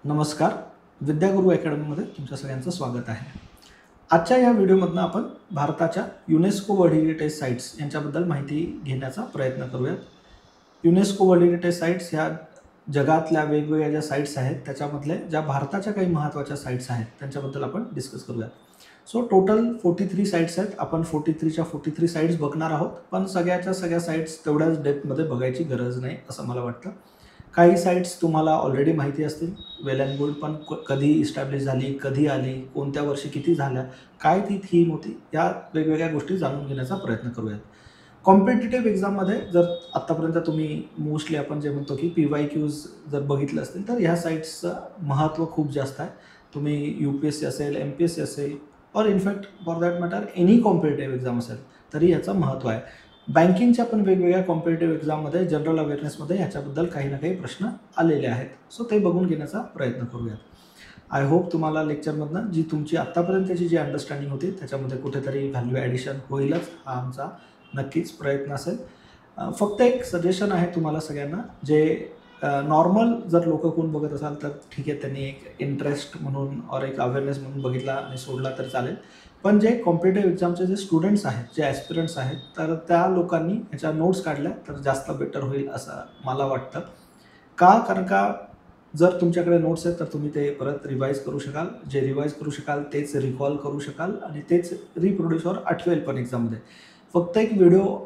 नमस्कार. विद्यागुरु अकॅडमीमध्ये तुमच्या सगळ्यांचं स्वागत आहे. आजच्या या व्हिडिओमधनं आपण भारताच्या युनेस्को वर्ल्ड हेरिटेज साईट्स यांच्याबद्दल माहिती घेण्याचा प्रयत्न करूयात. युनेस्को वर्ल्ड हेरिटेज साईट्स ह्या जगातल्या वेगवेगळ्या ज्या साईट्स आहेत त्याच्यामधले ज्या भारताच्या काही महत्त्वाच्या साईट्स आहेत त्यांच्याबद्दल आपण डिस्कस करूयात. सो टोटल 43 साईट्स आहेत. आपण 43च्या 43 साईट्स बघणार आहोत, पण सगळ्या साईट्स तेवढ्याच डेप्थमध्ये बघायची गरज नाही असं मला वाटतं. काही साईट्स तुम्हाला ऑलरेडी माहिती असतील, वेल अँड गुड, पण कधी इस्टॅब्लिश झाली, कधी आली, कोणत्या वर्षी किती झाल्या, काय ती थीम होती, या वेगवेगळ्या गोष्टी जाणून घेण्याचा प्रयत्न करूयात. कॉम्पिटिटिव्ह एक्झाममध्ये जर आत्तापर्यंत तुम्ही मोस्टली आपण जे म्हणतो की PYQs जर बघितलं असतील तर ह्या साईट्सचं महत्त्व खूप जास्त आहे. तुम्ही UPSC असेल, MPSC असेल, और in fact for that matter any competitive exam असेल तरी याचं महत्त्व आहे. बँकिंगच्या पण वेगवेगळ्या कॉम्पिटिटिव्ह एक्झाममध्ये जनरल अवेअरनेसमध्ये ह्याच्याबद्दल काही ना काही प्रश्न आलेले आहेत. सो ते बघून घेण्याचा प्रयत्न करूयात. आय होप तुम्हाला लेक्चरमधनं जी तुमची आत्तापर्यंतची जी अंडरस्टँडिंग होती त्याच्यामध्ये कुठेतरी व्हॅल्यू ॲडिशन होईलच, हा आमचा नक्कीच प्रयत्न असेल. फक्त एक सजेशन आहे तुम्हाला सगळ्यांना, जे नॉर्मल जर लोक कोण बघत असाल तर ठीक आहे, त्यांनी एक इंटरेस्ट म्हणून और एक अवेअरनेस म्हणून बघितला आणि सोडला तर चालेल. पण जे कॉम्पिटिटिव्ह एक्झामचे जे स्टुडंट्स आहेत, जे ॲस्पिरंट्स आहेत, तर त्या लोकांनी ह्याच्या नोट्स काढल्या तर जास्त बेटर होईल असं मला वाटतं. कारण का जर तुमच्याकडे नोट्स आहेत तर तुम्ही ते परत रिवाईज करू शकाल. जे रिवाईज करू शकाल तेच रिकॉल करू शकाल आणि तेच रिप्रोड्यूसवर आठवेल पण एक्झाममध्ये. फक्त एक व्हिडिओ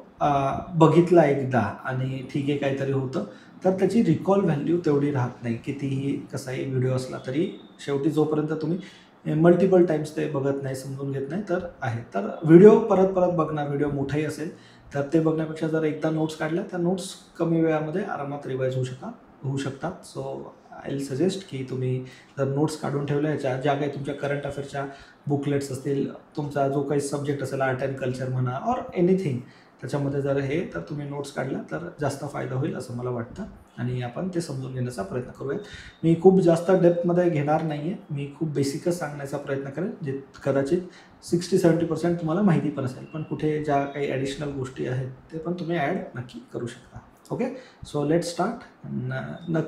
बघितला एकदा आणि ठीक आहे काहीतरी होतं तर त्याची रिकॉल व्हॅल्यू तेवढी राहत नाही. कितीही कसाही व्हिडिओ असला तरी शेवटी जोपर्यंत तुम्ही मल्टिपल टाइम्स ते बघत नाही, समजून घेत नाही तर आहे. तर व्हिडिओ परत बघणार, व्हिडिओ मोठाही असेल तर ते बघण्यापेक्षा जर एकदा नोट्स काढल्या तर नोट्स कमी वेळामध्ये आरामात रिवाईज होऊ शकतात. सो आय विल सजेस्ट की तुम्ही जर नोट्स काढून ठेवल्या, ह्याच्या ज्या काही तुमच्या करंट अफेअरच्या बुकलेट्स असतील, तुमचा जो काही सब्जेक्ट असेल, आर्ट अँड कल्चर म्हणा और एनिथिंग, त्याच्यामध्ये जर हे तर तुम्ही नोट्स काढल्या तर जास्त फायदा होईल असं मला वाटतं आणि आपण ते समजून घेण्याचा प्रयत्न करूयात. मी खूप जास्त डेप्थमध्ये घेणार नाही आहे, मी खूप बेसिकच सांगण्याचा प्रयत्न करेन, जे कदाचित 60-70% तुम्हाला माहिती पण असेल, पण कुठे ज्या काही ॲडिशनल गोष्टी आहेत ते पण तुम्ही ॲड नक्की करू शकता. Okay, so let's start.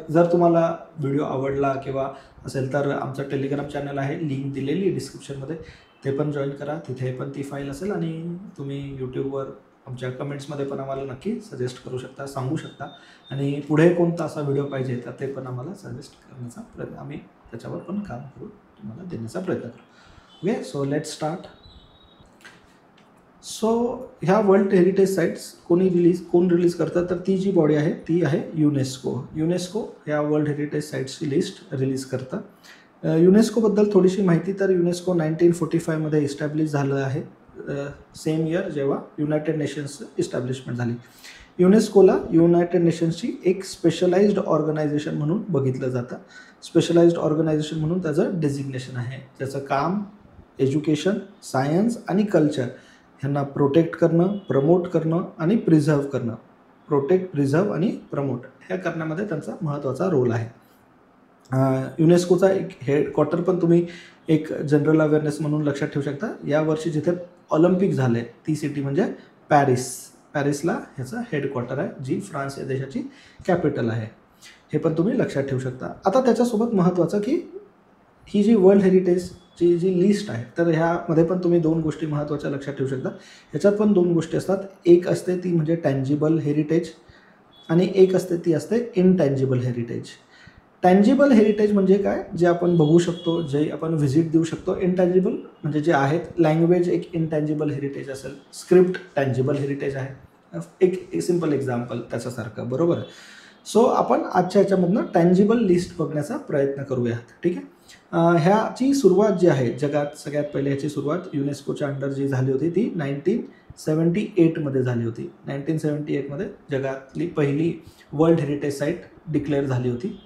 जर तुम्हाला व्हिडिओ आवडला किंवा असेल तर आमचं टेलिग्राम चॅनल आहे, लिंक दिलेली डिस्क्रिप्शनमध्ये, ते पण जॉईन करा. तिथे पण ती फाईल असेल आणि तुम्ही यूट्यूबवर आमच्या कमेंट्समध्ये पण आम्हाला नक्की सजेस्ट करू शकता, सांगू शकता आणि पुढे कोणता असा व्हिडिओ पाहिजे तर ते पण आम्हाला सजेस्ट करण्याचा प्रयत्न, आम्ही त्याच्यावर पण काम करू, तुम्हाला देण्याचा प्रयत्न करू. Okay, so let's start. So ह्या वर्ल्ड हेरिटेज साईट्स कोण रिलीज करतात तर ती जी बॉडी आहे ती आहे युनेस्को ह्या वर्ल्ड हेरिटेज साईट्सची लिस्ट रिलीज करतं. युनेस्कोबद्दल थोडीशी माहिती, तर युनेस्को 1945मध्ये इस्टॅब्लिश झालं आहे, सेम इयर जेव्हा युनायटेड नेशन्सचं इस्टॅब्लिशमेंट झाली. युनेस्कोला युनायटेड नेशन्सची एक स्पेशलाइज्ड ऑर्गनायझेशन म्हणून बघितलं जातं. स्पेशलाइज्ड ऑर्गनायझेशन म्हणून त्याचं डेझिग्नेशन आहे. त्याचं काम एज्युकेशन, सायन्स आणि कल्चर ह्यांना प्रोटेक्ट करणं, प्रमोट करणं आणि प्रिझर्व्ह करणं, प्रोटेक्ट, प्रिझर्व्ह आणि प्रमोट ह्या करण्यामध्ये त्यांचा महत्त्वाचा रोल आहे. युनेस्कोचा एक हेडक्वार्टर पण तुम्ही एक जनरल अवेअरनेस म्हणून लक्षात ठेवू शकता. यावर्षी जिथे ऑलिम्पिक झाले ती सिटी म्हणजे पॅरिसला ह्याचं हेडक्वार्टर आहे, जी फ्रान्स या देशाची कॅपिटल आहे. हे पण तुम्ही लक्षात ठेवू शकता. आता त्याच्यासोबत महत्त्वाचं की ही जी वर्ल्ड हेरिटेजची जी लिस्ट आहे तर ह्यामध्ये पण तुम्ही दोन गोष्टी महत्त्वाच्या लक्षात ठेवू शकता. ह्याच्यात पण दोन गोष्टी असतात. एक असते ती म्हणजे टँजिबल हेरिटेज आणि एक असते ती असते इनटँजिबल हेरिटेज. टँजिबल हेरिटेज म्हणजे काय, जे आपण बघू शकतो, जे आपण व्हिजिट देऊ शकतो. इनटँजिबल म्हणजे जे आहेत, लँग्वेज एक इनटँजिबल हेरिटेज असेल, स्क्रिप्ट टँजिबल हेरिटेज आहे. एक सिम्पल एक्झाम्पल त्याच्यासारखं, बरोबर. सो आपण आजच्या ह्याच्यामधनं टँजिबल लिस्ट बघण्याचा प्रयत्न करूयात. ठीक आहे. ह्याची सुरुवात जी आहे जगात सगळ्यात पहिले, ह्याची सुरुवात युनेस्कोच्या अंडर जी झाली होती ती 1978मध्ये झाली होती. 1978मध्ये जगातली पहिली वर्ल्ड हेरिटेज साईट डिक्लेअर झाली होती.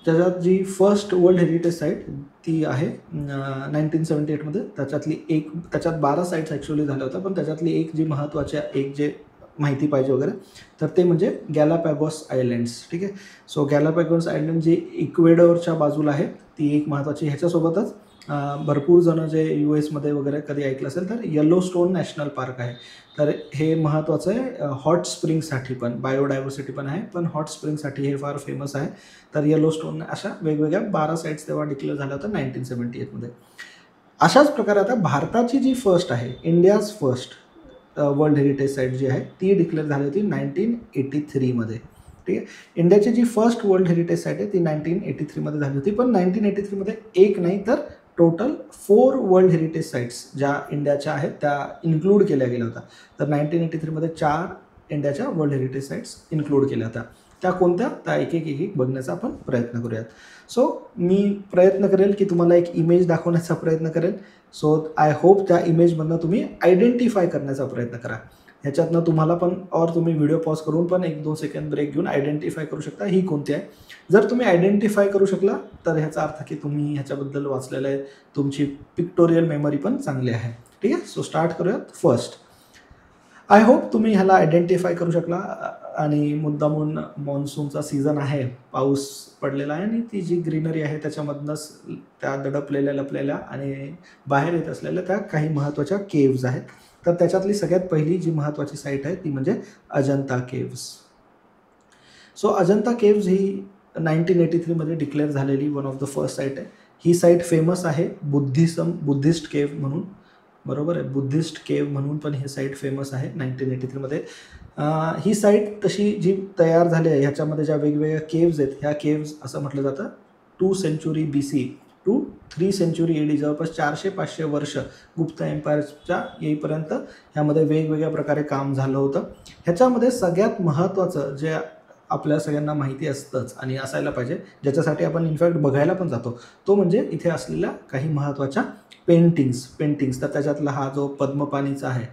त्याच्यात जी फर्स्ट वर्ल्ड हेरिटेज साईट ती आहे 1978मध्ये. त्याच्यात 12 साईट्स ॲक्च्युअली झाल्या होत्या, पण त्याच्यातली एक जी महत्त्वाची, एक जे माहिती पाहिजे वगैरे तर ते म्हणजे गॅलापॅगोस आयलँड्स. ठीक आहे. सो गॅलापॅगोस आयलँड जी इक्वेडोरच्या बाजूला आहे ती एक महत्त्वाची. ह्याच्यासोबतच भरपूर जण जे US मध्ये वगैरे कधी ऐकलं असेल तर येलोस्टोन नॅशनल पार्क आहे. तर हे महत्त्वाचं आहे हॉट स्प्रिंगसाठी पण, बायोडायव्हर्सिटी पण आहे, पण हॉट स्प्रिंगसाठी हे फार फेमस आहे. तर येलोस्टोन अशा वेगवेगळ्या 12 साईट्स तेव्हा डिक्लेअर झाल्या होत्या 1978मध्ये. अशाच प्रकारे आता भारताची जी फर्स्ट आहे, India's first world heritage site जी आहे ती डिक्लेअर झाली होती 1983मध्ये. ठीक आहे. इंडियाची जी फर्स्ट वर्ल्ड हेरिटेज साईट आहे ती 1983मध्ये झाली होती. पण 1983मध्ये एक नाही तर टोटल 4 वर्ल्ड हेरिटेज साईट्स ज्या इंडियाच्या आहेत त्या इन्क्लूड केल्या गेल्या होत्या. तर 1983मध्ये 4 इंडियाच्या वर्ल्ड हेरिटेज साईट्स इन्क्लूड केल्या होत्या. त्या कोणत्या, त्या एक एक बघण्याचा आपण प्रयत्न करूयात. सो मी प्रयत्न करेल की तुम्हाला एक इमेज दाखवण्याचा प्रयत्न करेल. सो आय होप त्या इमेजमधनं तुम्ही आयडेंटिफाय करण्याचा प्रयत्न करा. ह्याच्यातनं तुम्हाला पण तुम्ही व्हिडिओ पॉज करून पण 1-2 सेकंड ब्रेक घेऊन आयडेंटिफाय करू शकता ही कोणती आहे. जर तुम्ही आयडेंटिफाय करू शकला तर ह्याचा अर्थ की तुम्ही ह्याच्याबद्दल वाचलेलं आहे, तुमची पिक्टोरियल मेमरी पण चांगली आहे. ठीक आहे. सो स्टार्ट करूयात. फर्स्ट, आय होप तुम्ही ह्याला आयडेंटिफाय करू शकला. आणि मुद्दामून मॉन्सूनचा सीझन आहे, पाऊस पडलेला आहे आणि ती जी ग्रीनरी आहे त्याच्यामधनंच त्या दडपलेल्या लपलेल्या आणि बाहेर येत असलेल्या त्या काही महत्त्वाच्या केव्ज आहेत. तर त्याच्यातली सगळ्यात पहिली जी महत्त्वाची साईट आहे ती म्हणजे Ajanta caves. So Ajanta caves ही 1983मध्ये डिक्लेअर झालेली one of the first site आहे. ही साईट फेमस आहे बुद्धिस्ट केव्ह म्हणून. बरोबर आहे, बुद्धिस्ट केव्ह म्हणून पण ही साईट फेमस आहे 1983मध्ये. ही साईट तशी जी तयार झाली आहे ह्याच्यामध्ये ज्या वेगवेगळ्या केव्ज आहेत, ह्या केव्ज असं म्हटलं जातं 2 century BC to 3 century AD, जवळपास 400-500 वर्ष गुप्त एम्पायरच्या येईपर्यंत ह्यामध्ये वेगवेगळ्या प्रकारे काम झालं होतं. ह्याच्यामध्ये सगळ्यात महत्त्वाचं जे आपल्या सगळ्यांना माहिती असतंच आणि असायला पाहिजे, ज्याच्यासाठी आपण इनफॅक्ट बघायला पण जातो, तो म्हणजे इथे असलेल्या काही महत्त्वाच्या पेंटिंग्स. तर त्याच्यातला हा जो पद्मपाणीचा आहे,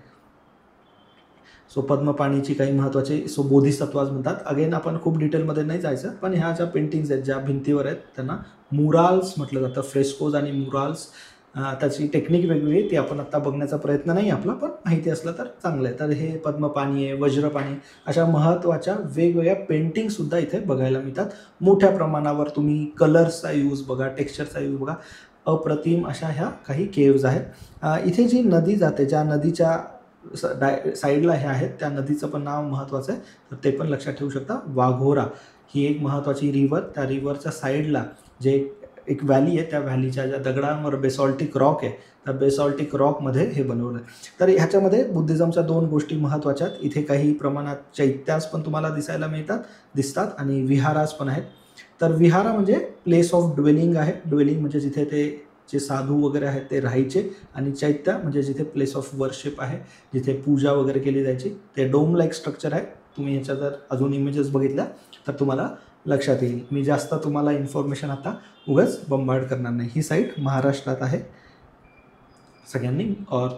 सो पद्मपाणीची काही महत्त्वाचे बोधिसत्वाज म्हणतात. अगेन आपण खूप डिटेलमध्ये नाही जायचं, पण ह्या ज्या पेंटिंग्स आहेत ज्या भिंतीवर आहेत त्यांना मुराल्स म्हटलं जातं. फ्रेस्कोज आणि मुराल्स, त्याची टेक्निक वेगवेगळी, ती आपण आत्ता बघण्याचा प्रयत्न नाही आपला, पण माहिती असलं तर चांगलं आहे. तर हे पद्मपाणी आहे, वज्रपाणी, अशा महत्त्वाच्या वेगवेगळ्या पेंटिंगसुद्धा इथे बघायला मिळतात. मोठ्या प्रमाणावर तुम्ही कलर्सचा यूज बघा, टेक्स्चरचा यूज बघा, अप्रतिम अशा ह्या काही केव्ज आहेत. इथे जी नदी जाते, ज्या नदीच्या साईडला हे आहेत, त्या नदीचं पण नाव महत्त्वाचं आहे, तर ते पण लक्षात ठेवू शकता. वाघोरा ही एक महत्त्वाची रिव्हर, त्या रिव्हरच्या साईडला जे एक व्हॅली आहे, त्या व्हॅलीच्या ज्या दगडांवर बेसॉल्टिक रॉक आहे, त्या बेसॉल्टिक रॉकमध्ये हे बनवलं आहे. तर ह्याच्यामध्ये बुद्धिझमच्या 2 गोष्टी महत्त्वाच्या आहेत. इथे काही प्रमाणात चैत्यास पण तुम्हाला दिसतात आणि विहारास पण आहेत. तर विहारा म्हणजे प्लेस ऑफ ड्वेलिंग आहे. ड्वेलिंग म्हणजे जिथे ते जे साधू वगैरे आहेत ते राहायचे, आणि चैत्य म्हणजे जिथे प्लेस ऑफ वर्शिप आहे, जिथे पूजा वगैरे केली जायची. ते डोम लाईक स्ट्रक्चर आहे. तुम्ही ह्याच्या जर अजून इमेजेस बघितल्या तर तुम्हाला लक्षात येईल. मी जास्त तुम्हाला इन्फॉर्मेशन आता उगाच बंबार्ड करणार नाही. ही साईट महाराष्ट्रात आहे. सगळ्यांनी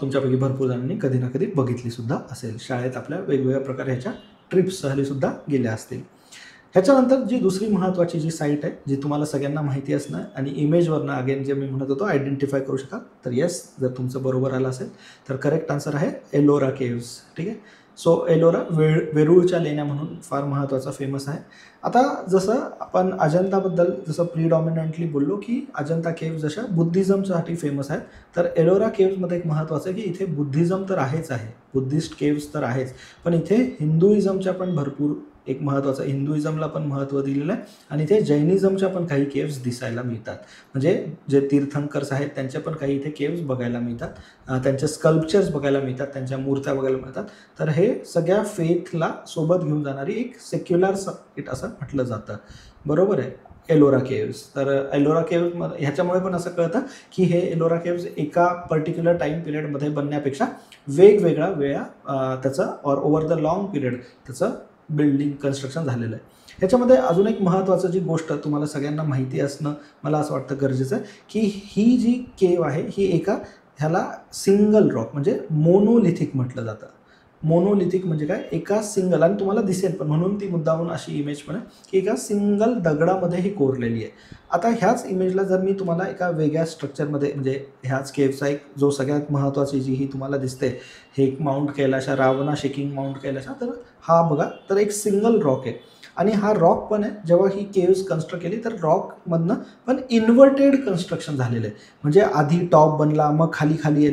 तुमच्यापैकी भरपूर जणांनी कधी ना कधी बघितलीसुद्धा असेल. शाळेत आपल्या वेगवेगळ्या प्रकारे ह्याच्या ट्रिप्स सहलीसुद्धा गेल्या असतील. ह्याच्यानंतर जी दुसरी महत्त्वाची जी साईट आहे, जी तुम्हाला सगळ्यांना माहिती असणं आणि इमेजवरनं अगेन जे मी म्हणत होतो आयडेंटिफाय करू शकाल, तर येस, जर तुमचं बरोबर आलं असेल तर करेक्ट आन्सर आहे एलोरा केव्ज. ठीक आहे. सो एलोरा वेरूळच्या लेण्या म्हणून फार महत्त्वाचा फेमस आहे. आता जसं आपण अजंताबद्दल जसं प्रिडॉमिनंटली बोललो की अजंता केव्ज जशा बुद्धिझमसाठी फेमस आहेत, तर एलोरा केव्जमध्ये एक महत्त्वाचं आहे की इथे बुद्धिझम तर आहेच आहे, बुद्धिस्ट केव्ज तर आहेच, पण इथे हिंदुइझमच्या पण भरपूर एक महत्त्वाचं, हिंदुइझमला पण महत्त्व दिलेलं आहे. आणि इथे जैनिझमच्या पण काही केव्ज दिसायला मिळतात. म्हणजे जे तीर्थंकर्स आहेत त्यांच्या पण काही इथे केव्ज बघायला मिळतात, त्यांचे स्कल्पचर्स बघायला मिळतात, त्यांच्या मूर्त्या बघायला मिळतात. तर हे सगळ्या फेथला सोबत घेऊन जाणारी एक सेक्युलर सर्किट असं म्हटलं जातं. बरोबर आहे, एलोरा केव्ज. तर एलोरा केव्ज ह्याच्यामुळे पण असं कळतं की हे एलोरा केव्ज एका पर्टिक्युलर टाईम पिरियडमध्ये बनण्यापेक्षा वेगवेगळ्या वेळा त्याचं ओव्हर द लॉंग पिरियड त्याचं बिल्डिंग कन्स्ट्रक्शन झालेलं आहे. ह्याच्यामध्ये अजून एक महत्त्वाचं जी गोष्ट तुम्हाला सगळ्यांना माहिती असणं मला असं वाटतं गरजेचं आहे की ही जी केव आहे ही ह्याला सिंगल रॉक म्हणजे मोनोलिथिक म्हटलं जातं. मोनोलिथिक म्हणजे काय, एका सिंगल, आणि तुम्हाला दिसेल पण म्हणून ती मुद्दामून अशी इमेज पण आहे की एका सिंगल दगडामध्ये ही कोरलेली आहे. आता ह्याच इमेजला जर मी तुम्हाला एका वेगळ्या स्ट्रक्चरमध्ये, म्हणजे ह्याच केव्हचा एक जो सगळ्यात महत्त्वाची जी ही तुम्हाला दिसते, हे एक mount Kailasha, Ravana shaking mount Kailasha, तर हा बघा, तर एक सिंगल रॉक आहे. आणि हा रॉक पण आहे, जेव्हा ही केव्ज कन्स्ट्रक्ट केली तर रॉकमधनं पण इन्व्हर्टेड कन्स्ट्रक्शन झालेलं आहे, म्हणजे आधी टॉप बनला मग खाली खाली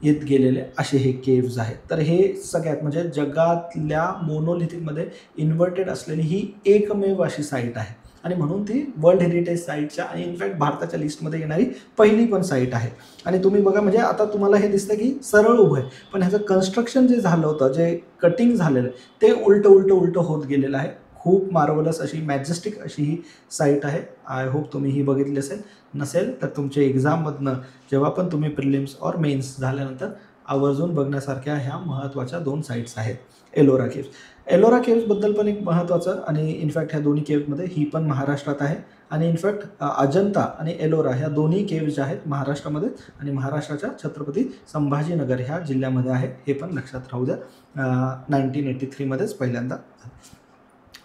येत गेलेले असे हे केव्ज आहेत. तर हे सगळ्यात म्हणजे जगातल्या मोनोलिथिकमध्ये इन्व्हर्टेड असलेली ही एकमेव अशी साईट आहे आणि म्हणून ती वर्ल्ड हेरिटेज साईटच्या आणि इनफॅक्ट भारताच्या लिस्टमध्ये येणारी पहिली पण साईट आहे. आणि तुम्ही बघा म्हणजे आता तुम्हाला हे दिसतं की सरळ उभं आहे, पण ह्याचं कन्स्ट्रक्शन जे झालं होतं, जे कटिंग झालेलं ते उलटं होत गेलेलं आहे. खूप मार्वलस अशी मॅजेस्टिक अशी ही साईट आहे. आय होप तुम्ही ही बघितली नसेल तर तुमच्या एक्झाममधनं जेव्हा पण तुम्ही प्रिलिम्स और मेन्स झाल्यानंतर आवर्जून बघण्यासारख्या ह्या महत्त्वाच्या 2 साईट्स आहेत. एलोरा केव्ज. एलोरा केव्जबद्दल पण एक महत्त्वाचं आणि इनफॅक्ट ह्या दोन्ही केव्जमध्ये ही पण महाराष्ट्रात आहे आणि इनफॅक्ट अजंता आणि एलोरा ह्या दोन्ही केव्ज ज्या आहेत महाराष्ट्रामध्ये आणि महाराष्ट्राच्या छत्रपती संभाजीनगर ह्या जिल्ह्यामध्ये आहे, हे पण लक्षात राहू द्या. 1983मध्येच पहिल्यांदा.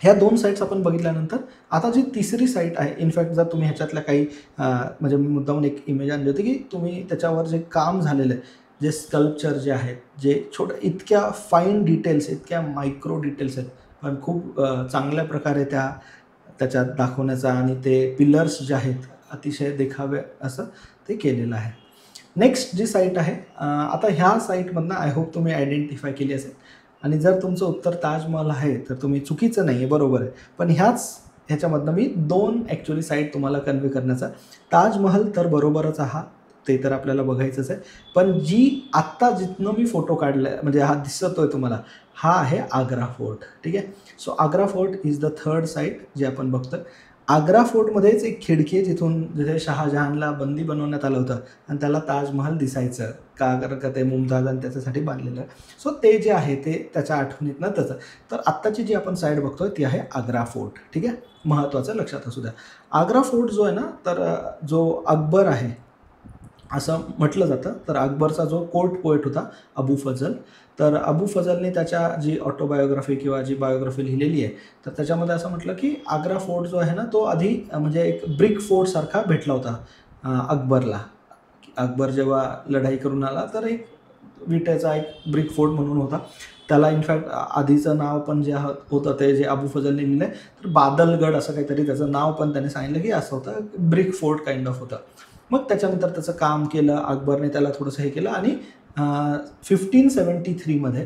ह्या 2 साईट्स आपण बघितल्यानंतर आता जी तिसरी साईट आहे, इनफॅक्ट जर तुम्ही ह्याच्यातल्या काही म्हणजे मुद्दामून एक इमेज आणली होती की तुम्ही त्याच्यावर जे काम झालेलं आहे, जे स्कल्पचर जे आहेत, जे छोटं इतक्या फाईन डिटेल्स, इतक्या मायक्रो डिटेल्स आहेत, पण खूप चांगल्या प्रकारे त्याच्यात दाखवण्याचा आणि ते पिलर्स जे आहेत अतिशय देखावे असं ते केलेलं आहे. नेक्स्ट जी साईट आहे, आता ह्या साईटमधनं आय होप तुम्ही आयडेंटिफाय केली असेल आणि जर तुमचं उत्तर ताजमहल आहे तर तुम्ही चुकीचं नाही आहे, बरोबर आहे. पण ह्याच्यामधनं मी 2 ॲक्च्युली साईट तुम्हाला कन्वे करण्याचा. ताजमहल तर बरोबरच आहात, ते तर आपल्याला बघायचंच आहे. पण जी आत्ता जिथनं मी फोटो काढला आहे म्हणजे हा दिसतोय तुम्हाला, हा आहे आग्रा फोर्ट. ठीक आहे. So Agra fort is the third site जे आपण बघतोय. आग्रा फोर्टमध्येच एक खिडकी आहे जिथे शहाजहानला बंदी बनवण्यात आलं होतं आणि त्याला ताजमहल दिसायचं का, कारण का ते मुमताजाने त्याच्यासाठी बांधलेलं आहे. सो ते जे आहे ते त्याच्या आठवणीतनं त्याचं. तर आत्ताची जी आपण साईड बघतोय ती आहे आग्रा फोर्ट. ठीक आहे. महत्त्वाचं लक्षात असू द्या. आग्रा फोर्ट जो आहे ना, तर जो अकबर आहे असं म्हटलं जातं. तर अकबरचा जो कोर्ट पोएट होता अबू फजल, तर अबू फजलने त्याच्या जी ऑटोबायोग्राफी किंवा जी बायोग्राफी लिहिलेली आहे तर त्याच्यामध्ये असं म्हटलं की आग्रा फोर्ट जो आहे ना तो आधी म्हणजे एक ब्रिक फोर्टसारखा भेटला होता अकबरला. अकबर जेव्हा लढाई करून आला तर एक विट्याचा एक ब्रिक फोर्ट म्हणून होता. त्याला इनफॅक्ट आधीचं नाव पण जे होतं ते जे अबू फजलने लिहिलं आहे तर बादलगड असं काहीतरी त्याचं नाव पण त्याने सांगितलं की असं होतं, ब्रिक फोर्ट काइंड ऑफ होतं. मग त्याच्यानंतर त्याचं काम केलं अकबरने, त्याला थोडंसं हे केलं आणि 1573मध्ये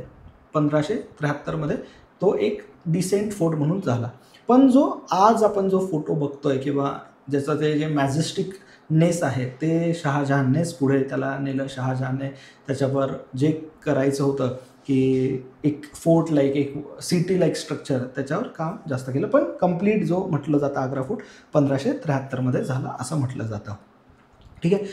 1573मध्ये तो एक डिसेंट फोर्ट म्हणून झाला. पण जो आज आपण जो फोटो बघतोय किंवा ज्याचं ते जे मॅजेस्टिकनेस आहे ते शहाजहाननेच पुढे त्याला नेलं. शहाजहानने त्याच्यावर जे करायचं होतं की एक फोर्ट लाईक एक सिटी लाईक स्ट्रक्चर त्याच्यावर काम जास्त केलं. पण कंप्लीट जो म्हटलं जातं आग्रा फोर्ट 1573मध्ये झाला असं म्हटलं जातं. ठीक आहे.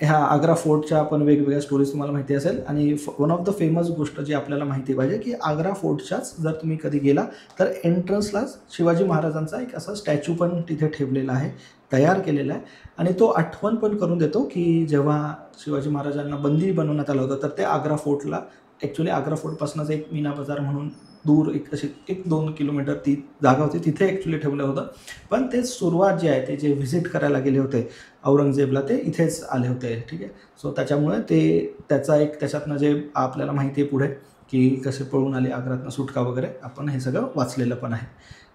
ह्या आग्रा फोर्टच्या पण वेगवेगळ्या स्टोरीज तुम्हाला माहिती असेल आणि वन ऑफ द फेमस गोष्ट जी आपल्याला माहिती पाहिजे की आग्रा फोर्टच्याच जर तुम्ही कधी गेला तर एंट्रन्सलाच शिवाजी महाराजांचा एक असा स्टॅच्यू पण तिथे ठेवलेला आहे, तयार केलेला आहे आणि तो आठवण पण करून देतो की जेव्हा शिवाजी महाराजांना बंदी बनवण्यात आलं होतं तर ते आग्रा फोर्टला ॲक्च्युली आग्रा फोर्टपासूनच एक मीना बाजार म्हणून दूर एक अशी 1-2 किलोमीटर ती जागा होती, तिथे ॲक्च्युली ठेवलं होतं. पण ते सुरुवात जी आहे ते जे व्हिजिट करायला गेले होते औरंगजेबला ते इथेच आले होते. ठीक आहे. सो त्याच्यामुळे त्याचा एक त्याच्यातनं जे आपल्याला माहिती आहे पुढे की कसे पळून आले आग्रातनं सुटका वगैरे, आपण हे सगळं वाचलेलं पण आहे.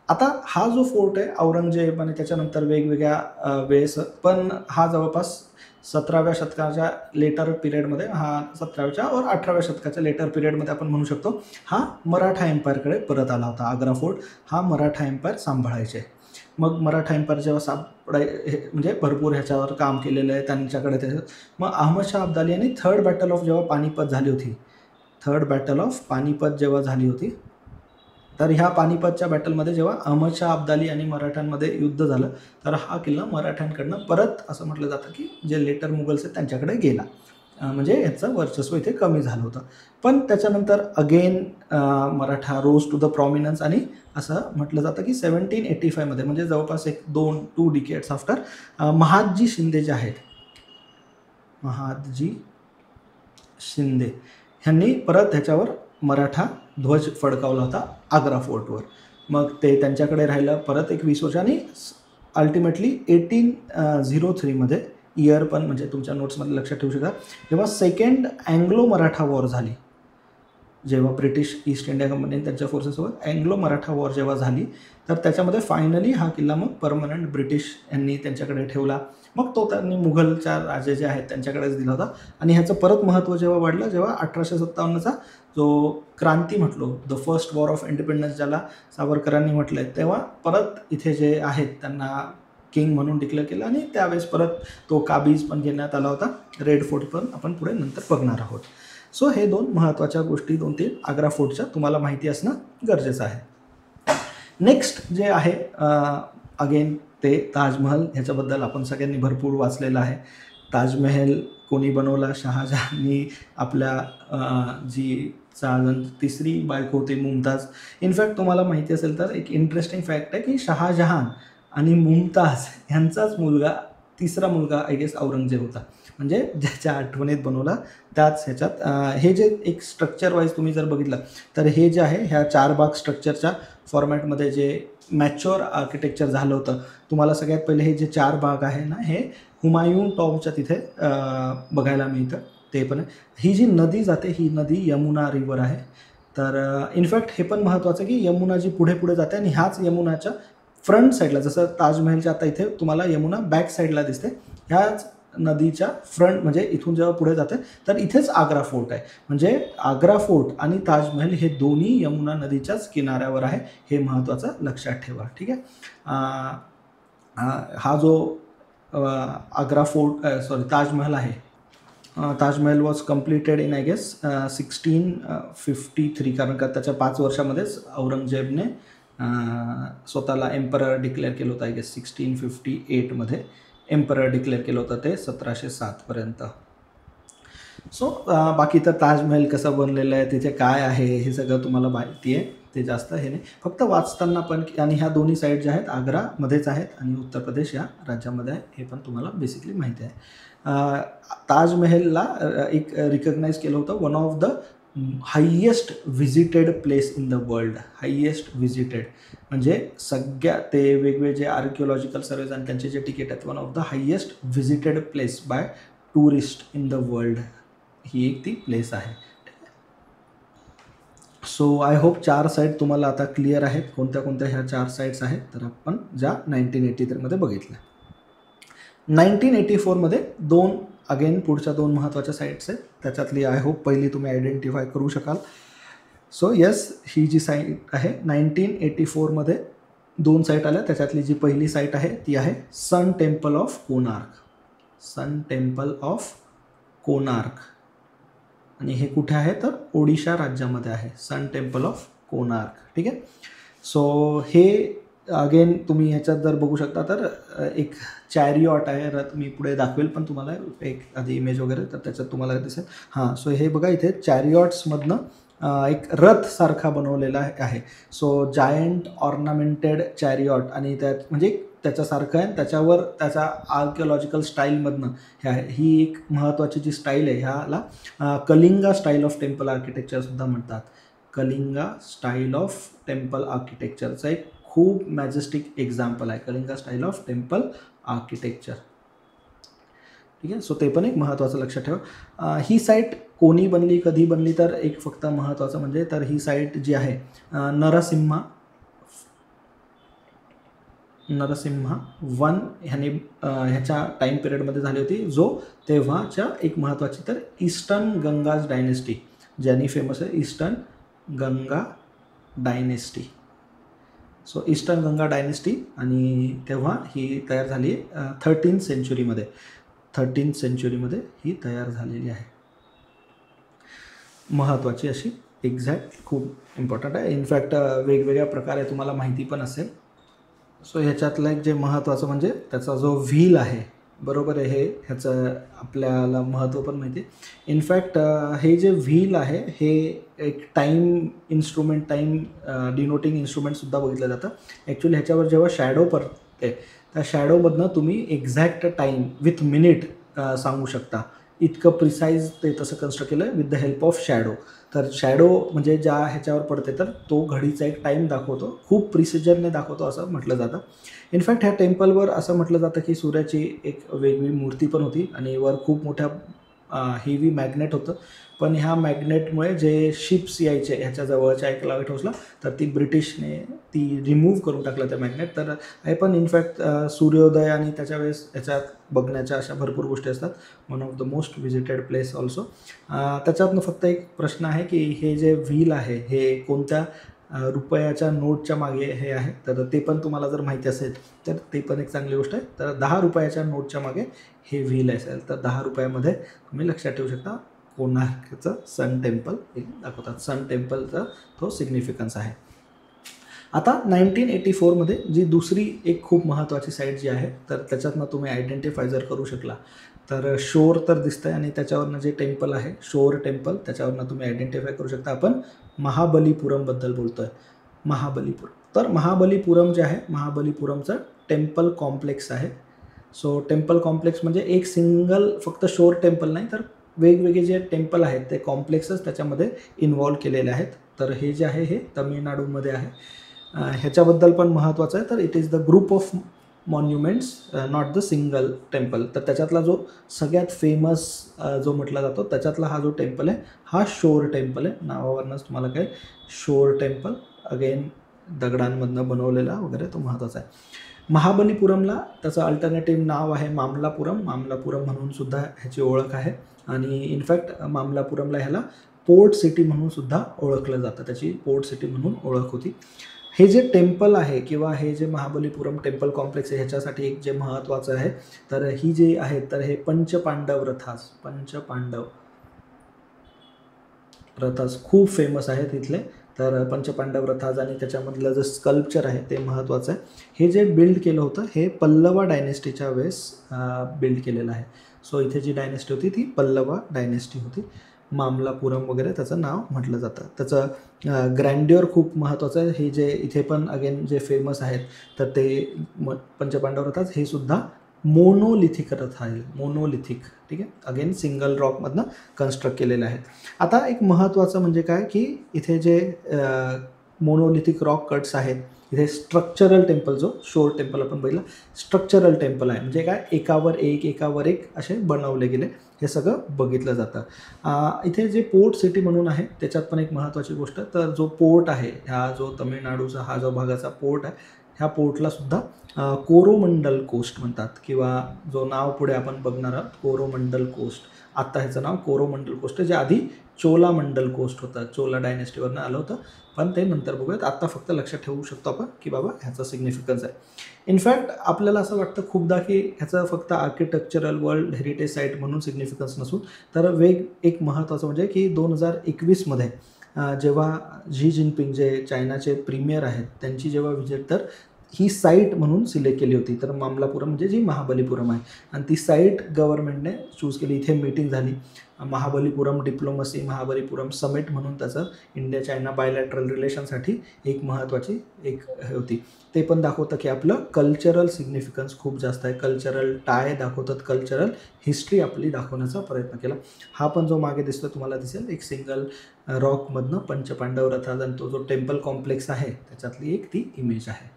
आता हा जो फोर्ट आहे औरंगजेब आणि त्याच्यानंतर वेगवेगळ्या वेळेस, पण हा जवळपास 17व्या शतकाच्या लेटर पिरियडमध्ये, हा 17व्या और 18व्या शतकाच्या लेटर पिरियडमध्ये आपण म्हणू शकतो हा मराठा एम्पायरकडे परत आला होता. आग्रा फोर्ट हा मराठा एम्पायर सांभाळायचे. मग मराठा एम्पायर जेव्हा म्हणजे भरपूर ह्याच्यावर काम केलेलं आहे त्यांच्याकडे मग अहमदशाह अब्दाली यांनी थर्ड बॅटल ऑफ जेव्हा पानिपत जेव्हा झाली होती तर ह्या पानिपतच्या बॅटलमध्ये जेव्हा अहमदशाह अब्दाली आणि मराठ्यांमध्ये युद्ध झालं तर हा किल्ला मराठ्यांकडनं परत असं म्हटलं जातं की जे लेटर मुघल्स आहेत त्यांच्याकडे गेला, म्हणजे याचं वर्चस्व इथे कमी झालं होतं. पण त्याच्यानंतर again Maratha rose to the prominence आणि असं म्हटलं जातं की 1785मध्ये म्हणजे जवळपास एक 2 डिकेड्स आफ्टर महादजी शिंदे जे आहेत, महादजी शिंदे ह्यांनी परत ह्याच्यावर मराठा ध्वज फडकावला होता आग्रा फोर्टवर. मग ते त्यांच्याकडे राहिलं परत एक 20 वर्ष आणि अल्टिमेटली 1803मध्ये इयर पण म्हणजे तुमच्या नोट्समध्ये लक्षात ठेवू शकता, जेव्हा सेकंड अँग्लो मराठा वॉर झाली जेव्हा ब्रिटिश ईस्ट इंडिया कंपनी त्यांच्या फोर्सेससोबत अँग्लो मराठा वॉर जेव्हा झाली, तर त्याच्यामध्ये फायनली हा किल्ला मग परमनंट ब्रिटिश यांनी त्यांच्याकडे ठेवला. मग तो त्यांनी मुघलच्या राजे जे आहेत त्यांच्याकडेच दिला होता. आणि ह्याचं परत महत्त्व जेव्हा वाढलं, जेव्हा 1857चा जो क्रांती म्हटलो, the first war of independence ज्याला सावरकरांनी म्हटलं आहे, तेव्हा परत इथे जे आहेत त्यांना किंग म्हणून डिक्लेअर केलं. आणि त्यावेळेस परत तो काबीज पण घेण्यात आला होता. रेड फोर्ट पण आपण पुढे नंतर बघणार आहोत. सो हे 2 महत्त्वाच्या गोष्टी 2-3 आग्रा फोर्टच्या तुम्हाला माहिती असणं गरजेचं आहे. नेक्स्ट जे आहे अगेन ते ताजमहल. ह्याच्याबद्दल आपण सगळ्यांनी भरपूर वाचलेलं आहे. ताजमहल कोणी बनवला? शहाजहाननी आपल्या जी तिसरी बायको होती मुमताज. इनफॅक्ट तुम्हाला माहिती असेल तर एक इंटरेस्टिंग फॅक्ट आहे की शहाजहान आणि मुमताज ह्यांचाच मुलगा, तिसरा मुलगा आय गेस औरंगजेब होता. म्हणजे ज्याच्या आठवणीत बनवला त्याच ह्याच्यात हे जे एक स्ट्रक्चर वाईज तुम्ही जर बघितलं तर हे जे आहे ह्या 4 भाग स्ट्रक्चरच्या फॉर्मॅटमध्ये जे मॅच्युअर आर्किटेक्चर झालं होतं. तुम्हाला सगळ्यात पहिले हे जे 4 भाग आहे ना, हे हुमायून टॉमच्या तिथे बघायला मिळतं. ते पण ही जी नदी जाते, ही नदी यमुना रिव्हर आहे. तर इनफॅक्ट हे पण महत्त्वाचं की यमुना जी पुढे पुढे जाते आणि ह्याच यमुनाच्या फ्रंट साईडला, जसं ताजमहलच्या आता इथे तुम्हाला यमुना बॅक साईडला दिसते, ह्याच नदीच्या फ्रंट म्हणजे इथून जेव्हा पुढे जाते तर इथेच आग्रा फोर्ट आहे. म्हणजे आग्रा फोर्ट आणि ताजमहल हे दोन्ही यमुना नदीच्याच किनाऱ्यावर आहे. हे महत्त्वाचं लक्षात ठेवा. ठीक आहे. हा जो आग्रा फोर्ट ताजमहल आहे, Taj Mahal was completed in I guess 1653. कारण का त्याच्या 5 वर्षामध्येच औरंगजेबने स्वतःला एम्परर डिक्लेअर केलं होतं. आय गेस 1658मध्ये एम्परर डिक्लेअर केलं होतं ते 1707 पर्यंत. सो बाकी तर ताजमहल कसं बनलेलं आहे, तिथे काय आहे, हे सगळं तुम्हाला माहिती आहे. ते जास्त हे नाही, फक्त वाचताना पण. आणि ह्या दोन्ही साईड ज्या आहेत आग्रामध्येच आहेत आणि उत्तर प्रदेश या राज्यामध्ये आहे, हे पण तुम्हाला बेसिकली माहिती आहे. ताजमहलला एक रिकग्नाईज केलं होतं one of the highest visited place in the world. Highest visited म्हणजे सगळ्या ते वेगवेगळे जे आर्किओलॉजिकल सर्वेज आणि त्यांचे जे तिकीट आहेत, one of the highest visited place by tourist in the world, ही एक ती प्लेस आहे. सो आय होप 4 साईट तुम्हाला आता क्लिअर आहेत. कोणत्या कोणत्या ह्या 4 साईट्स आहेत तर आपण ज्या 1983मध्ये बघितल्या. 1984मध्ये 2 अगेन पुढच्या 2 महत्त्वाच्या साईट्स आहेत. त्याच्यातली आय होप पहिली तुम्ही आयडेंटिफाय करू शकाल. सो येस, ही जी साईट आहे 1984मध्ये 2 साईट आल्या. त्याच्यातली जी पहिली साईट आहे ती आहे sun temple of Konark. Sun temple of Konark. आणि हे कुठे आहे तर ओडिशा राज्यामध्ये आहे सन टेम्पल ऑफ कोणार्क. ठीक आहे. सो हे अगेन तुम्ही ह्याच्यात जर बघू शकता तर एक चॅरियॉट आहे. रथ मी पुढे दाखवेल पण तुम्हाला एक आधी इमेज वगैरे, तर त्याच्यात तुम्हाला दिसेल. हां, सो हे बघा इथे चॅरियॉट्समधनं एक रथसारखा बनवलेला आहे. सो जायंट ऑर्नामेंटेड चॅरियॉट आणि त्यात म्हणजे त्याच्यासारखं आहे. त्याच्यावर त्याच्या आर्किओलॉजिकल स्टाईलमधनं हे आहे. ही एक महत्त्वाची जी स्टाईल आहे ह्याला कलिंगा स्टाईल ऑफ टेम्पल आर्किटेक्चरसुद्धा म्हणतात. कलिंगा स्टाईल ऑफ टेम्पल आर्किटेक्चरचा एक खूप मॅजेस्टिक एक्झाम्पल आहे Kalinga style of temple architecture. ठीक आहे. सो ते पण एक महत्त्वाचं लक्षात ठेवा. ही साईट कोणी बनली, कधी बनली, तर एक फक्त महत्त्वाचं म्हणजे तर ही साईट जी आहे नरसिम्हा 1 ह्याच्या टाईम पिरियडमध्ये झाली होती, जो तेव्हाच्या एक महत्त्वाची तर ईस्टर्न गंगाज डायनेस्टी, ज्यांनी फेमस आहे eastern Ganga dynasty. So eastern Ganga dynasty आणि तेव्हा ही तयार झाली 13th सेंचुरीमध्ये. 13th सेंचुरीमध्ये ही तयार झालेली आहे. महत्त्वाची अशी एक्झॅक्ट खूप इम्पॉर्टंट आहे. इनफॅक्ट वेगवेगळ्या प्रकारे तुम्हाला माहिती पण असेल. सो ह्याच्यातलं एक जे महत्त्वाचं म्हणजे त्याचा जो व्हील आहे, बरोबर आहे, हे ह्याचं आपल्याला महत्त्व पण माहिती आहे. इनफॅक्ट हे जे व्हील आहे हे एक टाईम इन्स्ट्रुमेंट, टाईम डिनोटिंग इन्स्ट्रुमेंटसुद्धा बघितलं जातं. ॲक्च्युली ह्याच्यावर जेव्हा शॅडो पडते त्या शॅडोमधनं तुम्ही एक्झॅक्ट टाईम विथ मिनिट सांगू शकता. इतकं प्रिसाईज ते तसं कन्स्ट्रक्ट केलं with the help of shadow. तर शॅडो म्हणजे ज्या ह्याच्यावर पडते तर तो घडीचा एक टाईम दाखवतो, खूप प्रिसिजनने दाखवतो असं म्हटलं जातं. इनफॅक्ट ह्या टेम्पलवर असं म्हटलं जातं की सूर्याची एक वेगळी मूर्ती पण होती आणि वर खूप मोठ्या हेवी मॅग्नेट होतं, पण ह्या मॅग्नेटमुळे जे शिप्स यायचे ह्याच्या जवळच्या एक लाईट हाऊसला, तर ती ब्रिटिशने ती रिमूव्ह करून टाकलं त्या मॅग्नेट. तर हे पण इनफॅक्ट सूर्योदय आणि त्याच्या वेळेस याच्यात बघण्याच्या अशा भरपूर गोष्टी असतात. One of the most visited place also. त्याच्यातनं फक्त एक प्रश्न आहे की हे जे व्हील आहे हे कोणत्या रुपयाच्या नोटच्या मागे हे आहे, तर ते पण तुम्हाला जर माहिती असेल तर ते पण एक चांगली गोष्ट आहे. तर 10 रुपयाच्या नोटच्या मागे हे व्हील असेल, तर 10 रुपयामध्ये तुम्ही लक्षात ठेवू शकता कोणार्कचं सन टेम्पल हे दाखवतात. सन टेम्पलचा तो सिग्निफिकन्स आहे. आता 1984मध्ये जी दुसरी एक खूप महत्त्वाची साईट जी आहे, तर त्याच्यातनं तुम्ही आयडेंटिफाय जर करू शकला तर शोर तर दिसतंय आणि त्याच्यावरनं जे टेम्पल आहे शोर टेम्पल, त्याच्यावरनं तुम्ही आयडेंटिफाय करू शकता. आपण महाबलीपुरमबद्दल बोलतोय. महाबलीपुरम, तर महाबलीपुरम जे आहे महाबलीपुरमचं टेम्पल कॉम्प्लेक्स आहे. सो टेम्पल कॉम्प्लेक्स म्हणजे एक सिंगल फक्त शोर टेम्पल नाही, तर वेगवेगळे जे टेम्पल आहेत ते कॉम्प्लेक्सच त्याच्यामध्ये इन्व्हॉल्व केलेले आहेत. तर हे जे आहे हे तामिळनाडूमध्ये आहे. ह्याच्याबद्दल पण महत्त्वाचं आहे, तर it is the group of monuments not the single temple. तर त्याच्यातला जो सगळ्यात फेमस जो म्हटला जातो त्याच्यातला हा जो टेम्पल आहे हा शोर टेम्पल आहे. नावावरनंच तुम्हाला काय शोर टेम्पल, अगेन दगडांमधनं बनवलेला वगैरे तो महत्त्वाचा आहे. महाबलीपुरमला त्याचं अल्टरनेटिव्ह नाव आहे मामलापुरम. मामलापुरम म्हणून सुद्धा ह्याची ओळख आहे आणि इनफॅक्ट मामलापुरमला ह्याला पोर्ट सिटी म्हणून सुद्धा ओळखलं जातं. त्याची पोर्ट सिटी म्हणून ओळख होती. हे जे टेम्पल आहे किंवा हे जे महाबलीपुरम टेम्पल कॉम्प्लेक्स आहे ह्याच्यासाठी एक जे महत्त्वाचं आहे, तर ही जे आहेत तर हे पंचपांडव रथास खूप फेमस आहेत इथले. तर पंचपांडव रथाज आणि त्याच्यामधलं जे स्कल्पचर आहे ते महत्त्वाचं आहे. हे जे बिल्ड केलं होतं हे पल्लवा डायनेस्टीच्या वेळेस बिल्ड केलेलं आहे. सो इथे जी डायनेस्टी होती ती पल्लवा डायनेस्टी होती. मामलापुरम वगैरे त्याचं नाव म्हटलं जातं. त्याचं ग्रँड्युअर खूप महत्त्वाचं आहे. हे जे इथे पण अगेन जे फेमस आहेत तर ते पंचपांडव रथाज हे सुद्धा मोनोलिथिक रथ आहे. मोनोलिथिक, ठीक आहे. अगेन सिंगल रॉकमधनं कन्स्ट्रक्ट केलेले आहेत. आता एक महत्त्वाचं म्हणजे काय की इथे जे मोनोलिथिक रॉक कट्स आहेत, इथे स्ट्रक्चरल टेम्पल जो शोर टेम्पल आपण बघितलं स्ट्रक्चरल टेम्पल आहे. म्हणजे काय एकावर एक असे बनवले गेले, हे सगळं बघितलं जातं. इथे जे पोर्ट सिटी म्हणून आहे त्याच्यात पण एक महत्त्वाची गोष्ट, तर जो पोर्ट आहे ह्या जो तमिळनाडूचा हा जो भागाचा पोर्ट आहे ह्या पोर्टला सुद्धा कोरोमंडल कोस्ट म्हणतात किंवा जो नाव पुढे आपण बघणार आहोत कोरोमंडल कोस्ट. आत्ता ह्याचं नाव कोरोमंडल कोस्ट आहे, जे आधी चोलामंडल कोस्ट होतं. चोला डायनेस्टीवरनं आलं होतं, पण ते नंतर बघूयात. आत्ता फक्त लक्षात ठेवू शकतो आपण की बाबा ह्याचा सिग्निफिकन्स आहे. इनफॅक्ट आपल्याला असं वाटतं खूपदा की ह्याचं फक्त आर्किटेक्चरल वर्ल्ड हेरिटेज साईट म्हणून सिग्निफिकन्स नसून तर एक महत्त्वाचं म्हणजे की 2021मध्ये जेव्हा झी जिनपिंग जे चायनाचे प्रीमियर आहेत त्यांची जेव्हा व्हिजिट, तर ही साईट म्हणून सिलेक्ट केली होती. तर मामलापुरम म्हणजे जी महाबलीपुरम आहे आणि ती साईट गव्हर्नमेंटने चूज केली. इथे मीटिंग झाली. महाबलीपुरम डिप्लोमसी महाबलीपुरम समिट म्हणून त्याचं इंडिया चायना बायलॅटरल रिलेशनसाठी एक महत्त्वाची एक होती. ते पण दाखवतं की आपलं कल्चरल सिग्निफिकन्स खूप जास्त आहे. कल्चरल टाय दाखवतात, कल्चरल हिस्ट्री आपली दाखवण्याचा प्रयत्न केला. हा पण जो मागे दिसतो तुम्हाला दिसेल एक सिंगल रॉकमधनं पंचपांडव रथाचा आणि तो जो टेम्पल कॉम्प्लेक्स आहे त्याच्यातली एक ती इमेज आहे.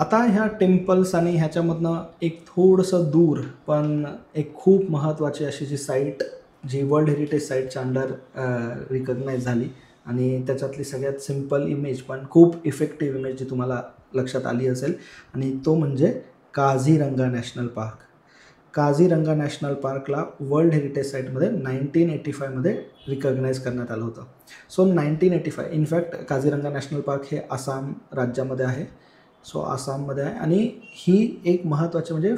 आता ह्या टेम्पल्स आणि ह्याच्यामधनं एक थोडंसं दूर पण एक खूप महत्त्वाची अशी जी साईट जी वर्ल्ड हेरिटेज साईटच्या अंडर रिकग्नाईज झाली आणि त्याच्यातली सगळ्यात सिम्पल इमेज पण खूप इफेक्टिव्ह इमेज जी तुम्हाला लक्षात आली असेल आणि तो म्हणजे Kaziranga national park. Kaziranga national पार्कला वर्ल्ड हेरिटेज साईटमध्ये 1985मध्ये रिकग्नाईज करण्यात आलं होतं. So 1985 in fact Kaziranga national park हे आसाम राज्यामध्ये आहे. सो आसाममध्ये आहे आणि ही एक महत्त्वाची म्हणजे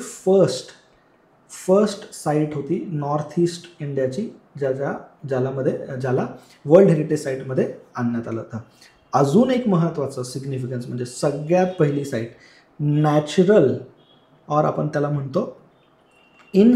फर्स्ट साईट होती नॉर्थ ईस्ट इंडियाची ज्याला वर्ल्ड हेरिटेज साईटमध्ये आणण्यात आलं होतं. अजून एक महत्त्वाचं सिग्निफिकन्स म्हणजे सगळ्यात पहिली साईट नॅचरल और आपण त्याला म्हणतो इन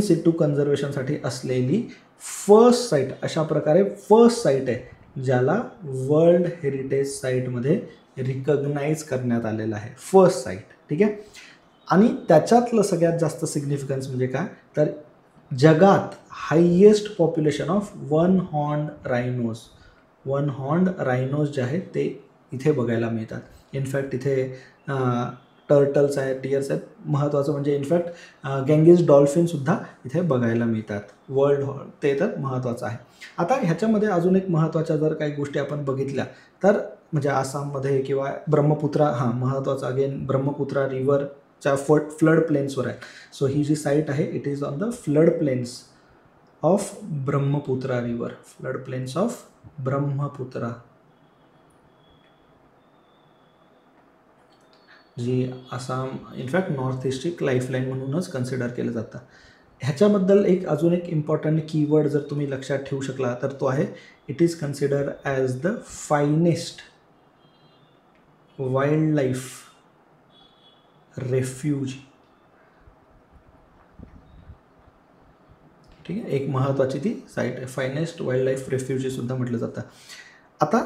सिटू कन्झर्वेशनसाठी असलेली फर्स्ट साईट, अशा प्रकारे फर्स्ट साईट आहे ज्याला वर्ल्ड हेरिटेज साईटमध्ये रिकग्नाईज करण्यात आलेलं आहे. फर्स्ट साईट, ठीक आहे. आणि त्याच्यातलं सगळ्यात जास्त सिग्निफिकन्स म्हणजे काय, तर जगात highest population of one horned rhinos जे आहेत ते इथे बघायला मिळतात. इनफॅक्ट इथे टर्टल्स आहेत, डिअर्स आहेत. महत्त्वाचं म्हणजे इनफॅक्ट गँगेज डॉल्फिनसुद्धा इथे बघायला मिळतात. वर्ल्ड ते तर महत्त्वाचं आहे. आता ह्याच्यामध्ये अजून एक महत्त्वाच्या जर काही गोष्टी आपण बघितल्या तर म्हणजे आसाममध्ये किंवा ब्रह्मपुत्रा महत्त्वाचं अगेन ब्रह्मपुत्रा रिव्हरच्या फ्लड प्लेन्सवर आहे. सो ही जी साईट आहे it is on the flood plains of Brahmaputra river, flood plains of Brahmaputra, जी आसाम इनफॅक्ट नॉर्थ ईस्टची लाईफलाईन म्हणूनच कन्सिडर केलं जातं. ह्याच्याबद्दल अजून एक इम्पॉर्टंट कीवर्ड जर तुम्ही लक्षात ठेवू शकला तर तो आहे it is consider as the finest wild life refuge. ठीक आहे, एक महत्त्वाची ती साईट आहे. फायनेस्ट वाईल्ड लाईफ रेफ्युजी सुद्धा म्हटलं जातं. आता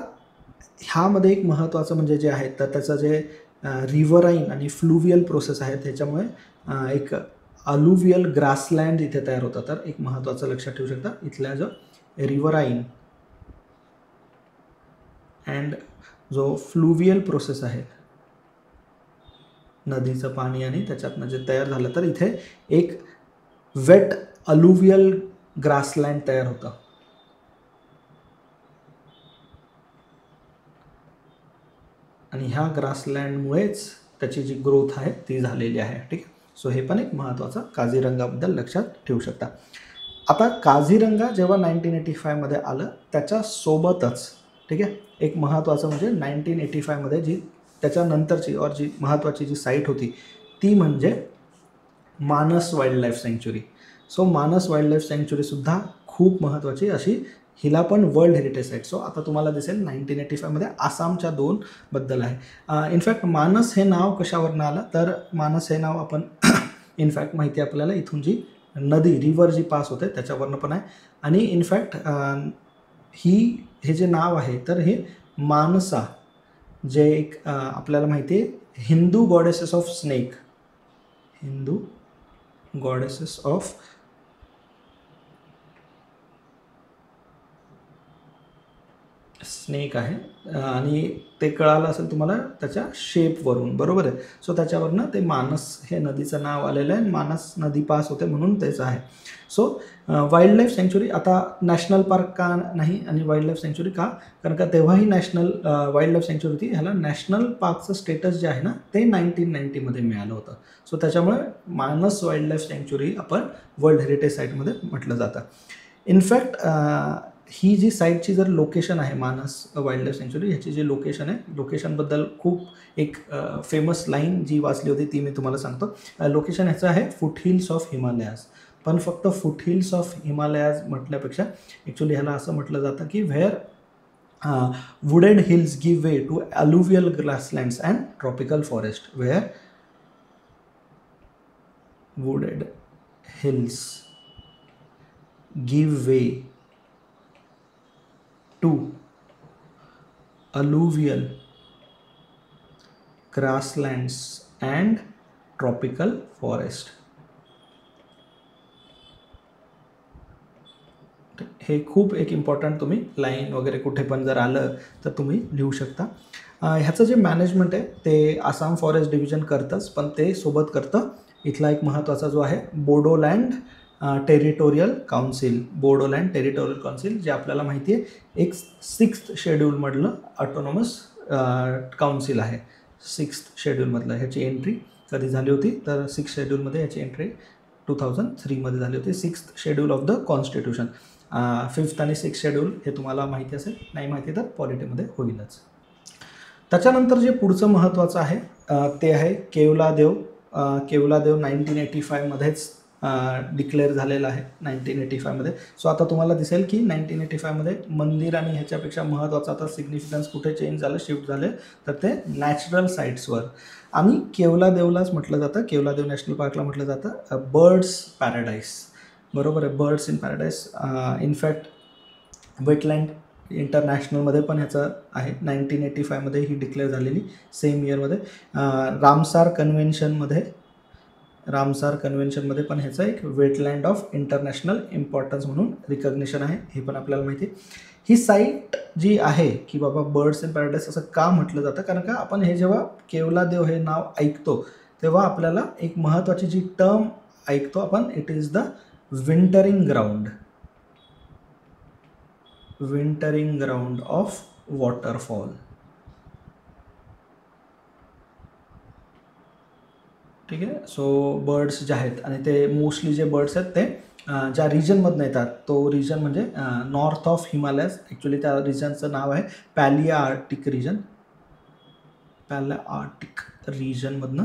ह्यामध्ये एक महत्त्वाचं म्हणजे जे आहे तर त्याचं जे रिव्हराईन आणि फ्लुवियल प्रोसेस आहे त्याच्यामुळे एक अलुवियल ग्रासलँड इथे तयार होतं. तर एक महत्त्वाचं लक्षात ठेवू शकता इथल्या जो रिव्हराईन अँड जो फ्लुवियल प्रोसेस आहे, नदीचं पाणी आणि त्याच्यातनं जे तयार झालं तर इथे एक वेट अलुवियल ग्रासलँड तयार होतं. आणि ह्या ग्रासलँडमुळेच त्याची जी ग्रोथ आहे ती झालेली आहे. ठीक आहे, सो हे पण एक महत्त्वाचं काझीरंगाबद्दल लक्षात ठेवू शकता. आता काझीरंगा जेव्हा 1985मध्ये आलं त्याच्यासोबतच ठीक आहे एक महत्त्वाचं म्हणजे 1985मध्ये जी त्याच्यानंतरची और जी महत्त्वाची जी साईट होती ती म्हणजे मानस वाईल्ड लाईफ सँक्च्युरी. सो मानस वाईल्ड लाईफ सँक्च्युरीसुद्धा खूप महत्त्वाची अशी, हिला पण वर्ल्ड हेरिटेज साईट. सो आता तुम्हाला दिसेल 1985मध्ये आसामच्या 2 बद्दल आहे. इनफॅक्ट मानस हे नाव कशावरनं आलं तर मानस हे नाव आपण इनफॅक्ट माहिती आहे आपल्याला इथून जी नदी रिव्हर जी पास होते त्याच्यावरनं पण आहे. आणि इनफॅक्ट हे जे नाव आहे तर हे मानसा जे एक आपल्याला माहिती आहे Hindu goddesses of snake, Hindu goddesses of snake आहे. आणि ते कळालं असेल तुम्हाला त्याच्या शेपवरून, बरोबर आहे. सो त्याच्यावरनं ते मानस हे नदीचं नाव आलेलं आहे. मानस नदी पास होते म्हणून तेच आहे. सो वाईल्ड लाईफ सँक्च्युरी आता नॅशनल पार्क का नाही आणि वाईल्ड लाईफ सँक्च्युरी का, कारण का तेव्हाही नॅशनल वाईल्ड लाईफ सँक्च्युरी होती. ह्याला नॅशनल पार्कचं स्टेटस जे आहे ना ते 1990मध्ये मिळालं होतं. सो त्याच्यामुळे मानस वाईल्ड लाईफ सँक्च्युरी आपण वर्ल्ड हेरिटेज साईटमध्ये म्हटलं जातं. इनफॅक्ट ही जी साईटची जर लोकेशन आहे मानस वाईल्ड लाईफ सँक्च्युरी ह्याची जी लोकेशन आहे, लोकेशनबद्दल खूप एक फेमस लाईन जी वाचली होती ती मी तुम्हाला सांगतो. लोकेशन ह्याचं आहे फुटहिल्स ऑफ हिमालयाज. पण फक्त फुटहिल्स ऑफ हिमालयाज म्हटल्यापेक्षा ॲक्च्युली ह्याला असं म्हटलं जातं की where wooded hills give way to alluvial grasslands and tropical forest, where wooded hills give way to alluvial grasslands and tropical forest. हे खूप एक इम्पॉर्टंट तुम्ही लाईन वगैरे कुठे पण जर आलं तर तुम्ही लिहू शकता. ह्याचं जे मॅनेजमेंट आहे ते आसाम फॉरेस्ट डिव्हिजन करतंच, पण ते सोबत करतं इथला एक महत्त्वाचा जो आहे Bodoland territorial council. Bodoland territorial council जे आपल्याला माहिती आहे एक 6th शेड्यूलमधलं ऑटोनॉमस काउन्सिल आहे. 6th शेड्यूलमधलं ह्याची एंट्री कधी झाली होती तर 6th शेड्यूलमध्ये ह्याची एंट्री 2003मध्ये झाली होती. 6th schedule of the constitution. 5th आणि 6th शेड्यूल हे तुम्हाला माहिती असेल, नाही माहिती तर पॉलिटीमध्ये होईलच. त्याच्यानंतर जे पुढचं महत्त्वाचं आहे ते आहे केवलादेव. केवलादेव 1985मध्येच डिक्लेअर झालेलं आहे 1985मध्ये. सो आता तुम्हाला दिसेल की 1985मध्ये मंदिर आणि ह्याच्यापेक्षा महत्त्वाचं आता सिग्निफिकन्स कुठे चेंज झालं, शिफ्ट झाले तर ते नॅचरल साईट्सवर. आणि केवलादेवलाच म्हटलं जातं, केवलादेव नॅशनल पार्कला म्हटलं जातं बर्ड्स पॅराडाईस. बरोबर आहे, birds in paradise. In fact wetland इंटरनॅशनलमध्ये पण ह्याचं आहे 1985मध्ये ही डिक्लेअर झालेली सेम इयरमध्ये. रामसार कन्व्हेन्शनमध्ये पण ह्याचं एक वेटलँड ऑफ इंटरनॅशनल इम्पॉर्टन्स म्हणून रिकग्निशन आहे, हे पण आपल्याला माहिती आहे. ही साईट जी आहे की बाबा बर्ड्स इन पॅराडाईस असं का म्हटलं जातं, कारण का आपण हे जेव्हा केवलादेव हे नाव ऐकतो तेव्हा आपल्याला एक महत्त्वाची जी टर्म ऐकतो आपण, it is the wintering ground of waterfall. ठीक आहे. सो बर्ड्स जे आहेत आणि ते मोस्टली जे बर्ड्स आहेत ते ज्या रिजनमधनं येतात तो रिजन म्हणजे नॉर्थ ऑफ हिमालयाज. ॲक्च्युली त्या रिजनचं नाव आहे पॅलिआर्टिक रिजनमधनं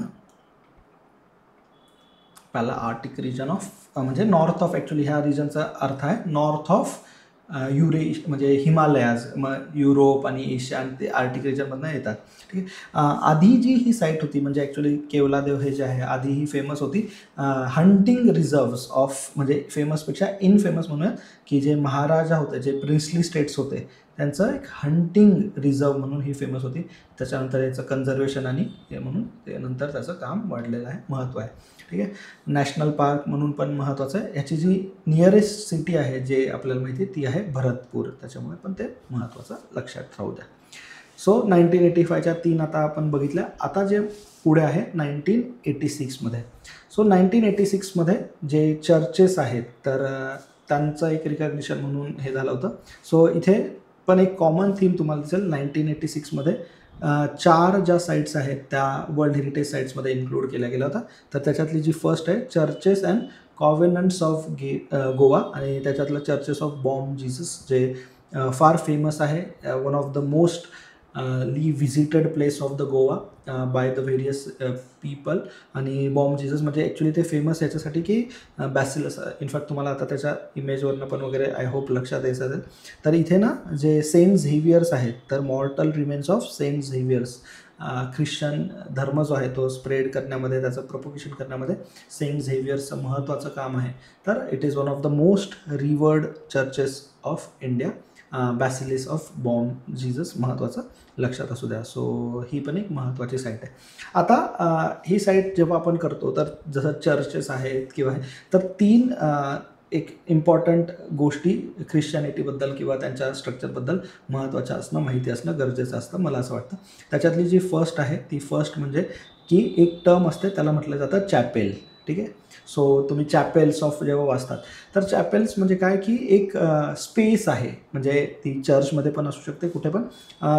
पॅलिआर्टिक रिजन ऑफ म्हणजे नॉर्थ ऑफ, ॲक्च्युली ह्या रिजनचा अर्थ आहे नॉर्थ ऑफ म्हणजे हिमालयाज, मग युरोप आणि एशिया आणि ते आर्टिक रिजनमधनं येतात. ठीक आहे. आधी जी ही साईट होती म्हणजे ॲक्च्युली केवलादेव हे जे आहे आधी ही फेमस होती हंटिंग रिझर्व्स ऑफ, म्हणजे फेमसपेक्षा इनफेमस म्हणूयात, की जे महाराजा होते, जे प्रिन्सली स्टेट्स होते त्यांचं एक हंटिंग रिझर्व म्हणून ही फेमस होती. त्याच्यानंतर याचं कन्झर्वेशन आणि हे म्हणून ते नंतर त्याचं काम वाढलेलं आहे, महत्त्व आहे. ठीक आहे. नॅशनल पार्क म्हणून पण महत्त्वाचं आहे. याची जी नियरेस्ट सिटी आहे जे आपल्याला माहिती आहे ती आहे भरतपूर, त्याच्यामुळे पण ते महत्त्वाचं लक्षात राहू द्या. सो 1985च्या 3 आता आपण बघितल्या. आता जे पुढे आहे 1986मध्ये. सो 1986मध्ये जे चर्चेस आहेत तर त्यांचं एक रिकग्निशन म्हणून हे झालं होतं. सो इथे पण एक कॉमन थीम तुम्हाला दिसेल 1986मध्ये 4 ज्या साईट्स आहेत त्या वर्ल्ड हेरिटेज साईट्समध्ये इन्क्लूड केल्या गेल्या होत्या. तर त्याच्यातली जी फर्स्ट आहे चर्चेस अँड कॉव्हेनंट्स ऑफ गोवा, आणि त्याच्यातलं चर्चेस ऑफ बॉम जीसस जे फार फेमस आहे, one of the most visited place of the Goa by the various people. आणि बॉम जीसस म्हणजे ॲक्च्युली ते फेमस याच्यासाठी की बॅसिलस, इनफॅक्ट तुम्हाला आता त्याच्या इमेजवरनं पण वगैरे आय होप लक्षात यायचं असेल. तर इथे ना जे सेंट झेवियर्स आहेत तर mortal remains of saint Xavier's, Christian धर्म जो आहे तो स्प्रेड करण्यामध्ये, त्याचं प्रोपोगेशन करण्यामध्ये सेंट झेवियर्सचं महत्त्वाचं काम आहे. तर it is one of the most revered churches of India, basilica of Bom Jesus, महत्त्वाचं लक्षात असू द्या. सो ही पण एक महत्त्वाची साईट आहे. आता ही साईट जेव्हा आपण करतो तर जसं चर्चेस आहेत किंवा तर 3 एक इम्पॉर्टंट गोष्टी ख्रिश्चॅनिटीबद्दल किंवा त्यांच्या स्ट्रक्चरबद्दल महत्त्वाच्या असणं, माहिती असणं गरजेचं असतं मला असं वाटतं. त्याच्यातली जी फर्स्ट आहे ती फर्स्ट म्हणजे की एक टर्म असते त्याला म्हटलं जातं चॅपेल. ठीक आहे. सो तुम्ही चॅपेल्स ऑफ जेव्हा वाचतात तर चॅपेल्स म्हणजे काय की एक स्पेस आहे, म्हणजे ती चर्चमध्ये पण असू शकते कुठे पण,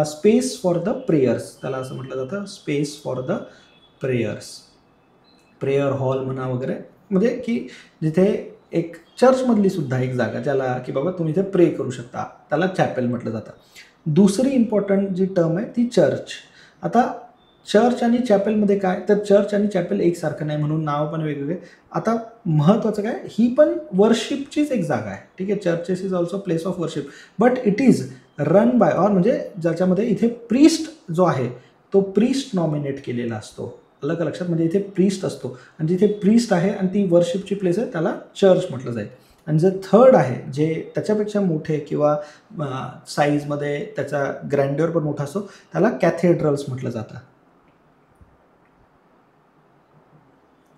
स्पेस फॉर द प्रेयर्स त्याला असं म्हटलं जातं, space for the prayers, prayer hall म्हणा वगैरे, म्हणजे की जिथे एक चर्चमधली सुद्धा एक जागा ज्याला की बाबा तुम्ही इथे प्रे करू शकता त्याला चॅपेल म्हटलं जातं. दुसरी इम्पॉर्टंट जी टर्म आहे ती चर्च. आता चर्च आणि चॅपेलमध्ये काय, तर चर्च आणि चॅपेल एकसारखं नाही म्हणून नाव पण वेगवेगळे. आता महत्त्वाचं काय, ही पण वर्शिपचीच एक जागा आहे. ठीक आहे. Churches is also place of worship, but it is run by or, म्हणजे ज्याच्यामध्ये इथे प्रीस्ट जो आहे तो प्रीस्ट नॉमिनेट केलेला असतो. अलग लक्षात, म्हणजे इथे प्रीस्ट असतो आणि जिथे प्रीस्ट आहे आणि ती वर्शिपची प्लेस आहे त्याला चर्च म्हटलं जाईल. आणि जे थर्ड आहे जे त्याच्यापेक्षा मोठे किंवा साईजमध्ये त्याचा ग्रँड्युअर पण मोठा असतो त्याला कॅथेड्रल्स म्हटलं जातं.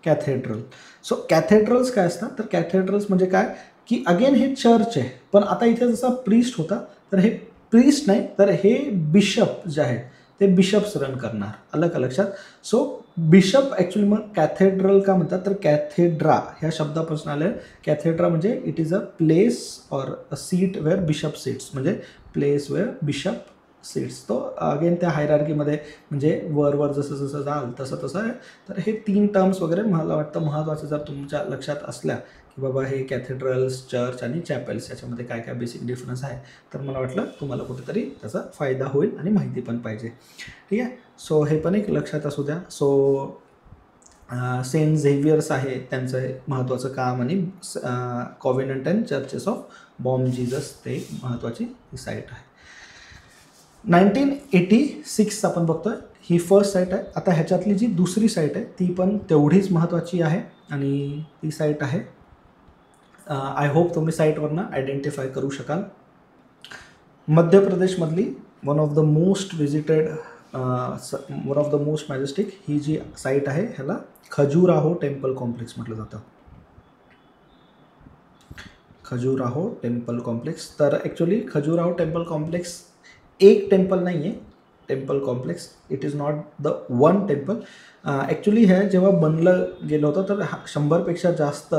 कॅथेड्रल. सो कॅथेड्रल्स काय असतात, तर कॅथेड्रल्स म्हणजे काय की अगेन हे चर्च आहे, पण आता इथे जसा प्रीस्ट होता तर हे प्रीस्ट नाही तर हे बिशप जे आहेत ते बिशप्स रन करणार. अलग लक्षात. सो बिशप ॲक्च्युली मग कॅथेड्रल का म्हणतात तर कॅथेड्रा ह्या शब्दापासून आले. कॅथेड्रा म्हणजे it is a place or a seat where bishop sits, म्हणजे प्लेस वेअर बिशप सीट्स. तो अगेन त्या हायरार्कीमध्ये म्हणजे वर जसं जसं जाल तसं आहे. तर हे 3 टर्म्स वगैरे मला वाटतं महत्त्वाचं जर तुमच्या लक्षात असल्या की बाबा हे कॅथेड्रल्स, चर्च आणि चॅपेल्स याच्यामध्ये काय काय बेसिक डिफरन्स आहे तर मला वाटलं तुम्हाला कुठेतरी त्याचा फायदा होईल आणि माहिती पण पाहिजे. ठीक आहे. सो हे पण एक लक्षात असू द्या. सो सेंट झेवियर्स आहे त्यांचं हे महत्त्वाचं काम आणि covenant and churches of Bom Jesus ते महत्त्वाची साईट आहे. 1986 आपण बघतोय ही फर्स्ट साईट आहे. आता ह्याच्यातली जी दुसरी साईट आहे ती पण तेवढीच महत्त्वाची आहे आणि ती साईट आहे, आय होप तुम्ही साईटवरनं आयडेंटिफाय करू शकाल, मध्य प्रदेशमधली one of the most visited, one of the most majestic ही जी साईट आहे ह्याला खजुराहो टेम्पल कॉम्प्लेक्स म्हटलं जातं. Khajuraho temple complex. तर ॲक्च्युली खजुराहो टेम्पल कॉम्प्लेक्स एक टेम्पल नाही आहे, temple complex. It is not the one temple. Actually हे जेव्हा बनलं गेलं होतं तर 100पेक्षा जास्त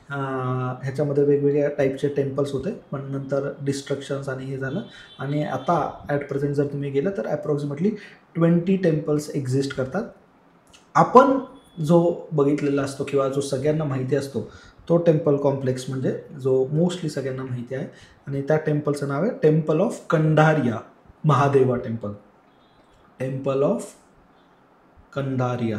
ह्याच्यामध्ये वेगवेगळ्या टाईपचे टेम्पल्स होते, पण नंतर डिस्ट्रक्शन्स आणि हे झालं. आणि आता ॲट प्रेझेंट जर तुम्ही गेलं तर ॲप्रॉक्सिमेटली 20 टेम्पल्स एक्झिस्ट करतात. आपण जो बघितलेला असतो किंवा जो सगळ्यांना माहिती असतो तो टेम्पल कॉम्प्लेक्स म्हणजे जो मोस्टली सगळ्यांना माहिती आहे, आणि त्या टेम्पलचं नाव आहे temple of Kandariya Mahadeva temple. Temple of Kandariya.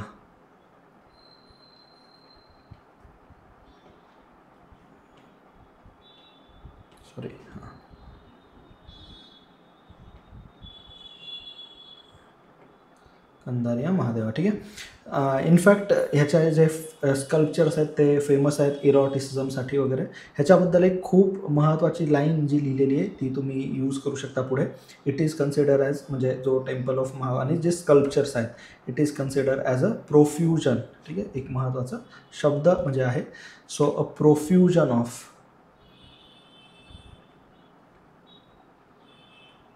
Sorry, Kandariya Mahadeva. ठीक आहे. इनफॅक्ट ह्याच्या जे स्कल्पचर्स आहेत ते फेमस आहेत इरोटिसिझमसाठी वगैरे. ह्याच्याबद्दल एक खूप महत्त्वाची लाईन जी लिहिलेली आहे ती तुम्ही यूज करू शकता पुढे. इट इज कन्सिडर ॲज, म्हणजे जो टेम्पल ऑफ महा आणि जे स्कल्पचर्स आहेत, it is consider as a profusion. ठीक आहे, एक महत्त्वाचा शब्द म्हणजे आहे. So a profusion of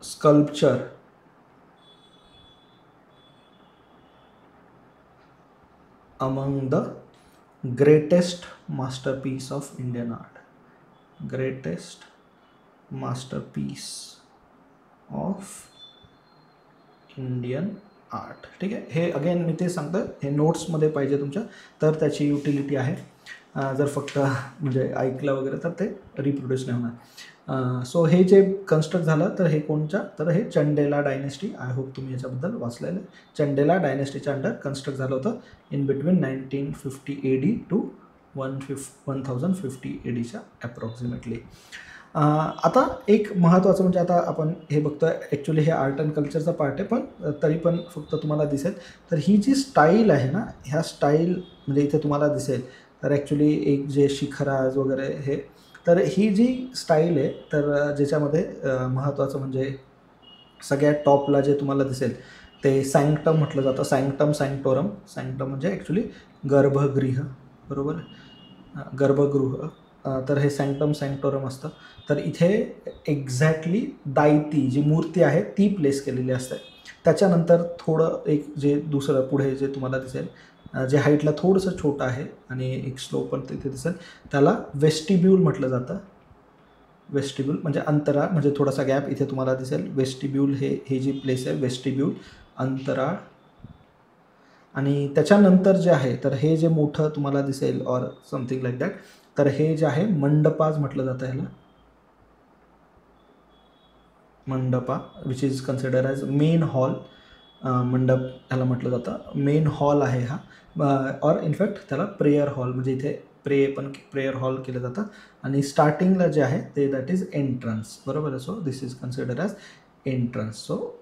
sculpture among the greatest masterpiece of Indian art. Greatest masterpiece of Indian art. ठीक आहे. हे अगेन मी ते सांगतो, हे नोट्समध्ये पाहिजे तुमच्या, तर त्याची युटिलिटी आहे. जर फक्त म्हणजे ऐकलं वगैरे तर ते रिप्रोड्यूस नाही होणार. सो हे जे कन्स्ट्रक्ट झालं तर हे कोणच्या, तर हे चंडेला डायनेस्टी. आय होप तुम्ही याच्याबद्दल वाचलेलं. चंडेला डायनेस्टीच्या अंडर कन्स्ट्रक्ट झालं होतं इन बिटवीन 1950 AD टू 1050 ADच्या ॲप्रॉक्सिमेटली. आता एक महत्त्वाचं म्हणजे आता आपण हे बघतो आहे, ॲक्च्युली हे आर्ट अँड कल्चरचा पार्ट आहे, पण तरी पण फक्त तुम्हाला दिसेल तर ही जी स्टाईल आहे ना, ह्या स्टाईल म्हणजे इथे तुम्हाला दिसेल तर ॲक्च्युली एक जे शिखराज वगैरे हे, तर ही जी स्टाईल आहे तर ज्याच्यामध्ये महत्त्वाचं म्हणजे सगळ्यात टॉपला जे तुम्हाला दिसेल ते सँक्टम म्हटलं जातं. सँक्टम सँक्टोरम. सँक्टम म्हणजे ॲक्च्युली गर्भगृह, बरोबर, गर्भगृह. तर हे सँक्टम सँक्टोरम असतं. तर इथे एक्झॅक्टली दायती जी मूर्ती आहे ती प्लेस केलेली असते. त्याच्यानंतर थोडं एक जे दुसरं पुढे जे तुम्हाला दिसेल जे हाईटला थोडंसं छोटं आहे आणि एक स्लो पण तिथे दिसेल, त्याला वेस्टिब्यूल म्हटलं जातं. वेस्टिब्यूल म्हणजे अंतराळ, म्हणजे थोडासा गॅप इथे तुम्हाला दिसेल. वेस्टिब्यूल हे जी प्लेस आहे, वेस्टिब्यूल, अंतराळ. आणि त्याच्यानंतर जे आहे तर हे जे मोठं तुम्हाला दिसेल ऑर समथिंग लाईक दॅट, तर हे जे आहे मंडपाज म्हटलं जातं ह्याला. Mandapa which is consider as main hall. मंडप ह्याला म्हटलं जातं. मेन हॉल आहे हा, ऑर इनफॅक्ट त्याला प्रेयर हॉल, म्हणजे इथे प्रेयर हॉल केलं जातं. आणि स्टार्टिंगला जे आहे ते दॅट इज एंट्रन्स, बरोबर आहे. So this is consider as entrance. So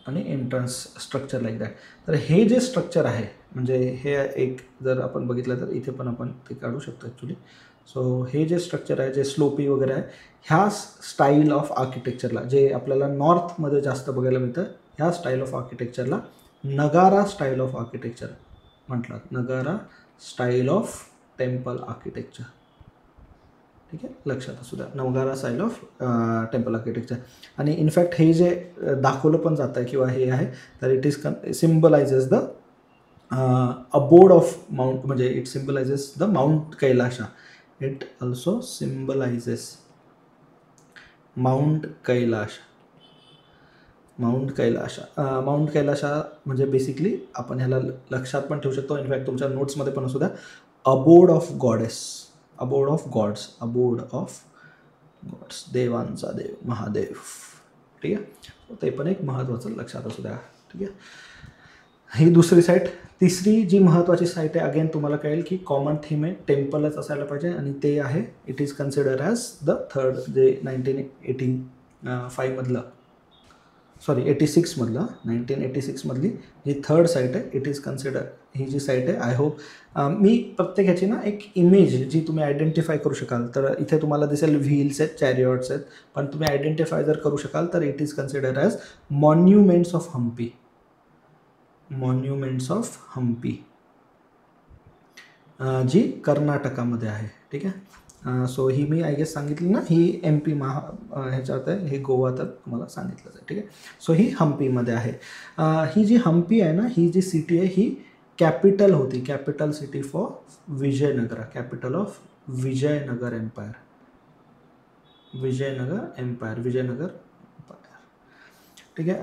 आणि एंट्रन्स स्ट्रक्चर लाईक दॅट. तर हे जे स्ट्रक्चर आहे म्हणजे हे एक जर आपण बघितलं तर इथे पण आपण ते काढू शकतो ॲक्च्युली. सो हे जे स्ट्रक्चर आहे जे स्लोपी वगैरे आहे, ह्या स्टाईल ऑफ आर्किटेक्चरला जे आपल्याला नॉर्थमध्ये जास्त बघायला मिळतं, ह्या स्टाईल ऑफ आर्किटेक्चरला नगारा स्टाईल ऑफ आर्किटेक्चर म्हटलं. नगारा स्टाईल ऑफ टेम्पल आर्किटेक्चर. ठीक आहे, लक्षात असू द्या, Nagara style of temple architecture. आणि इनफॅक्ट हे जे दाखवलं पण जातं किंवा हे आहे तर it is symbolizes the abode of mount, म्हणजे it symbolizes the mount Kailasha. It also symbolizes mount Kailash. Mount Kailasha. Mount Kailasha म्हणजे बेसिकली आपण ह्याला लक्षात पण ठेवू शकतो, इनफॅक्ट तुमच्या नोट्समध्ये पण असू द्या, abode of goddess, abode of gods, abode of gods, देवांचा देव, महादेव. ठीक आहे, ते पण एक महत्त्वाचं लक्षात असू द्या. ठीक आहे, ही दुसरी साईट. तिसरी जी महत्त्वाची साईट आहे, अगेन तुम्हाला कळेल की कॉमन थीम आहे, टेम्पलच असायला पाहिजे, आणि ते आहे it is consider as the third, जे 1985 मधलं, सॉरी 86 मधलं, 1986 मधली जी थर्ड साईट आहे, इट इज कन्सिडर, ही जी साईट आहे, आय होप मी प्रत्येक ह्याची ना एक इमेज जी तुम्ही आयडेंटिफाय करू शकाल, तर इथे तुम्हाला दिसेल व्हील्स आहेत, चॅरियट्स आहेत, पण तुम्ही आयडेंटिफाय जर करू शकाल तर it is consider as monuments of Hampi. Monuments of Hampi जी कर्नाटकामध्ये आहे. ठीक आहे, सो ही मी आय गेस सांगितली ना, ही MP ह्याच्यात आहे, हे गोवा तर तुम्हाला सांगितलंच आहे. ठीक आहे. सो ही हम्पीमध्ये आहे. ही जी हम्पी आहे ना, ही जी सिटी आहे ही कॅपिटल होती, capital city for Vijayanagar, capital of Vijayanagar empire, Vijayanagar empire, Vijayanagar empire. ठीक आहे.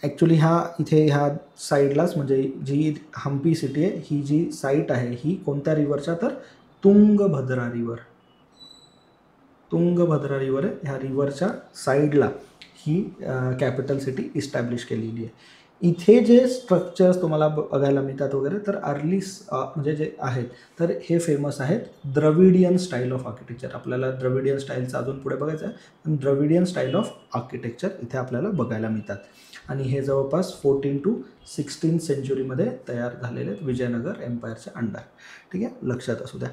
ॲक्च्युली इथे ह्या साईडलाच म्हणजे जी हम्पी सिटी आहे, ही जी साईट आहे ही कोणत्या रिव्हरच्या, तर तुंगभद्रा रिव्हर, तुंगभद्रा रिव्हर आहे, ह्या रिव्हरच्या साईडला ही कॅपिटल सिटी इस्टॅब्लिश केलेली आहे. इथे जे स्ट्रक्चर्स तुम्हाला बघायला मिळतात वगैरे, तर अर्ली म्हणजे जे आहेत तर हे फेमस आहेत द्रविडियन स्टाईल ऑफ आर्किटेक्चर. आपल्याला द्रविडियन स्टाईलचं अजून पुढे बघायचं आहे, पण द्रविडियन स्टाईल ऑफ आर्किटेक्चर इथे आपल्याला बघायला मिळतात. आणि हे जवळपास 14 to 16 सेंचुरीमध्ये तयार झालेले आहेत विजयनगर एम्पायरच्या अंडर. ठीक आहे, लक्षात असू द्या.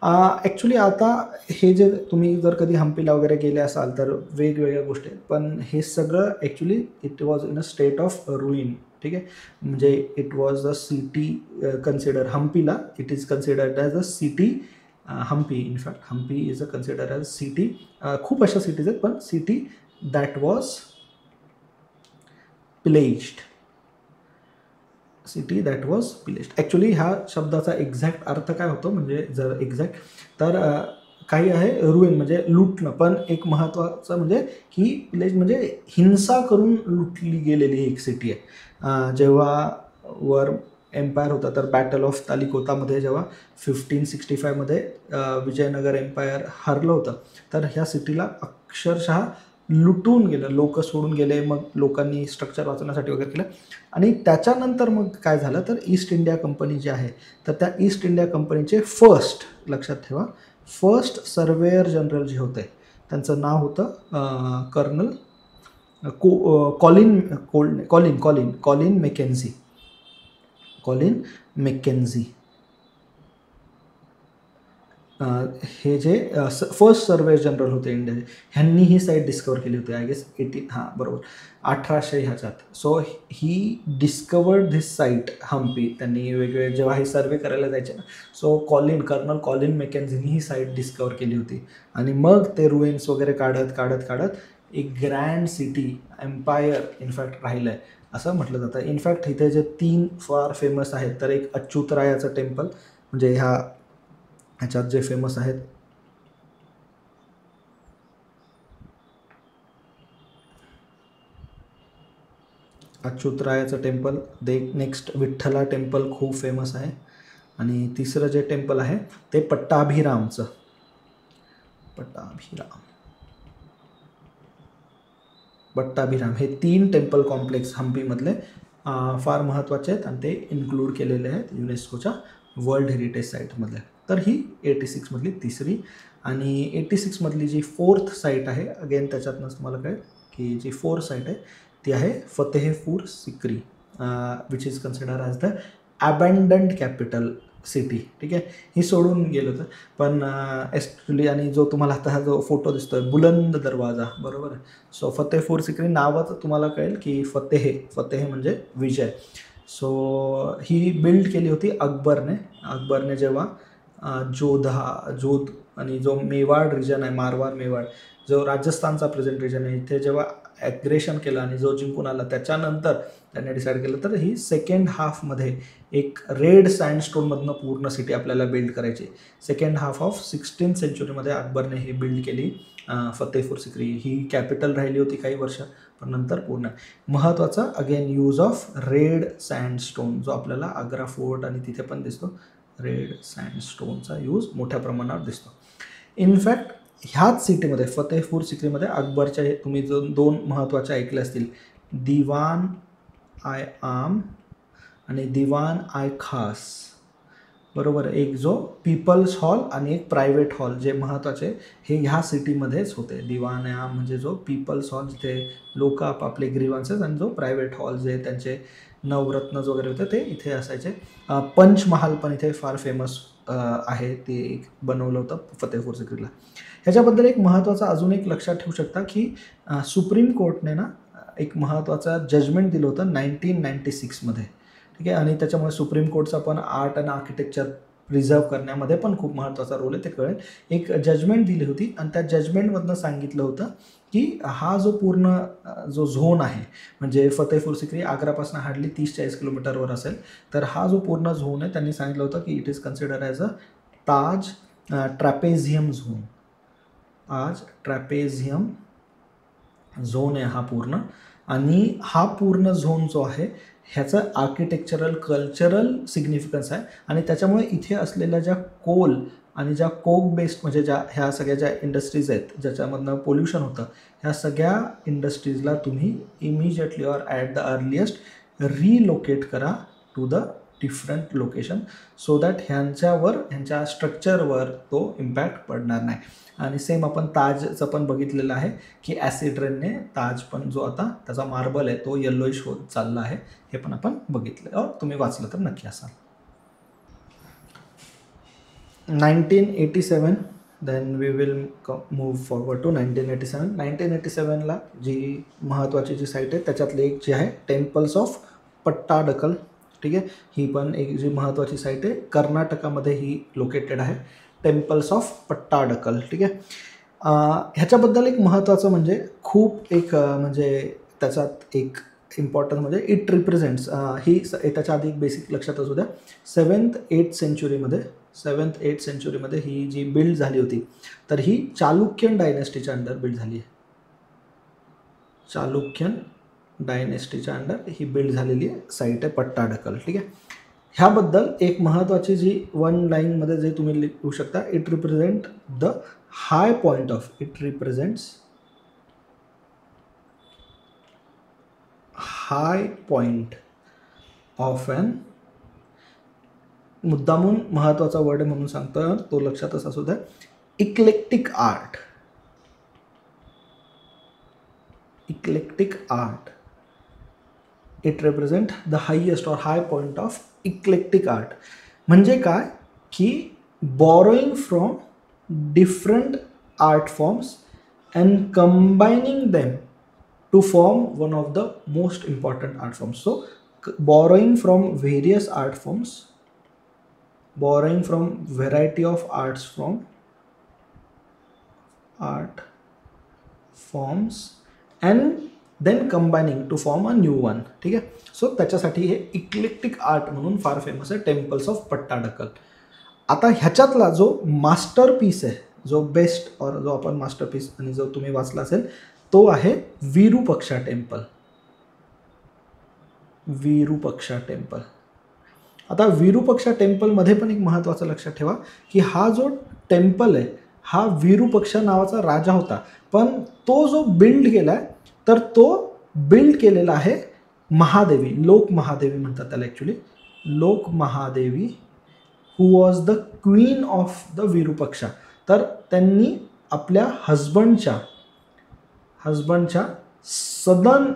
ॲक्च्युली आता हे जे तुम्ही जर कधी हम्पीला वगैरे गेले असाल तर वेगवेगळ्या गोष्टी आहेत, पण हे सगळं actually it was in a state of ruin. ठीक आहे, म्हणजे it was a city consider, हम्पीला it is considered as a city. Hampi in fact Hampi is a consider as city. खूप अशा सिटीज आहेत, पण city that was pledged, city that was placed. Actually ह्या शब्दाचा एक्झॅक्ट अर्थ काय होतो, म्हणजे जर एक्झॅक्ट तर काही आहे रुईन म्हणजे लुटणं, पण एक महत्त्वाचं म्हणजे ही प्लेस म्हणजे हिंसा करून लुटली गेलेली एक सिटी आहे. जेव्हा वर एम्पायर होता तर बॅटल ऑफ तालिकोटामध्ये जेव्हा 1565मध्ये विजयनगर एम्पायर हरलं होतं, तर ह्या सिटीला अक्षरशः लुटून गेलं, लोक सोडून गेले, मग लोकांनी स्ट्रक्चर वाचवण्यासाठी वगैरे केलं. आणि त्याच्यानंतर मग काय झालं, तर ईस्ट इंडिया कंपनी जी आहे, तर त्या ईस्ट इंडिया कंपनीचे फर्स्ट, लक्षात ठेवा, फर्स्ट सर्वेयर जनरल जे होते त्यांचं नाव होतं कर्नल कॉलिन मेकेन्झी, कॉलिन मेकेन्झी. हे जे फर्स्ट सर्वेयर जनरल होते इंडियाचे, ह्यांनी ही साईट डिस्कवर केली होती, आय गेस 1800 ह्याच्यात. So he discovered this site Hampi. त्यांनी वेगवेगळे जेव्हा हे सर्वे करायला जायचे ना, सो कर्नल कॉलिन मेकेन्झीनी ही साईट डिस्कवर केली होती. आणि मग ते रुईन्स वगैरे काढत काढत काढत एक ग्रँड सिटी एम्पायर इनफॅक्ट राहिलं आहे असं म्हटलं जातं. इनफॅक्ट इथे जे 3 फार फेमस आहेत, तर एक अच्युतरायाचं टेम्पल, म्हणजे ह्याच्यात जे फेमस आहेत, अच्युतरायाचं टेम्पल, नेक्स्ट विठ्ठला टेम्पल खूप फेमस आहे. आणि तिसरं जे टेम्पल आहे ते पट्टाभिरामचं, पट्टाभिराम. हे 3 टेम्पल कॉम्प्लेक्स हम्पीमधले फार महत्त्वाचे आहेत आणि ते इन्क्लूड केलेले आहेत युनेस्कोच्या वर्ल्ड हेरिटेज साईटमधले. तर ही 86 मधली तिसरी. आणि 86 मधली जी 4th साईट आहे, अगेन त्याच्यातनंच तुम्हाला कळेल की जी 4th साईट आहे ती आहे Fatehpur Sikri, which is consider as the abandoned capital city. ठीक आहे, ही सोडून गेलं होतं, पण ॲक्च्युली, आणि जो तुम्हाला आता हा जो फोटो दिसतोय बुलंद दरवाजा, बरोबर आहे. सो फतेहपूर सिक्री नावाचं तुम्हाला कळेल की फतेह म्हणजे विजय. सो ही बिल्ड केली होती अकबरने जेव्हा जोध आणि जो मेवाड रिजन आहे, मारवाड मेवाड, जो राजस्थानचा प्रेझेंट रिजन आहे, इथे जेव्हा ॲग्रेशन केलं आणि जो जिंकून आला, त्याच्यानंतर त्यांनी डिसाईड केलं तर ही सेकंड हाफमध्ये एक रेड सँडस्टोनमधनं पूर्ण सिटी आपल्याला बिल्ड करायची. सेकंड हाफ ऑफ 16th सेंचुरीमध्ये अकबरने ही बिल्ड केली फतेहपूर सिक्री. ही कॅपिटल राहिली होती काही वर्ष, पण नंतर पूर्ण. महत्त्वाचा again use of red sandstone, जो आपल्याला आग्रा फोर्ट आणि तिथे पण दिसतो, रेड सँडस्टोनचा यूज मोठ्या प्रमाणावर दिसतो. इनफॅक्ट ह्याच सिटीमध्ये फतेहपूर सिक्रीमध्ये अकबरच्या तुम्ही जो 2 महत्त्वाचे ऐकले असतील, दिवान आय आम आणि दिवान आय खास, बरोबर. एक जो पीपल्स हॉल आणि एक प्रायव्हेट हॉल, जे महत्त्वाचे हे ह्या सिटीमध्येच होते. दिवान आय आम म्हणजे जो पीपल्स हॉल, जिथे लोक आपापले ग्रीव्हन्सेस, आणि जो प्रायव्हेट हॉल जे त्यांचे नवरत्नज वगैरे होते ते इथे असायचे. पंचमहाल पण इथे फार फेमस आहे, ते एक बनवलं होतं फतेहपूर सिक्रीला. ह्याच्याबद्दल एक महत्त्वाचं अजून एक लक्षात ठेवू शकता की सुप्रीम कोर्टने ना एक महत्त्वाचा जजमेंट दिलं होतं 1996मध्ये. ठीक आहे, आणि त्याच्यामुळे सुप्रीम कोर्टचा पण आर्ट आणि आर्किटेक्चर प्रिझर्व करण्यामध्ये पण खूप महत्त्वाचा रोल आहे ते कळेल. एक जजमेंट दिली होती आणि त्या जजमेंटमधनं सांगितलं होतं की हा जो पूर्ण जो झोन आहे म्हणजे फतेहपूर सिक्री आग्रापासून हार्डली 30-40 किलोमीटरवर असेल, तर हा जो पूर्ण झोन आहे त्यांनी सांगितलं होतं की it is consider as a Taj trapezium zone. Taj trapezium zone आहे हा पूर्ण. आणि हा पूर्ण झोन जो आहे ह्याचं आर्किटेक्चरल कल्चरल सिग्निफिकन्स आहे आणि त्याच्यामुळे इथे असलेल्या ज्या कोल आणि ज्या कोक बेस्ड म्हणजे ह्या सगळ्या ज्या इंडस्ट्रीज आहेत ज्याच्यामधनं पोल्युशन होतं, ह्या सगळ्या इंडस्ट्रीजला तुम्ही immediately or at the earliest relocate करा to the different location so that ह्यांच्या स्ट्रक्चरवर तो इम्पॅक्ट पडणार नाही. आणि सेम आपण ताजचं पण बघितलेलं आहे की ॲसिड रेनने ताज पण जो आता त्याचा मार्बल आहे तो येल्लोइश होत चालला आहे, हे पण आपण बघितलं और तुम्ही वाचलं तर नक्की असाल. 1987 then we will move forward to 1987. 1987ला जी महत्त्वाची जी साईट आहे त्याच्यातली एक जी आहे टेम्पल्स ऑफ पट्टाडकल. ठीक आहे, ही पण एक जी महत्त्वाची साईट आहे कर्नाटकामध्ये ही लोकेटेड आहे, टेम्पल्स ऑफ पट्टाडकल. ठीक आहे, ह्याच्याबद्दल एक महत्त्वाचं म्हणजे खूप एक म्हणजे त्याच्यात एक इम्पॉर्टंट म्हणजे इट रिप्रेझेंट्स ही त्याच्या आधी एक बेसिक लक्षात असू द्या 7th-8th सेंचुरीमध्ये ही जी बिल्ड झाली होती तर ही चालुक्यन डायनेस्टीच्या अंडर बिल्ड झाली आहे. चालुक्यन डायनेस्टीच्या अंडर ही बिल्ड झालेली साईट आहे पट्टाडकल. ठीक आहे, ह्याबद्दल एक महत्त्वाची जी वन लाईनमध्ये जे तुम्ही लिहू शकता, it represent the high point of it represents high point of an मुद्दामून महत्त्वाचा वर्ड आहे म्हणून सांगतो तो लक्षातच असू द्या, eclectic art. Eclectic art it represent the highest or high point of eclectic art. म्हणजे काय की borrowing from different art forms and combining them to form one of the most important art forms. So borrowing from various art forms, borrowing from variety of arts from art forms and then combining to form a new one. ठीक आहे, so त्याच्यासाठी हे eclectic art म्हणून फार famous आहे temples of Pattadakal. आता ह्याच्यातला जो masterpiece आहे, जो बेस्ट और जो आपण मास्टरपीस आणि जो तुम्ही वाचला असेल तो आहे विरूपक्षा टेम्पल. विरूपक्षा टेम्पल. आता विरूपक्षा टेम्पलमध्ये पण एक महत्त्वाचं लक्षात ठेवा की हा जो टेम्पल आहे हा विरूपक्षा नावाचा राजा होता, पण तो जो बिल्ड केला आहे तर तो बिल्ड केलेला आहे महादेवी, लोक महादेवी म्हणतात त्याला ॲक्च्युली, लोक Mahadevi who was the queen of the Virupaksha. तर त्यांनी आपल्या हजबंडच्या सदर्न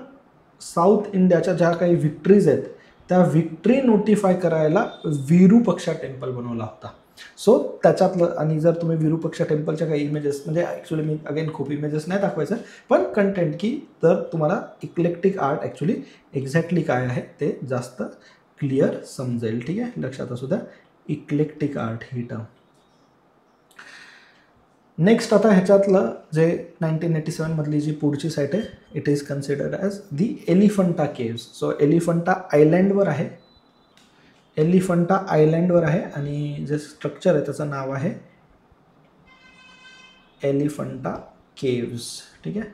साऊथ इंडियाच्या ज्या काही विक्ट्रीज आहेत त्या विक्ट्री नोटिफाय करायला विरूपक्षा टेम्पल बनवला होता. सो त्याच्यातलं आणि जर तुम्ही विरूपक्षा टेम्पलच्या काही इमेजेस म्हणजे ॲक्च्युली मी अगेन खूप इमेजेस नाही दाखवायचं पण कंटेंट की तर तुम्हाला इक्लेक्टिक आर्ट ॲक्च्युली एक्झॅक्टली काय आहे ते जास्त क्लिअर समजेल. ठीक आहे, लक्षात असू द्या इक्लेक्टिक आर्ट ही टर्म. नेक्स्ट आता ह्याच्यातलं जे 1987 मधली जी पुढची साईट आहे it is considered as the Elephanta caves. So Elephanta आयलँडवर आहे, एलिफंटा आयलँडवर आहे आणि जे स्ट्रक्चर आहे त्याचं नाव आहे एलिफंटा केव्स. ठीक आहे,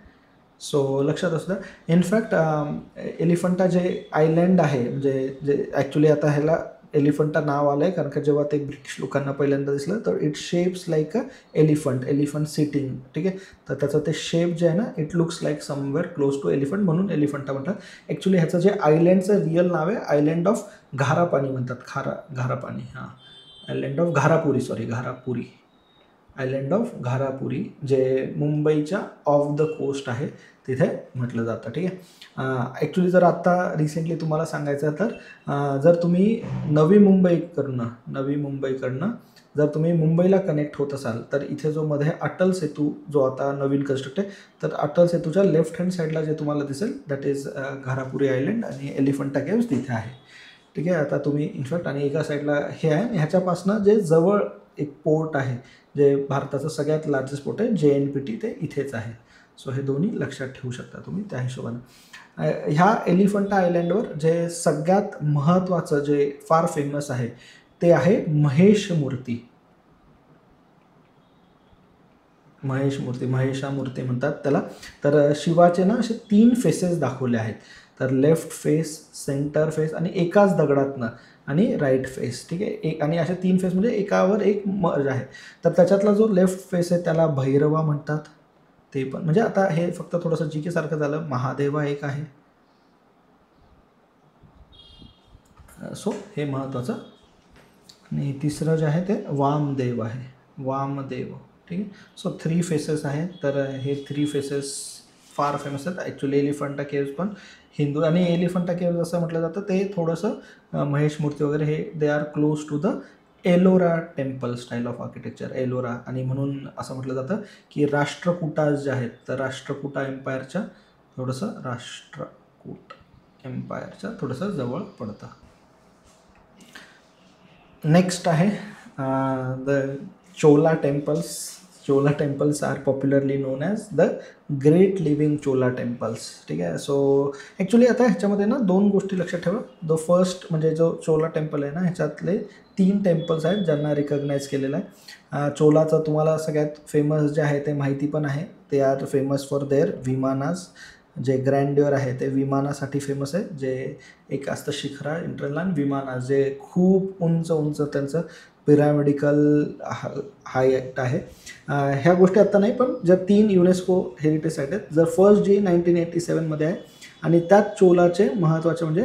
सो लक्षात असू द्या. इनफॅक्ट एलिफंटा जे आयलँड आहे म्हणजे जे ॲक्च्युली आता ह्याला एलिफंटा नाव आलं आहे कारण का जेव्हा ते ब्रिटिश लोकांना पहिल्यांदा दिसलं तर it shapes like a elephant sitting. ठीक आहे, तर त्याचं ते शेप जे आहे ना it looks like somewhere close to elephant म्हणून एलिफंटा म्हणतात. ॲक्च्युली ह्याचं जे आयलँडचं रिअल नाव आहे आयलँड ऑफ घारापानी म्हणतात, घारापानी हां island of Gharapuri island of Gharapuri जे मुंबईच्या ऑफ द कोस्ट आहे तिथे म्हटलं जातं. ठीक आहे, ॲक्च्युली जर आत्ता रिसेंटली तुम्हाला सांगायचं तर जर तुम्ही नवी मुंबईकडनं जर तुम्ही मुंबईला कनेक्ट होत असाल तर इथे जो मध्ये अटल सेतू जो आता नवीन कन्स्ट्रक्ट आहे तर अटल सेतूच्या लेफ्ट हँड साईडला जे तुम्हाला दिसेल दॅट इज घारापुरी आयलँड आणि एलिफंटा केव्स तिथे आहे. ठीक आहे. आता तुम्ही इनफॅक्ट आणि एका साईडला हे आहे, ह्याच्यापासनं जे जवळ एक पोर्ट आहे जे भारताचं सगळ्यात लार्जेस्ट पोर्ट आहे JNPT, ते इथेच आहे. सो हे दोन्ही लक्षात ठेवू शकता तुम्ही त्या हिशोबाने. ह्या एलिफंटा आयलँडवर जे सगळ्यात महत्त्वाचं जे फार फेमस आहे ते आहे महेश मूर्ती. महेशामूर्ती म्हणतात त्याला. तर शिवाचे ना असे 3 फेसेस दाखवले आहेत. तर लेफ्ट फेस, सेंटर फेस आणि एकाच दगडातनं आणि राईट फेस. ठीक आहे. आणि असे 3 फेस म्हणजे एकावर एक मर्ज आहे. तर त्याच्यातला जो लेफ्ट फेस आहे त्याला भैरवा म्हणतात. ते पण म्हणजे आता हे फक्त थोडंसं GK सारखं झालं. महादेवा एक आहे. सो हे महत्त्वाचं. आणि तिसरं जे आहे ते वामदेव आहे. वामदेव. ठीक आहे. सो 3 फेसेस आहेत. तर हे 3 फेसेस फार फेमस आहेत. ॲक्च्युली एलिफंटा केव्ज पण हिंदू आणि एलिफंटा केव्ज असं म्हटलं जातं ते थोडंसं महेश मूर्ती वगैरे हे they are close to the Ellora temple style of architecture. Ellora. आणि म्हणून असं म्हटलं जातं की राष्ट्रकूटा जे आहेत तर राष्ट्रकूटा एम्पायरच्या थोडंसं जवळ पडतं. नेक्स्ट आहे the Chola temples. Chola temples are popularly known as the great living Chola temples. ठीक आहे. सो ॲक्च्युली आता ह्याच्यामध्ये ना 2 गोष्टी लक्षात ठेवा. द फर्स्ट म्हणजे जो चोला टेम्पल आहे ना ह्याच्यातले 3 टेम्पल्स आहेत ज्यांना रिकग्नाईज केलेलं आहे. चोलाचं तुम्हाला सगळ्यात फेमस जे आहे ते माहिती पण आहे. ते आर फेमस फॉर देअर विमानाज. जे ग्रँड्युअर आहे ते विमानासाठी फेमस आहे. जे एक असतं शिखरा इंटरलाइन विमाना जे खूप उंच त्यांचं पिरॅमिडिकल हाईट आहे. ह्या गोष्टी आत्ता नाही पण ज्या 3 युनेस्को हेरिटेज साईट आहेत. जर फर्स्ट जी 1987मध्ये आहे आणि त्यात चोलाचे महत्त्वाचे म्हणजे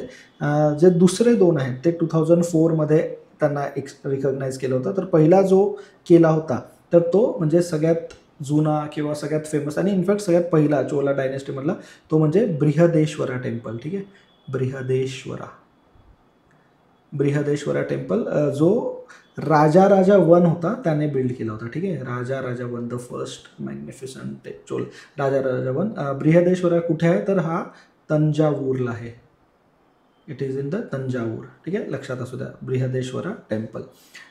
जे दुसरे 2 आहेत ते 2004मध्ये त्यांना रिकग्नाईज केलं होतं. तर पहिला जो केला होता तर तो म्हणजे सगळ्यात जुना किंवा सगळ्यात फेमस आणि इनफॅक्ट सगळ्यात पहिला चोला डायनेस्टीमधला तो म्हणजे बृहदेश्वरा टेम्पल. ठीक आहे. बृहदेश्वरा टेम्पल जो राजा 1 होता त्याने बिल्ड केला होता. ठीक आहे. राजा 1 द फर्स्ट मॅग्निफिसंट चोल राजा 1. बृहदेश्वरा कुठे आहे तर हा तंजावूरला आहे. It is in the Thanjavur. ठीक आहे. लक्षात असू द्या. बृहदेश्वरा टेम्पल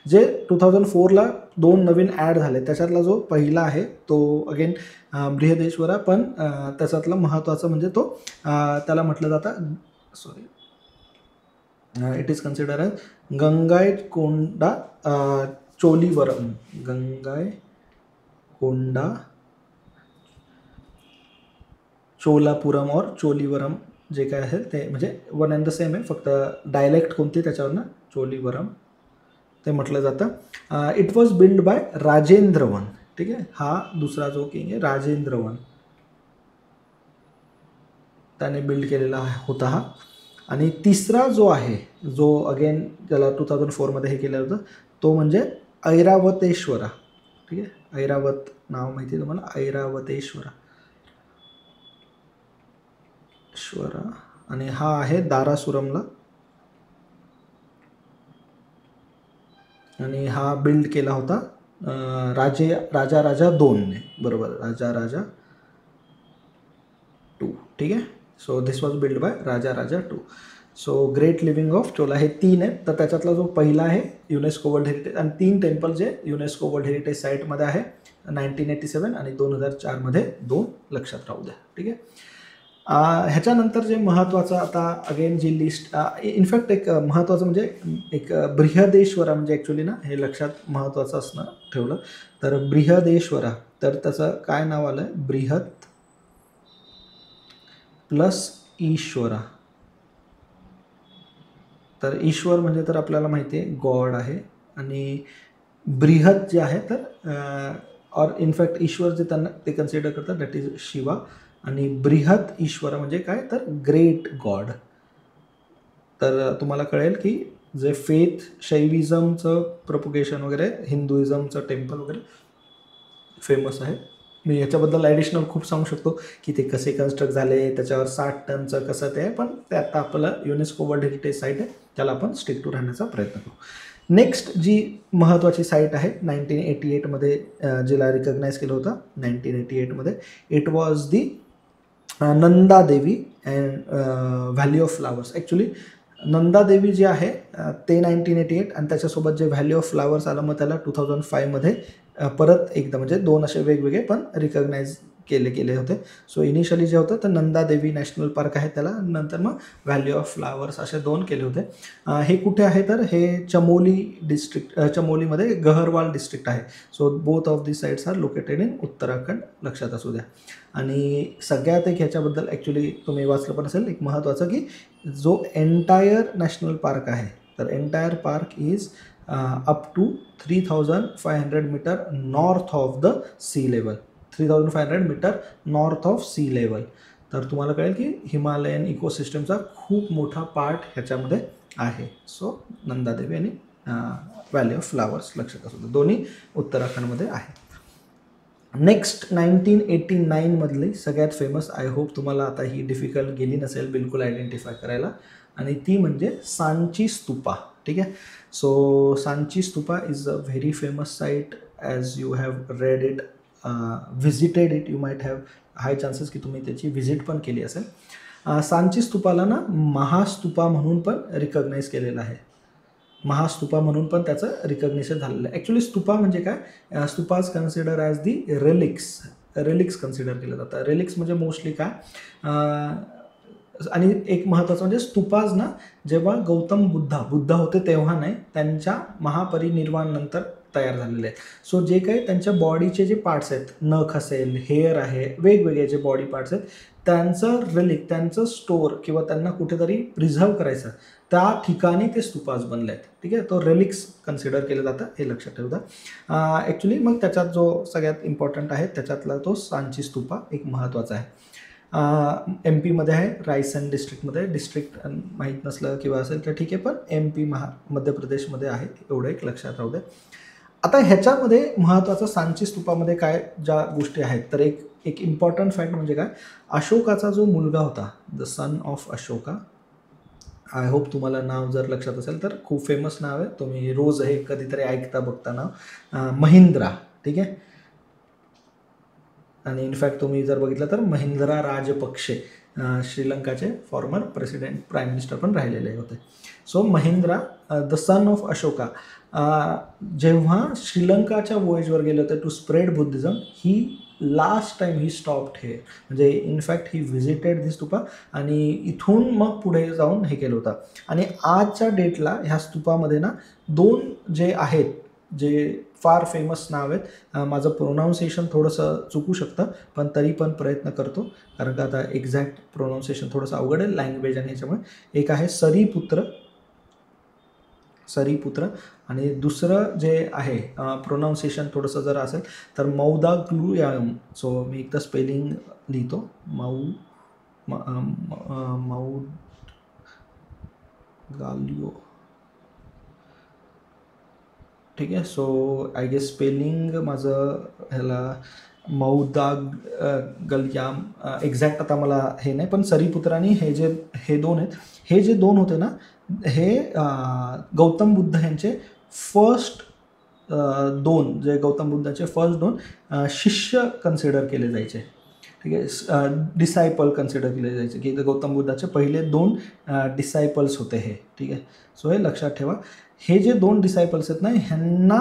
जे 2004ला 2 नवीन ॲड झाले. त्याच्यातला जो पहिला आहे तो अगेन बृहदेश्वरा पण त्याच्यातलं महत्त्वाचं म्हणजे तो त्याला म्हटलं जातं it is consider as Gangaikonda Cholivaram. Gangaikonda Cholapuram और चोलीवरम जे काय आहे ते म्हणजे वन अँड द सेम आहे. फक्त डायलेक्ट कोणती त्याच्यावरनं चोलीवरम ते म्हटलं जातं. It was build bye Rajendra 1. ठीक आहे. हा दुसरा जो किंग आहे राजेंद्र 1 त्याने बिल्ड केलेला होता हा. आणि तिसरा जो आहे जो अगेन ज्याला 2004मध्ये हे केलं होतं तो म्हणजे ऐरावतेश्वरा. ठीक आहे. ऐरावत नाव माहिती आहे तुम्हाला. ऐरावतेश्वरा आणि हा आहे दारासुरमला. आणि हा बिल्ड केला होता राजा 2ने. बरोबर. राजा 2. ठीक आहे. So this was build by Raja 2. So great living of Chola हे 3 आहेत. तर त्याच्यातला जो पहिला आहे युनेस्को वर्ल्ड हेरिटेज आणि 3 टेम्पल जे युनेस्को वर्ल्ड हेरिटेज साईटमध्ये आहे 1987 आणि 2004मध्ये 2 लक्षात राहू द्या. ठीक आहे. ह्याच्यानंतर जे महत्त्वाचं आता अगेन जी लिस्ट इनफॅक्ट एक महत्त्वाचं म्हणजे एक बृहदेश्वरा म्हणजे ॲक्च्युली ना हे लक्षात महत्त्वाचं असणं ठेवलं तर बृहदेश्वरा तर त्याचं काय नाव आलं आहे बृहत प्लस ईश्वरा. तर ईश्वर म्हणजे तर आपल्याला माहिती आहे गॉड आहे आणि बृहत जे आहे तर और इनफॅक्ट ईश्वर जे त्यांना ते कन्सिडर करतात दॅट इज शिवा. आणि बृहत ईश्वर म्हणजे काय तर ग्रेट गॉड. तर तुम्हाला कळेल की जे फेथ शैविझमचं प्रोपोगेशन वगैरे हिंदुइझमचं टेम्पल वगैरे फेमस आहे. मी याच्याबद्दल ॲडिशनल खूप सांगू शकतो की ते कसे कन्स्ट्रक्ट झाले त्याच्यावर 60 टनचं कसं ते आहे पण ते आता आपलं युनेस्को वर्ल्ड हेरिटेज साईट आहे त्याला आपण स्टिक टू राहण्याचा प्रयत्न करू. नेक्स्ट जी महत्त्वाची साईट आहे 1988मध्ये जिला रिकग्नाईज केलं होतं 1988मध्ये it was the Nanda Devi and valley of flowers. Actually Nanda Devi जे आहे ते 1988 आणि त्याच्यासोबत जे व्हॅली ऑफ फ्लावर्स आलं मग त्याला 2005मध्ये परत एकदा म्हणजे 2 असे वेगवेगळे पण रिकग्नाइज केले होते. सो इनिशियली जे होतं तर नंदा देवी नॅशनल पार्क आहे त्याला, नंतर मग व्हॅली ऑफ फ्लावर्स असे 2 केले होते. हे कुठे आहे तर हे चमोली डिस्ट्रिक्ट, चमोलीमध्ये गहरवाल डिस्ट्रिक्ट आहे. So both of the sides are located in Uttarakhand, लक्षात असू द्या. आणि सगळ्यात एक ह्याच्याबद्दल ॲक्च्युली तुम्ही वाचलं पण असेल एक महत्त्वाचं, की जो एंटायर नॅशनल पार्क आहे तर entire park is up to 3500 metre north of the sea level. 3500 metre north of sea level. तर तुम्हाला कळेल की हिमालयन इकोसिस्टमचा खूप मोठा पार्ट ह्याच्यामध्ये आहे. सो नंदादेवी आणि व्हॅली ऑफ फ्लावर्स लक्षात असू दे, दोन्ही उत्तराखंडमध्ये आहे. नेक्स्ट 1989मधली सगळ्यात फेमस, आय होप तुम्हाला आता ही डिफिकल्ट गेली नसेल बिलकुल आयडेंटिफाय करायला, आणि ती म्हणजे सांची स्तूपा. ठीक आहे. So Sanchi stupa is a very famous site as you have read it, visited it, you might have high chances की तुम्ही त्याची व्हिजिट पण केली असेल. सांची स्तूपाला ना महास्तूपा म्हणून पण रिकग्नाइज केलेलं आहे. महास्तूपा म्हणून पण त्याचं रिकग्निशन झालेलं आहे. ॲक्च्युली स्तूपा म्हणजे काय, स्तूपाज कन्सिडर ॲज दी रेलिक्स कन्सिडर केलं जातं. रेलिक्स म्हणजे मोस्टली काय, आणि एक महत्त्वाचं म्हणजे स्तूपाज ना जेव्हा गौतम बुद्ध होते तेव्हा नाही, त्यांच्या महापरिनिर्वाणानंतर तयार झालेले आहेत. सो जे काही त्यांच्या बॉडीचे जे पार्ट्स आहेत, नख असेल, हेअर आहे, वेगवेगळे जे बॉडी पार्ट्स आहेत, त्यांचं रिलिक, त्यांचं स्टोअर किंवा त्यांना कुठेतरी प्रिझर्व करायचं, त्या ठिकाणी ते स्तूपाज बनले आहेत. ठीक आहे. तो रेलिक्स कन्सिडर केलं जातं, हे लक्षात ठेवता. ॲक्च्युली मग त्याच्यात जो सगळ्यात इम्पॉर्टंट आहे त्याच्यातला तो सांची स्तूपा एक महत्त्वाचा आहे. MP मध्ये आहे, रायसेन डिस्ट्रिक्टमध्ये. डिस्ट्रिक्ट माहीत नसलं किंवा असेल तर ठीक आहे, पण MP मध्य प्रदेशमध्ये आहे, एवढं एक लक्षात राहू दे. आता ह्याच्यामध्ये महत्त्वाचं सांची स्तूपामध्ये काय ज्या गोष्टी आहेत, तर एक इम्पॉर्टंट फॅक्ट म्हणजे काय, अशोकाचा जो मुलगा होता, the son of Ashoka, I hope तुम्हाला नाव जर लक्षात असेल तर खूप फेमस नाव आहे, तुम्ही रोज हे कधीतरी ऐकता बघता नाव, महिंद्रा. ठीक आहे. आणि इनफॅक्ट तुम्ही जर बघितलं तर महिंद्रा राजपक्षे श्रीलंकाचे फॉर्मर प्रेसिडेंट, प्राईम मिनिस्टर पण राहिलेले होते. So Mahindra, the son of Ashoka, जेव्हा श्रीलंकाच्या वॉयजवर गेले होते to spread Buddhism, he last time he stopped हे, म्हणजे in fact he visited the stupa आणि इथून मग पुढे जाऊन हे केलं होतं. आणि आजच्या डेटला ह्या स्तूपामध्ये ना 2 जे आहेत, जे फार फेमस नाव आहेत, माझं प्रोनाऊन्सिएशन थोडंसं चुकू शकतं पण तरी पण प्रयत्न करतो, कारण का आता एक्झॅक्ट प्रोनाऊन्सिएशन थोडंसं अवघड आहे लँग्वेज आणि ह्याच्यामुळे. एक आहे सरीपुत्र आणि दुसरं जे आहे प्रोनाऊन्सिएशन थोडंसं जर असेल तर मौदाग्लुयाम. सो मी एकदा स्पेलिंग लिहितो, मौदाग्लुयाम. ठीक आहे. सो आय गेस स्पेलिंग माझं ह्याला मौदाग्लुयाम एक्झॅक्ट आता मला हे नाही, पण सरीपुत्र आणि हे 2 आहेत. हे जे 2 होते ना, हे गौतम बुद्ध यांचे फर्स्ट 2 जे गौतम बुद्धाचे फर्स्ट 2 शिष्य कन्सिडर केले जायचे. ठीक आहे. डिसायपल कन्सिडर केले जायचे, की गौतम बुद्धाचे पहिले 2 डिसायपल्स होते हे. ठीक आहे. सो हे लक्षात ठेवा. हे जे 2 डिसायपल्स आहेत ना, ह्यांना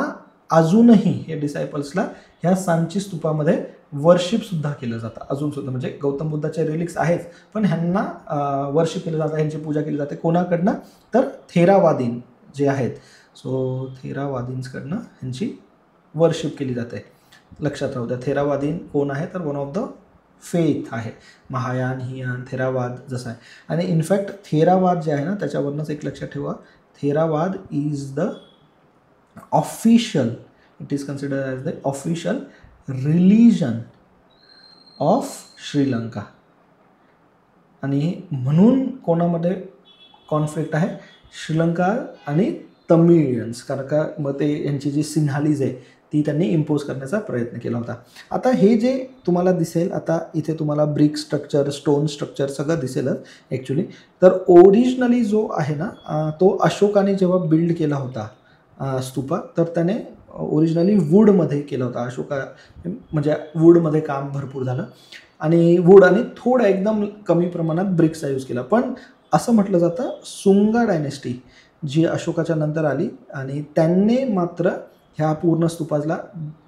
अजूनही हे डिसायपल्सला ह्या सांची स्तूपामध्ये वर्शिपसुद्धा केलं जातं अजूनसुद्धा. म्हणजे गौतम बुद्धाचे रिलिक्स आहेत पण ह्यांना वर्शिप केलं जातं, ह्यांची पूजा केली जाते. कोणाकडनं तर थेरावादीन जे आहेत, सो थेरावादींकडनं ह्यांची वर्शिप केली जाते. लक्षात राहू द्या. थेरावादीन कोण आहे तर वन ऑफ द फेथ आहे, महायान, हियान, थेरावाद जसं आहे. आणि इनफॅक्ट थेरावाद जे आहे ना त्याच्यावरूनच एक लक्षात ठेवा, Theravada is the official, it is considered as the official religion of Sri Lanka. आणि म्हणून कोणामध्ये कॉन्फ्लिक्ट आहे, श्रीलंका आणि तमिळियन्स, कारण का मग ते यांची जी सिंहालीज आहे ती त्यांनी इम्पोज करण्याचा प्रयत्न केला होता. आता हे जे तुम्हाला दिसेल, आता इथे तुम्हाला ब्रिक स्ट्रक्चर, स्टोन स्ट्रक्चर सगळं दिसेलच ॲक्च्युली. तर ओरिजिनली जो आहे ना तो अशोकाने जेव्हा बिल्ड केला होता स्तूपा, तर त्याने ओरिजिनली वूडमध्ये केला होता. अशोका म्हणजे वूडमध्ये काम भरपूर झालं आणि वूड आणि थोडं एकदम कमी प्रमाणात ब्रिक्सचा यूज केला. पण असं म्हटलं जातं सुंगा डायनेस्टी जी अशोकाच्या नंतर आली आणि त्यांनी मात्र ह्या पूर्ण स्तूपाला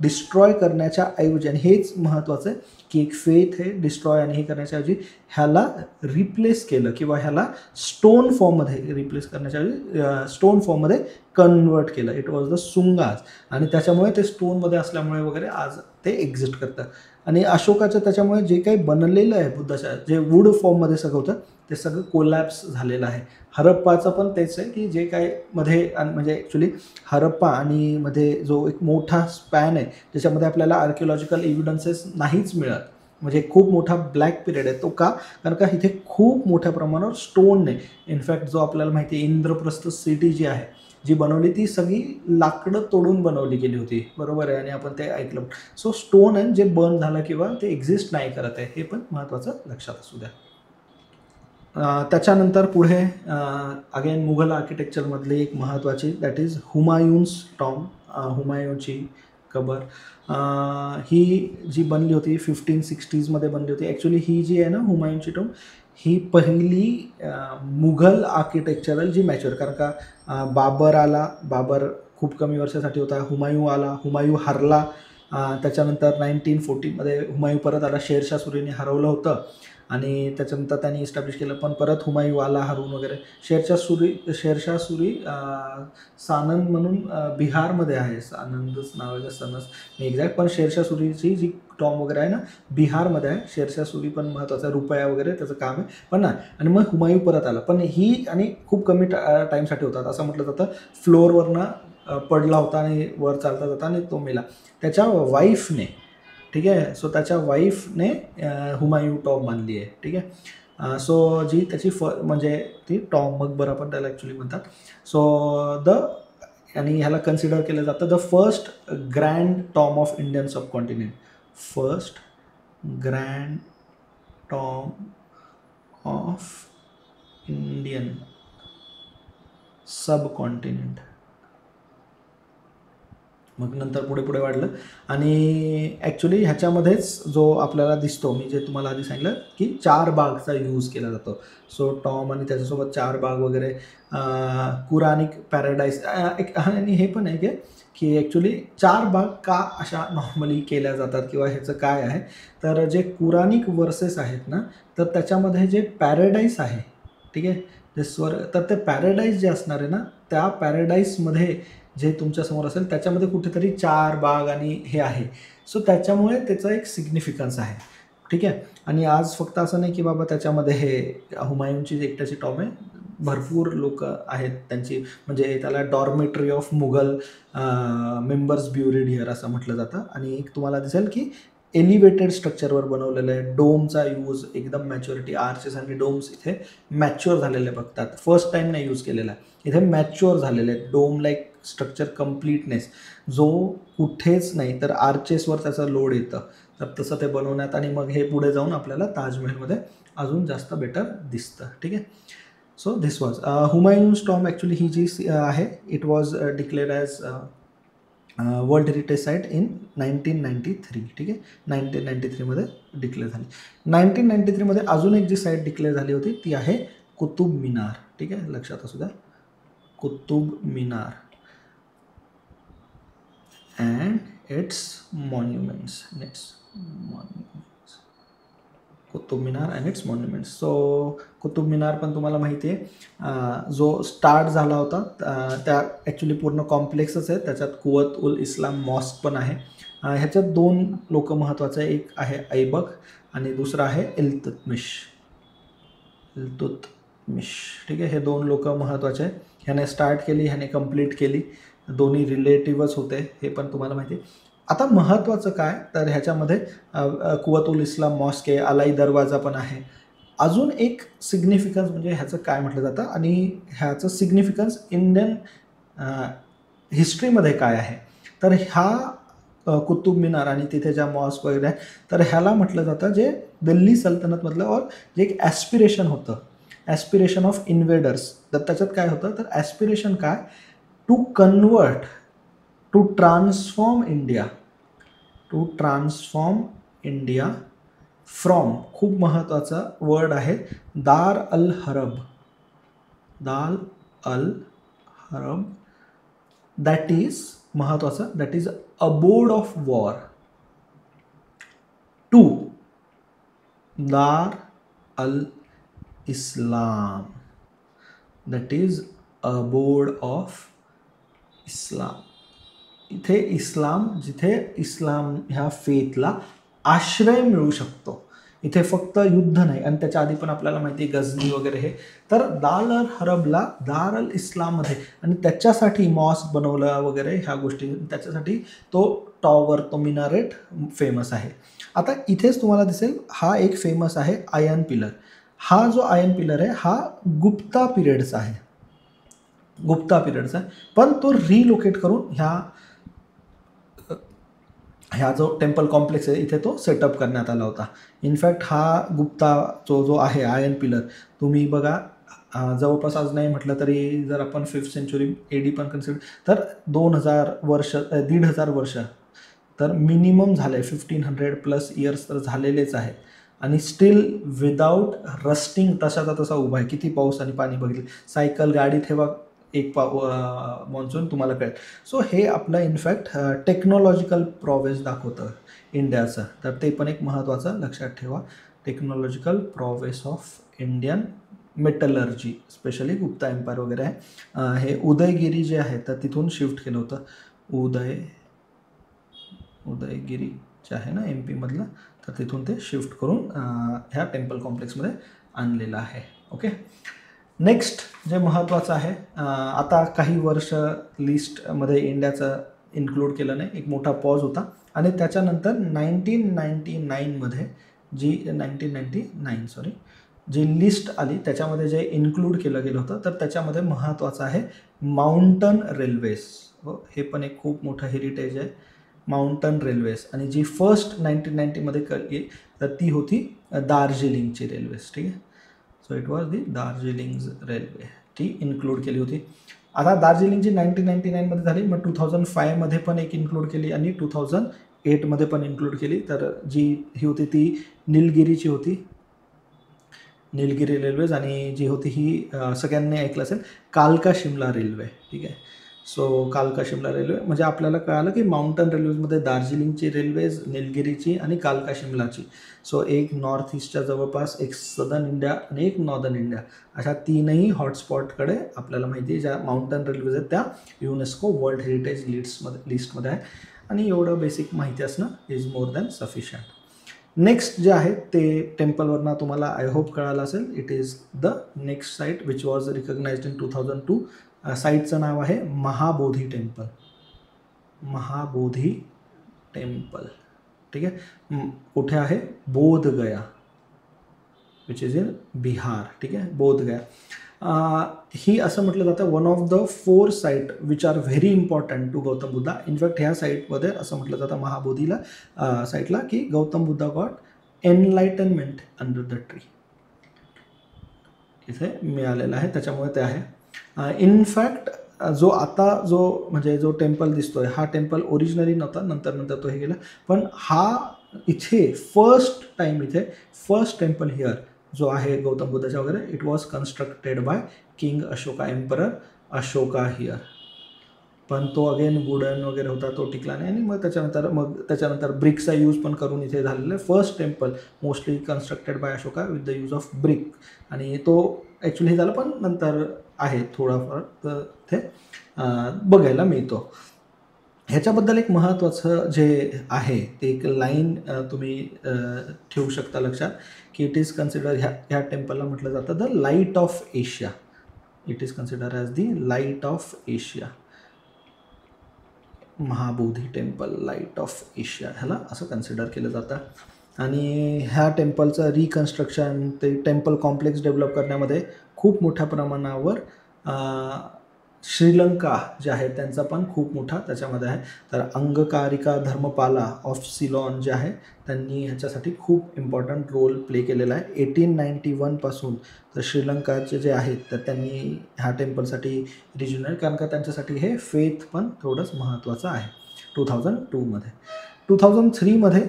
डिस्ट्रॉय करण्याच्या ऐवजी, आणि हेच महत्त्वाचं आहे की एक फेथ हे डिस्ट्रॉय आणि हे करण्याच्या ऐवजी ह्याला रिप्लेस केलं किंवा ह्याला स्टोन फॉर्ममध्ये रिप्लेस करण्याच्या ऐवजी स्टोन फॉर्ममध्ये कन्वर्ट केलं. It was the Sungas. आणि त्याच्यामुळे ते स्टोनमध्ये असल्यामुळे वगैरे आज ते एक्झिस्ट करतं. आणि अशोकाचं त्याच्यामुळे जे काही बनलेलं आहे बुद्धाच्या जे वूड फॉर्ममध्ये सगळं होतं ते सगळं कोलॅप्स झालेलं आहे. हरप्पाचं पण तेच आहे की जे काय मध्ये म्हणजे ॲक्च्युली हरप्पा आणि मध्ये जो एक मोठा स्पॅन आहे ज्याच्यामध्ये आपल्याला आर्किओलॉजिकल एव्हिडन्सेस नाहीच मिळत, म्हणजे खूप मोठा ब्लॅक पिरियड आहे. तो का? कारण का इथे खूप मोठ्या प्रमाणावर स्टोन आहे. इनफॅक्ट जो आपल्याला माहिती आहे इंद्रप्रस्थ सिटी जी आहे जी बनवली ती सगळी लाकडं तोडून बनवली गेली होती, बरोबर आहे, आणि आपण ते ऐकलं. सो स्टोन आहे जे बर्न झालं किंवा ते एक्झिस्ट नाही करत आहे, हे पण महत्त्वाचं लक्षात असू द्या. त्याच्यानंतर पुढे अगेन मुघल आर्किटेक्चरमधली एक महत्त्वाची दॅट इज हुमायून्स टॉम्ब, हुमायूनची कबर. ही जी बनली होती 1560मध्ये बनली होती. ॲक्च्युली ही जी आहे ना हुमायूनची टॉम्ब ही पहिली मुघल आर्किटेक्चरल जी मॅच्युअर, कारण का बाबर आला, बाबर खूप कमी वर्षासाठी होता, हुमायूँ आला, हुमायूँ हरला, त्याच्यानंतर 1940मध्ये हुमायूँ परत आला, शेरशाह सुरीने हरवलं होतं आणि त्याच्यानंतर त्यांनी इस्टॅब्लिश केलं, पण परत हुमायूँ आला हरवून वगैरे. शेरशाह सुरी सानंद म्हणून बिहारमध्ये आहे, सानंदच नाव आहे का सनस मी एक्झॅक्ट, पण शेरशाह सुरीची जी टॉम्ब वगैरे आहे ना बिहारमध्ये आहे. शेरशाह सुरी पण महत्त्वाचा आहे, रुपया वगैरे त्याचं काम आहे पण ना. आणि मग हुमायूँ परत आला, पण ही आणि खूप कमी टाईमसाठी होतात. असं म्हटलं जातं फ्लोअरवरनं पडला होता आणि वर चालता जाता आणि तो मेला. त्याच्या वाईफने, ठीक आहे, सो त्याच्या वाईफने हुमायूँ टॉम्ब बांधली आहे, ठीक आहे. सो जी त्याची म्हणजे ती टॉम्ब मकबरा आपण त्याला ॲक्च्युली म्हणतात. सो आणि ह्याला कन्सिडर केलं जातं the first grand tomb of Indian subcontinent. First grand tomb of Indian subcontinent. मग नंतर पुढे पुढे वाढलं आणि ॲक्च्युली ह्याच्यामध्येच जो आपल्याला दिसतो, मी जे तुम्हाला आधी सांगितलं की 4 बागचा यूज केला जातो. सो टॉम आणि त्याच्यासोबत 4 बाग वगैरे, कुरानिक पॅराडाईस, आणि हे पण आहे की ॲक्च्युली 4 बाग का अशा नॉर्मली केल्या जातात किंवा ह्याचं काय आहे, तर जे कुरानिक वर्सेस आहेत ना तर त्याच्यामध्ये जे पॅराडाईस आहे, ठीक आहे, ते तर ते पॅराडाईस जे असणार आहे ना त्या पॅराडाईसमध्ये जे तुमच्यासमोर असेल त्याच्यामध्ये कुठेतरी 4 बाग आणि हे आहे. सो त्याच्यामुळे त्याचा एक सिग्निफिकन्स आहे, ठीक आहे. आणि आज फक्त असं नाही की बाबा त्याच्यामध्ये हे हुमायूनची एकट्याची टॉम्ब आहे, भरपूर लोक आहेत त्यांची, म्हणजे त्याला dormitory of Mughal members buried here असं म्हटलं जातं. आणि एक तुम्हाला दिसेल की एलिव्हेटेड स्ट्रक्चरवर बनवलेलं आहे, डोमचा यूज एकदम मॅच्युरिटी, आर्चेस आणि डोम्स इथे मॅच्युअर झालेले बघतात. फर्स्ट टाईम नाही यूज केलेला आहे, इथे मॅच्युअर झालेले आहेत, डोम लाईक स्ट्रक्चर कम्प्लीटनेस जो कुठेच नाही तर आर्चेसवर त्याचा लोड येतं, तर तसं ते बनवण्यात. आणि मग हे पुढे जाऊन आपल्याला ताजमहलमध्ये अजून जास्त बेटर दिसतं, ठीक आहे. So this was Humayun's tomb. Actually ही जी आहे it was declared as world heritage site in 1993, ठीक आहे. 1993मध्ये डिक्लेअर झाली. 1993मध्ये अजून एक जी साईट डिक्लेअर झाली होती ती आहे कुतुब मिनार, ठीक आहे, लक्षात असू द्या, Qutub Minar and its monuments. Qutub Minar and its monuments. So Qutub Minar पण तुम्हाला माहिती आहे जो स्टार्ट झाला होता त्या ॲक्च्युली पूर्ण कॉम्प्लेक्सच आहे, त्याच्यात कुवत उल इस्लाम मॉस्क पण आहे. ह्याच्यात 2 लोक महत्त्वाचे आहे, एक आहे ऐबक आणि दुसरा आहे इल्तुतमिश, ठीक आहे. हे 2 लोक महत्त्वाचे आहे. ह्याने स्टार्ट केली, ह्याने कंप्लीट केली, दोन्ही रिलेटिव्हच होते, हे पण तुम्हाला माहिती आहे. आता महत्त्वाचं काय तर ह्याच्यामध्ये कुवत उल इस्लाम मॉस्क आहे, अलाई दरवाजा पण आहे. अजून एक सिग्निफिकन्स म्हणजे ह्याचं काय म्हटलं जातं आणि ह्याचं सिग्निफिकन्स इंडियन हिस्ट्रीमध्ये काय आहे, तर ह्या कुतुब मिनार आणि तिथे ज्या मॉस्क वगैरे आहे तर ह्याला म्हटलं जातं जे दिल्ली सल्तनतमधलं और जे एक ॲस्पिरेशन होतं, ॲस्पिरेशन ऑफ इन्व्हेडर्स. तर त्याच्यात काय होतं तर ॲस्पिरेशन काय, to convert, to transform India from, खूप महत्त्वाचा वर्ड आहे, दार अल हरब, दाल अल हरब, दॅट इज महत्त्वाचं, that is abode of war. 2 दार अल इस्लाम, that is abode of Islam. इथे इस्लाम, जिथे इस्लाम ह्या फेथला आश्रय मिळू शकतो. इथे फक्त युद्ध नाही, आणि त्याच्या आधी पण आपल्याला माहिती आहे गझनी वगैरे हे. तर दार अल हरबला दार अल इस्लाममध्ये, आणि त्याच्यासाठी मॉस्क बनवलं वगैरे ह्या गोष्टी, त्याच्यासाठी तो टॉवर, तो मिनारेट फेमस आहे. आता इथेच तुम्हाला दिसेल हा एक फेमस आहे आयर्न पिलर. हा जो आयर्न पिलर आहे हा गुप्ता पिरियडचा आहे, गुप्ता पिरियडचा आहे, पण तो रिलोकेट करून ह्या जो टेम्पल कॉम्प्लेक्स आहे इथे तो सेटअप करण्यात आला होता. इनफॅक्ट हा गुप्ता जो आहे आयर्न पिलर, तुम्ही बघा जवळपास आज नाही म्हटलं तरी जर आपण 5th सेंचुरी AD पण कन्सिडर, तर 2000 वर्ष, 1500 वर्ष तर मिनिमम झालं आहे. 1500+ इयर्स तर झालेलेच आहे, आणि स्टील विदाऊट रस्टिंग तसाचा तसा उभा आहे. किती पाऊस आणि पाणी बघितले, सायकल गाडी ठेवा एक मॉन्सून तुम्हाला कळेल. सो हे आपलं इनफॅक्ट टेक्नॉलॉजिकल प्रॉवेस दाखवतं इंडियाचं, तर ते पण एक महत्त्वाचं लक्षात ठेवा. Technological prowess of Indian metallurgy, specially Gupta empire वगैरे आहे. हे उदयगिरी जे आहे तर तिथून शिफ्ट केलं होतं. उदयगिरी जे आहे ना MP मधलं, तर तिथून ते शिफ्ट करून ह्या टेम्पल कॉम्प्लेक्समध्ये आणलेलं आहे. ओके, नेक्स्ट जे महत्त्वाचं आहे, आता काही वर्ष लिस्टमध्ये इंडियाचं इन्क्लूड केलं नाही, एक मोठा पॉज होता, आणि त्याच्यानंतर 1999मध्ये जी लिस्ट आली त्याच्यामध्ये जे इन्क्लूड केलं गेलं होतं, तर त्याच्यामध्ये महत्त्वाचं आहे माउंटन रेल्वेज. हे पण एक खूप मोठं हेरिटेज आहे, माउंटन रेल्वेज. आणि जी फर्स्ट 1990मध्ये केली तर ती होती दार्जिलिंगची रेल्वेज. ठीक आहे, so it was the Darjeeling railway, ती इन्क्लूड केली होती. आता दार्जिलिंगची 1999मध्ये झाली, मग 2005मध्ये पण एक इन्क्लूड केली, आणि 2008मध्ये पण इन्क्लूड केली. तर जी ही होती ती निलगिरीची होती, निलगिरी रेल्वेज. आणि जी होती ही सगळ्यांनी ऐकलं असेल, कालका शिमला रेल्वे. ठीक आहे, सो कालका शिमला रेल्वे म्हणजे आपल्याला कळालं की माउंटन रेल्वेजमध्ये दार्जिलिंगची रेल्वेज, निलगिरीची आणि कालका शिमलाची. सो एक नॉर्थ ईस्टच्या जवळपास, एक सदर्न इंडिया आणि एक नॉर्दर्न इंडिया, अशा तीनही हॉटस्पॉटकडे आपल्याला माहिती आहे ज्या माउंटन रेल्वेज आहेत त्या युनेस्को वर्ल्ड हेरिटेज लिस्टमध्ये आहे. आणि एवढं बेसिक माहिती असणं is more than sufficient. Next जे आहे ते टेम्पलवरनं तुम्हाला आय होप कळालं असेल. It is the next site which was recognised in 2002. साईटचं नाव आहे महाबोधी टेम्पल. महाबोधी टेम्पल, ठीक आहे, कुठे आहे, Bodhgaya, which is in Bihar. ठीक आहे, बोधगया. ही असं म्हटलं जातं one of the 4 site which are very important to Gautam Buddha. In fact ह्या साईटमध्ये असं म्हटलं जातं महाबोधीला साईटला की Gautam Buddha got enlightenment under the tree, इथे मिळालेलं आहे, त्याच्यामुळे ते आहे. इनफॅक्ट जो टेम्पल दिसतोय हा टेम्पल ओरिजिनली नव्हता, नंतर तो हे गेला. पण हा इथे फर्स्ट टेम्पल हिअर जो आहे गौतम बुद्धाच्या वगैरे, it was constructed by king Ashoka, emperor Ashoka here. पण तो अगेन वुडन वगैरे होता, तो टिकला नाही. आणि मग त्याच्यानंतर ब्रिकचा यूज पण करून इथे झालेलं आहे. First temple mostly constructed by Ashoka with the use of brick. आणि तो ॲक्च्युली हे झालं, पण नंतर आहे थोडाफार ते बघायला मिळतो. ह्याच्याबद्दल एक महत्त्वाचं जे आहे ते एक लाईन तुम्ही ठेवू शकता लक्षात, की इट इज कन्सिडर, ह्या टेम्पलला म्हटलं जातं the light of Asia. It is consider as the light of Asia. Mahabodhi temple, light of Asia, ह्याला असं कन्सिडर केलं जातं. आणि ह्या टेम्पलचं रिकन्स्ट्रक्शन, ते टेम्पल कॉम्प्लेक्स डेव्हलप करण्यामध्ये खूप मोठ्या प्रमाणावर श्रीलंका जे आहे त्यांचा पण खूप मोठा त्याच्यामध्ये आहे. तर अंगकारिका धर्मपाला ऑफ सिलॉन जे आहे त्यांनी ह्याच्यासाठी खूप इम्पॉर्टंट रोल प्ले केलेला आहे. 1891 पासून तर श्रीलंकाचे जे आहेत तर त्यांनी ह्या टेम्पलसाठी रिजनल, कारण का त्यांच्यासाठी हे फेथ पण थोडंच महत्त्वाचं आहे. 2002मध्ये 2003मध्ये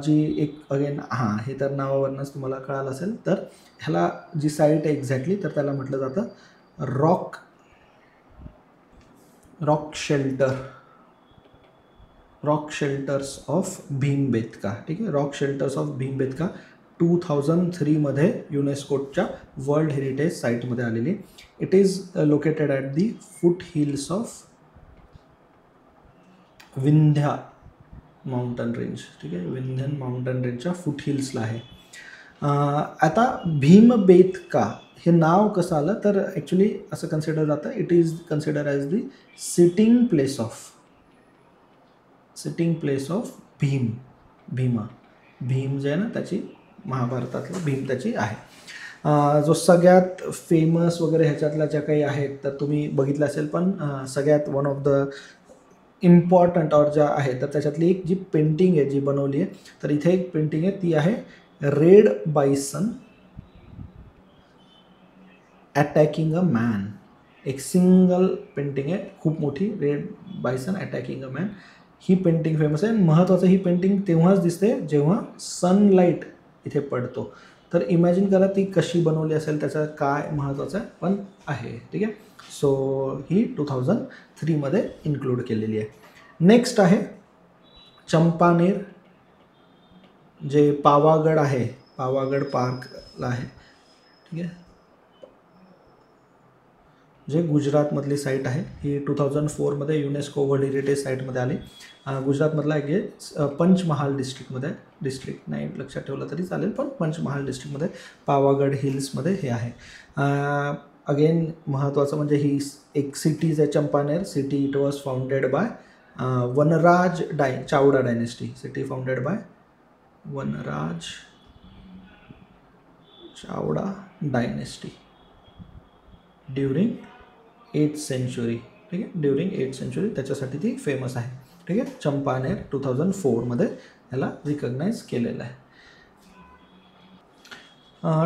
जी एक अगेन हे तर नावावरूनच तुम्हाला कळालं असेल, तर ह्याला जी साईट आहे एक्झॅक्टली तर त्याला म्हटलं जातं रॉक शेल्टर्स ऑफ भीमबेटका, ठीक आहे, रॉक शेल्टर्स ऑफ भीमबेटका 2003 मध्ये युनेस्कोच्या वर्ल्ड हेरिटेज साईटमध्ये आलेली. It is located at the foot hills of Vindhya mountain range, ठीक आहे, विंध्यन माउंटन रेंजच्या फुट हिल्सला आहे. आता भीमबेटका हे नाव कसं आलं तर ॲक्च्युली असं कन्सिडर जातं, it is consider as the sitting place of Bhima. Bhim जे आहे ना त्याची महाभारतातलं भीम त्याची आहे. जो सगळ्यात फेमस वगैरे ह्याच्यातल्या ज्या काही आहेत तर तुम्ही बघितलं असेल, पण सगळ्यात वन ऑफ द इम्पॉर्टंट और ज्या आहे तर त्याच्यातली एक जी पेंटिंग आहे जी बनवली आहे, तर इथे एक पेंटिंग आहे ती आहे red bison attacking a man. एक सिंगल पेंटिंग आहे, खूप मोठी, red bison attacking a man. He painting famous आहे. महत्त्वाचं ही पेंटिंग तेव्हाच दिसते जेव्हा सनलाईट इथे पडतो. तर इमॅजिन करा ती कशी बनवली असेल, त्याचं काय महत्त्वाचं आहे पण आहे, ठीक आहे. सो ही 2003 मध्ये इन्क्लूड केलेली आहे. नेक्स्ट आहे चंपानेर, जे पावागड आहे, पावागड पार्कला आहे, ठीक आहे, जे गुजरातमधली साईट आहे. ही 2004 मध्ये युनेस्को वर्ल्ड हेरिटेज साईटमध्ये आली. गुजरातमधला एक हे पंचमहाल डिस्ट्रिक्टमध्ये, डिस्ट्रिक्ट नाही लक्षात ठेवलं तरी चालेल, पण पंचमहाल डिस्ट्रिक्टमध्ये पावागड हिल्समध्ये हे आहे. अगेन महत्त्वाचं म्हणजे ही एक सिटीज आहे Champaner city. It was founded bye Vanraj Chavda dynasty. City founded by Vanraj Chavda dynasty during 8th century, ठीक आहे, ड्युरिंग 8th century. त्याच्यासाठी ती फेमस आहे, ठीक आहे. चंपानेर 2004 मध्ये याला रिकग्नाइज केलेलं आहे.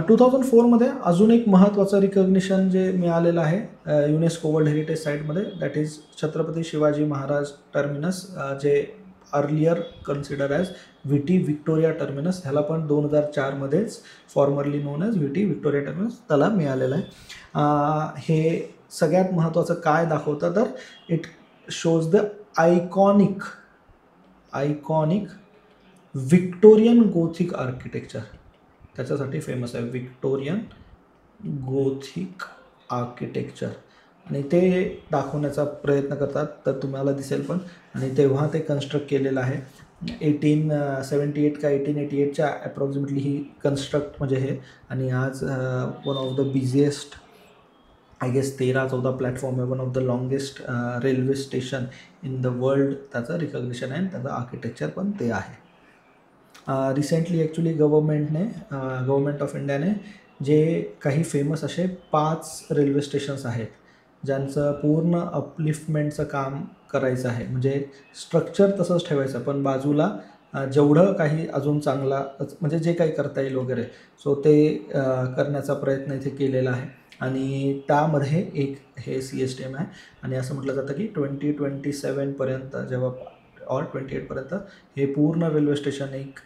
2004 मध्ये अजून एक महत्त्वाचं रिकग्निशन जे मिळालेलं आहे युनेस्को वर्ल्ड हेरिटेज साईटमध्ये, that is Chhatrapati Shivaji Maharaj terminus, जे earlier consider as VT Victoria terminus. ह्याला पण 2004 मध्येच formerly known as VT Victoria terminus त्याला मिळालेलं आहे. हे सगळ्यात महत्त्वाचं काय दाखवतं तर it shows the iconic Victorian Gothic architecture. त्याच्यासाठी फेमस आहे व्हिक्टोरियन गोथिक आर्किटेक्चर, आणि ते दाखवण्याचा प्रयत्न करतात तर तुम्हाला दिसेल पण. आणि तेव्हा ते कन्स्ट्रक्ट केलेलं आहे 1878 का 1888च्या अप्रॉक्सिमेटली ही कन्स्ट्रक्ट म्हणजे हे. आणि आज one of the busiest I guess 13-14 platform आहे, one of the longest railway station in the world. त्याचं रिकग्निशन आहे, त्याचं आर्किटेक्चर पण ते आहे. रिसेंटली ॲक्च्युली गव्हर्मेंट ऑफ इंडियाने जे काही फेमस असे 5 रेल्वे स्टेशन्स आहेत ज्यांचं पूर्ण अपलिफ्टमेंटचं काम करायचं आहे. म्हणजे स्ट्रक्चर तसंच ठेवायचं पण बाजूला जेवढं काही अजून चांगला म्हणजे जे काही करता येईल वगैरे, सो ते करण्याचा प्रयत्न इथे केलेला आहे. आणि त्यामध्ये एक हे CSTM आहे. आणि असं म्हटलं जातं की 2027पर्यंत जेव्हा और 28पर्यंत हे पूर्ण रेल्वे स्टेशन एक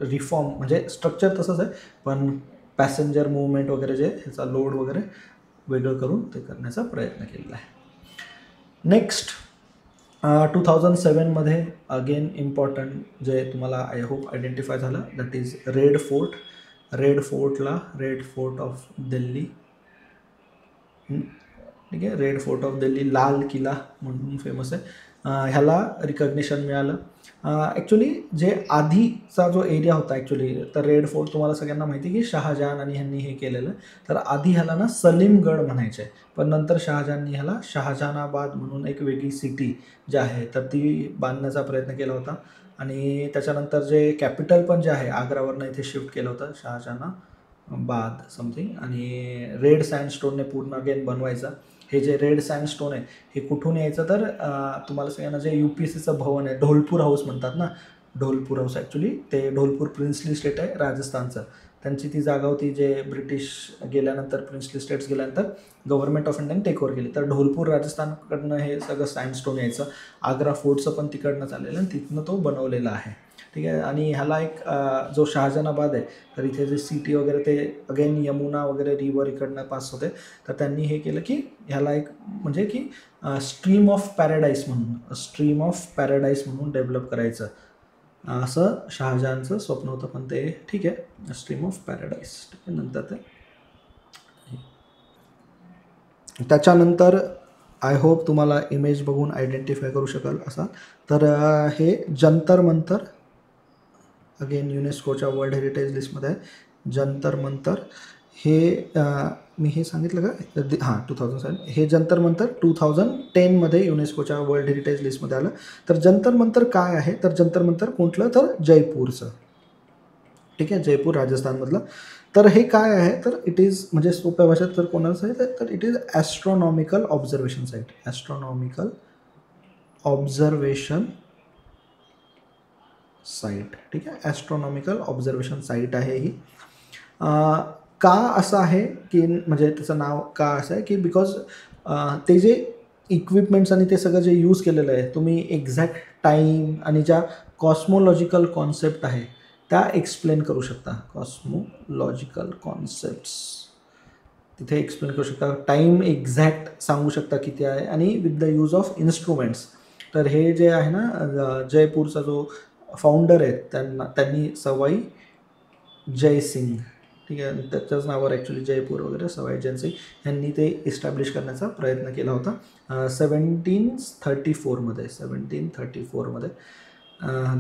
रिफॉर्म, म्हणजे स्ट्रक्चर तसंच आहे पण पॅसेंजर मूवमेंट वगैरे जे ह्याचा लोड वगैरे वेगळं करून ते करण्याचा प्रयत्न केलेला आहे. नेक्स्ट 2007 मध्ये अगेन इम्पॉर्टंट जे तुम्हाला आय होप आयडेंटिफाय झालं, that is red fort. Red fort of Delhi, ठीक आहे, रेड फोर्ट ऑफ दिल्ली, लाल किल्ला म्हणून फेमस आहे. ह्याला रिकग्निशन मिळालं. ॲक्च्युली जे आधीचा जो एरिया होता ॲक्च्युली, तर रेड फोर्ट तुम्हाला सगळ्यांना माहिती की शहाजहान आणि ह्यांनी हे केलेलं. तर आधी ह्याला ना सलीमगड म्हणायचे, पण नंतर शहाजहाननी ह्याला शहाजहानाबाद म्हणून एक वेगळी सिटी जी आहे तर ती बांधण्याचा प्रयत्न केला होता. आणि त्याच्यानंतर जे कॅपिटल पण जे आहे आग्रावरनं इथे शिफ्ट केलं होतं, शहाजहानाबाद समथिंग. आणि रेड सँडस्टोनने पूर्ण अगेन बनवायचं. हे जे रेड सँडस्टोन आहे हे कुठून यायचं तर तुम्हाला सगळ्यांना जे UPSCचं भवन आहे, ढोलपूर हाऊस म्हणतात ना, ढोलपूर हाऊस ॲक्च्युली ते ढोलपूर प्रिन्सली स्टेट आहे राजस्थानचं. त्यांची ती जागा होती जे ब्रिटिश गेल्यानंतर, प्रिन्सली स्टेट्स गेल्यानंतर गव्हर्नमेंट ऑफ इंडियाने टेक ओव्हर केली. तर ढोलपूर राजस्थानकडनं हे सगळं सँडस्टोन यायचं. आग्रा फोर्टचं पण तिकडनं चाललेलं आणि तिथनं तो बनवलेला आहे. ठीक आहे. आणि ह्याला एक जो शहाजनाबाद आहे तर इथे जे सिटी वगैरे ते अगेन यमुना वगैरे रिव्हर इकडनं पास होते, तर त्यांनी हे केलं की ह्याला एक म्हणजे की स्ट्रीम ऑफ पॅराडाईस म्हणून डेव्हलप करायचं, असं शहाजहानचं स्वप्न होतं. पण ते ठीक आहे, स्ट्रीम ऑफ पॅराडाईस, ठीक आहे. नंतर ते त्याच्यानंतर आय होप तुम्हाला इमेज बघून आयडेंटिफाय करू शकाल असा, तर हे जंतर मंतर अगेन युनेस्कोच्या वर्ल्ड हेरिटेज लिस्टमध्ये आहे. जंतर मंतर हे मी हे सांगितलं का, हां 2007, हे जंतर मंतर 2010मध्ये युनेस्कोच्या वर्ल्ड हेरिटेज लिस्टमध्ये आलं. तर जंतर मंतर काय आहे, तर जंतर मंतर कुठलं, तर जयपूरचं, ठीक आहे, जयपूर राजस्थानमधलं. तर हे काय आहे, तर इट इज म्हणजे सोप्या भाषेत जर कोणाचं आहे तर it is astronomical observation site. Astronomical observation site, ठीक आहे. ॲस्ट्रॉनॉमिकल ऑब्झर्वेशन साईट आहे ही. का असं आहे की म्हणजे त्याचं नाव का असं आहे की बिकॉज ते जे इक्विपमेंट्स आणि ते सगळं जे यूज केलेलं आहे, तुम्ही एक्झॅक्ट टाईम आणि ज्या कॉस्मोलॉजिकल कॉन्सेप्ट आहे त्या एक्सप्लेन करू शकता. कॉस्मोलॉजिकल कॉन्सेप्ट्स तिथे एक्सप्लेन करू शकता. टाईम एक्झॅक्ट सांगू शकता किती आहे, आणि with the use of instruments. तर हे जे आहे ना, जयपूरचा जो फाउंडर आहे त्यांनी सवाई जयसिंग, ठीक आहे, त्याच्याच नावावर ॲक्च्युली जयपूर वगैरे, सवाई जयसिंग यांनी ते इस्टॅब्लिश करण्याचा प्रयत्न केला होता 1734मध्ये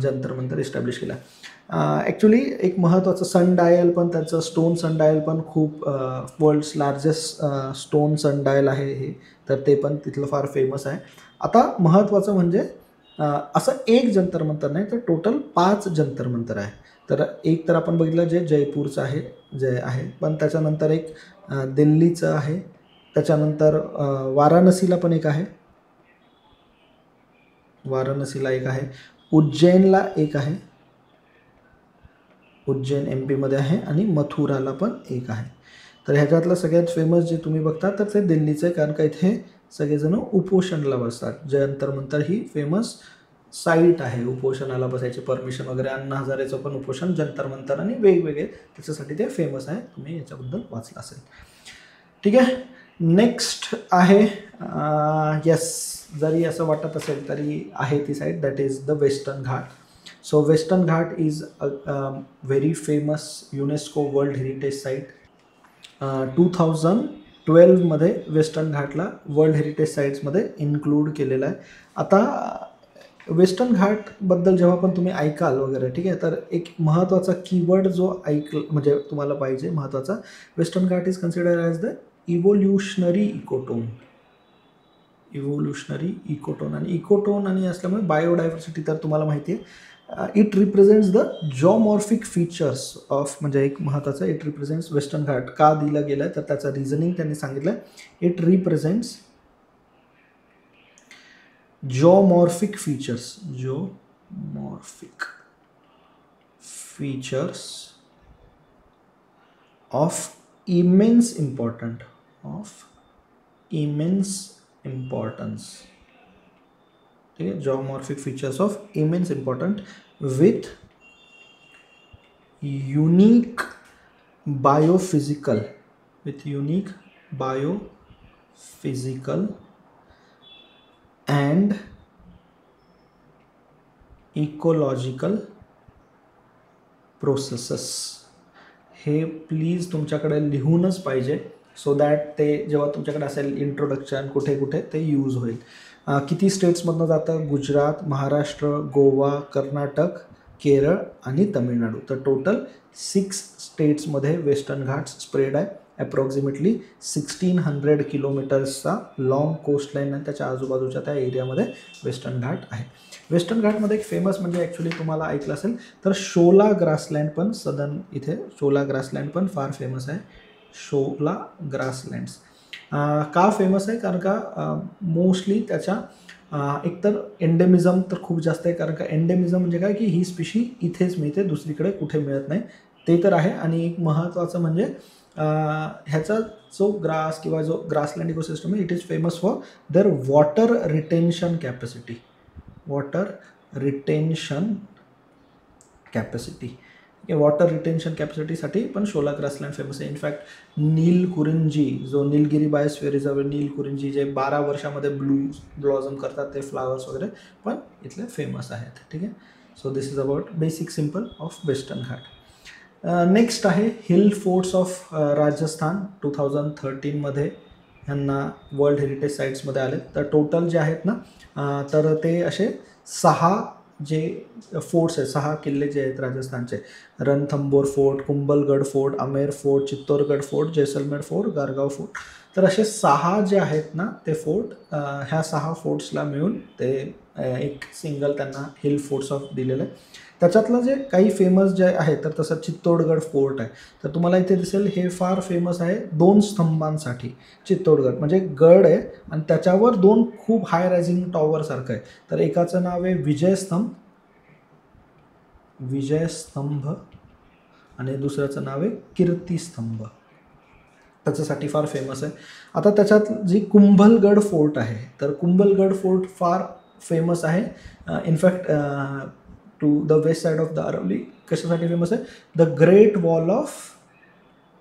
जंतर मंतर इस्टॅब्लिश केला. ॲक्च्युली एक महत्त्वाचं सन डायल पण त्यांचं, स्टोन सन डायल पण खूप वर्ल्ड्स लार्जेस्ट स्टोन सन डायल आहे हे, तर ते पण तिथलं फार फेमस आहे. आता महत्त्वाचं म्हणजे असं एक जंतर मंतर नाही, तर टोटल 5 जंतर मंतर आहे. तर एक तर आपण बघितलं जे जयपूरचं आहे, पण त्याच्यानंतर एक दिल्लीचं आहे, त्याच्यानंतर वाराणसीला पण एक आहे, वाराणसीला एक आहे, उज्जैनला एक आहे, उज्जैन MP मध्ये आहे, आणि मथुराला पण एक आहे. तर ह्याच्यातलं सगळ्यात फेमस जे तुम्ही बघता तर ते दिल्लीचं आहे, कारण का इथे सगळेजण उपोषणला बसतात. जंतर मंतर ही फेमस साईट आहे, उपोषणाला बसायचे परमिशन वगैरे. अण्णा हजारेचं पण उपोषण जंतर मंतर आणि वेगवेगळे त्याच्यासाठी ते फेमस आहे, तुम्ही याच्याबद्दल वाचलं असेल, ठीक आहे. नेक्स्ट आहे येस, जरी असं वाटत असेल तरी आहे ती site, that is the western Ghat. So western Ghat is a very famous UNESCO world heritage site. 2012मध्ये वेस्टर्न घाटला वर्ल्ड हेरिटेज साईट्समध्ये इन्क्लूड केलेलं आहे. आता वेस्टर्न घाटबद्दल जेव्हा पण तुम्ही ऐकाल वगैरे, ठीक आहे, तर एक महत्त्वाचा कीवर्ड जो म्हणजे तुम्हाला पाहिजे महत्त्वाचा, western Ghat is considered as the evolutionary ecotone. आणि इकोटोन आणि असल्यामुळे बायोडायव्हर्सिटी तर तुम्हाला माहिती आहे. It represents the geomorphic features of, म्हणजे एक महत्त्वाचं, इट रिप्रेझेंट्स वेस्टर्न घाट का दिलं गेलं आहे, तर त्याचं रिझनिंग त्यांनी सांगितलं. It represents geomorphic features of immense importance, ठीक आहे, geomorphic features of immense importance with unique biophysical and ecological processes. हे प्लीज तुमच्याकडे लिहूनच पाहिजे, सो दॅट ते जेव्हा तुमच्याकडे असेल इंट्रोडक्शन कुठे कुठे ते यूज होईल. किती स्टेट्समधनं जातं, गुजरात, महाराष्ट्र, गोवा, कर्नाटक, केरळ आणि तमिळनाडू. तर टोटल 6 स्टेट्समध्ये वेस्टर्न घाट्स स्प्रेड आहे. ॲप्रॉक्सिमेटली 1600 किलोमीटर्सचा लॉंग कोस्टलाईन आहे, त्याच्या आजूबाजूच्या त्या एरियामध्ये वेस्टर्न घाट आहे. वेस्टर्न घाटमध्ये एक फेमस म्हणजे ॲक्च्युली तुम्हाला ऐकलं असेल तर शोला ग्रासलँड पण, सदर्न इथे शोला ग्रासलँड पण फार फेमस आहे. शोला ग्रासलँड्स का फेमस आहे, कारण का मोस्टली त्याच्या एकतर एंडेमिझम तर खूप जास्त आहे, कारण का एंडेमिझम म्हणजे काय की ही स्पीशी इथेच मिळते, दुसरीकडे कुठे मिळत नाही, ते तर आहे. आणि एक महत्त्वाचं म्हणजे ह्याचा जो ग्रास किंवा जो ग्रासलँड इकोसिस्टम आहे, it is famous for their water retention capacity. Capacity. Water retention कॅपॅसिटीसाठी पण शोला ग्रासलँड फेमस आहे. इनफॅक्ट नीलकुरिंजी, जो निलगिरी बायोस्फिअर रिझर्व आहे, नीलकुरिंजी जे 12 वर्षामध्ये ब्लॉझम करतात ते फ्लावर्स वगैरे पण इथले फेमस आहेत. ठीक आहे. So this is about basic simple of western Ghat. Next आहे हिल फोर्ट्स ऑफ राजस्थान. 2013मध्ये ह्यांना वर्ल्ड हेरिटेज साईट्समध्ये आले. तर टोटल जे आहेत ना तर ते असे 6 जे फोर्ट्स आहेत, 6 किल्ले जे आहेत राजस्थानचे, Ranthambore fort, Kumbhalgarh fort, Amer fort, Chittorgarh fort, Jaisalmer fort, Gargaon fort. तर असे 6 जे आहेत ना ते फोर्ट, ह्या 6 फोर्ट्सला मिळून ते एक सिंगल त्यांना हिल फोर्ट्स ऑफ दिलेलं आहे. त्याच्यातलं जे काही फेमस जे आहे तर तसं चित्तौडगड फोर्ट आहे. तर तुम्हाला इथे दिसेल हे फार फेमस आहे 2 स्तंभांसाठी. चित्तौडगड म्हणजे गड आहे आणि त्याच्यावर 2 खूप हाय रायझिंग टॉवरसारखं आहे. तर एकाचं नाव आहे विजयस्तंभ आणि दुसऱ्याचं नाव आहे कीर्तिस्तंभ. त्याच्यासाठी फार फेमस आहे. आता त्याच्यात जी कुंभलगड फोर्ट आहे तर कुंभलगड फोर्ट फार फेमस आहे. In fact to the west side of the Aravalli कशासाठी फेमस आहे? The great wall of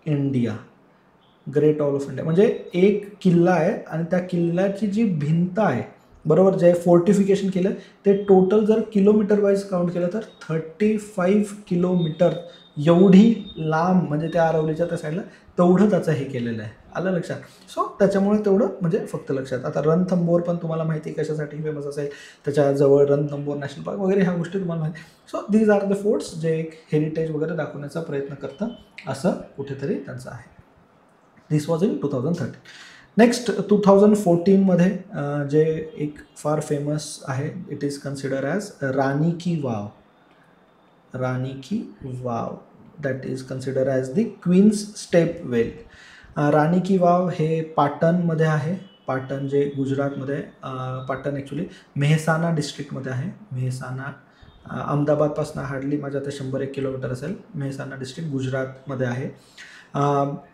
India. Great wall of India म्हणजे एक किल्ला आहे आणि त्या किल्ल्याची जी भिंत आहे बरोबर, जे फोर्टिफिकेशन केलं ते टोटल जर किलोमीटर वाईज काउंट केलं तर 35 किलोमीटर एवढी लांब, म्हणजे त्या अरवलीच्या त्या साईडला तेवढं त्याचं हे केलेलं आहे. आलं लक्षात? सो त्याच्यामुळे तेवढं म्हणजे फक्त लक्षात. आता रणथंबोर पण तुम्हाला माहिती कशासाठी फेमस असेल, त्याच्याजवळ रणथंबोर नॅशनल पार्क वगैरे ह्या गोष्टी तुम्हाला माहिती. So these are the forts जे एक हेरिटेज वगैरे दाखवण्याचा प्रयत्न करतं असं कुठेतरी त्यांचं आहे. This was in 2013. नेक्स्ट 2014मध्ये जे एक फार फेमस आहे, it is consider as Rani ki Vav. Rani ki Vav that is consider as the queen's step well. Rani ki Vav हे पाटणमध्ये आहे. पाटण जे गुजरातमध्ये, पाटण ॲक्च्युली मेहसाणा डिस्ट्रिक्टमध्ये आहे. मेहसाणा अहमदाबादपासून हार्डली माझ्या ते 101 किलोमीटर असेल. मेहसाणा डिस्ट्रिक्ट गुजरातमध्ये आहे.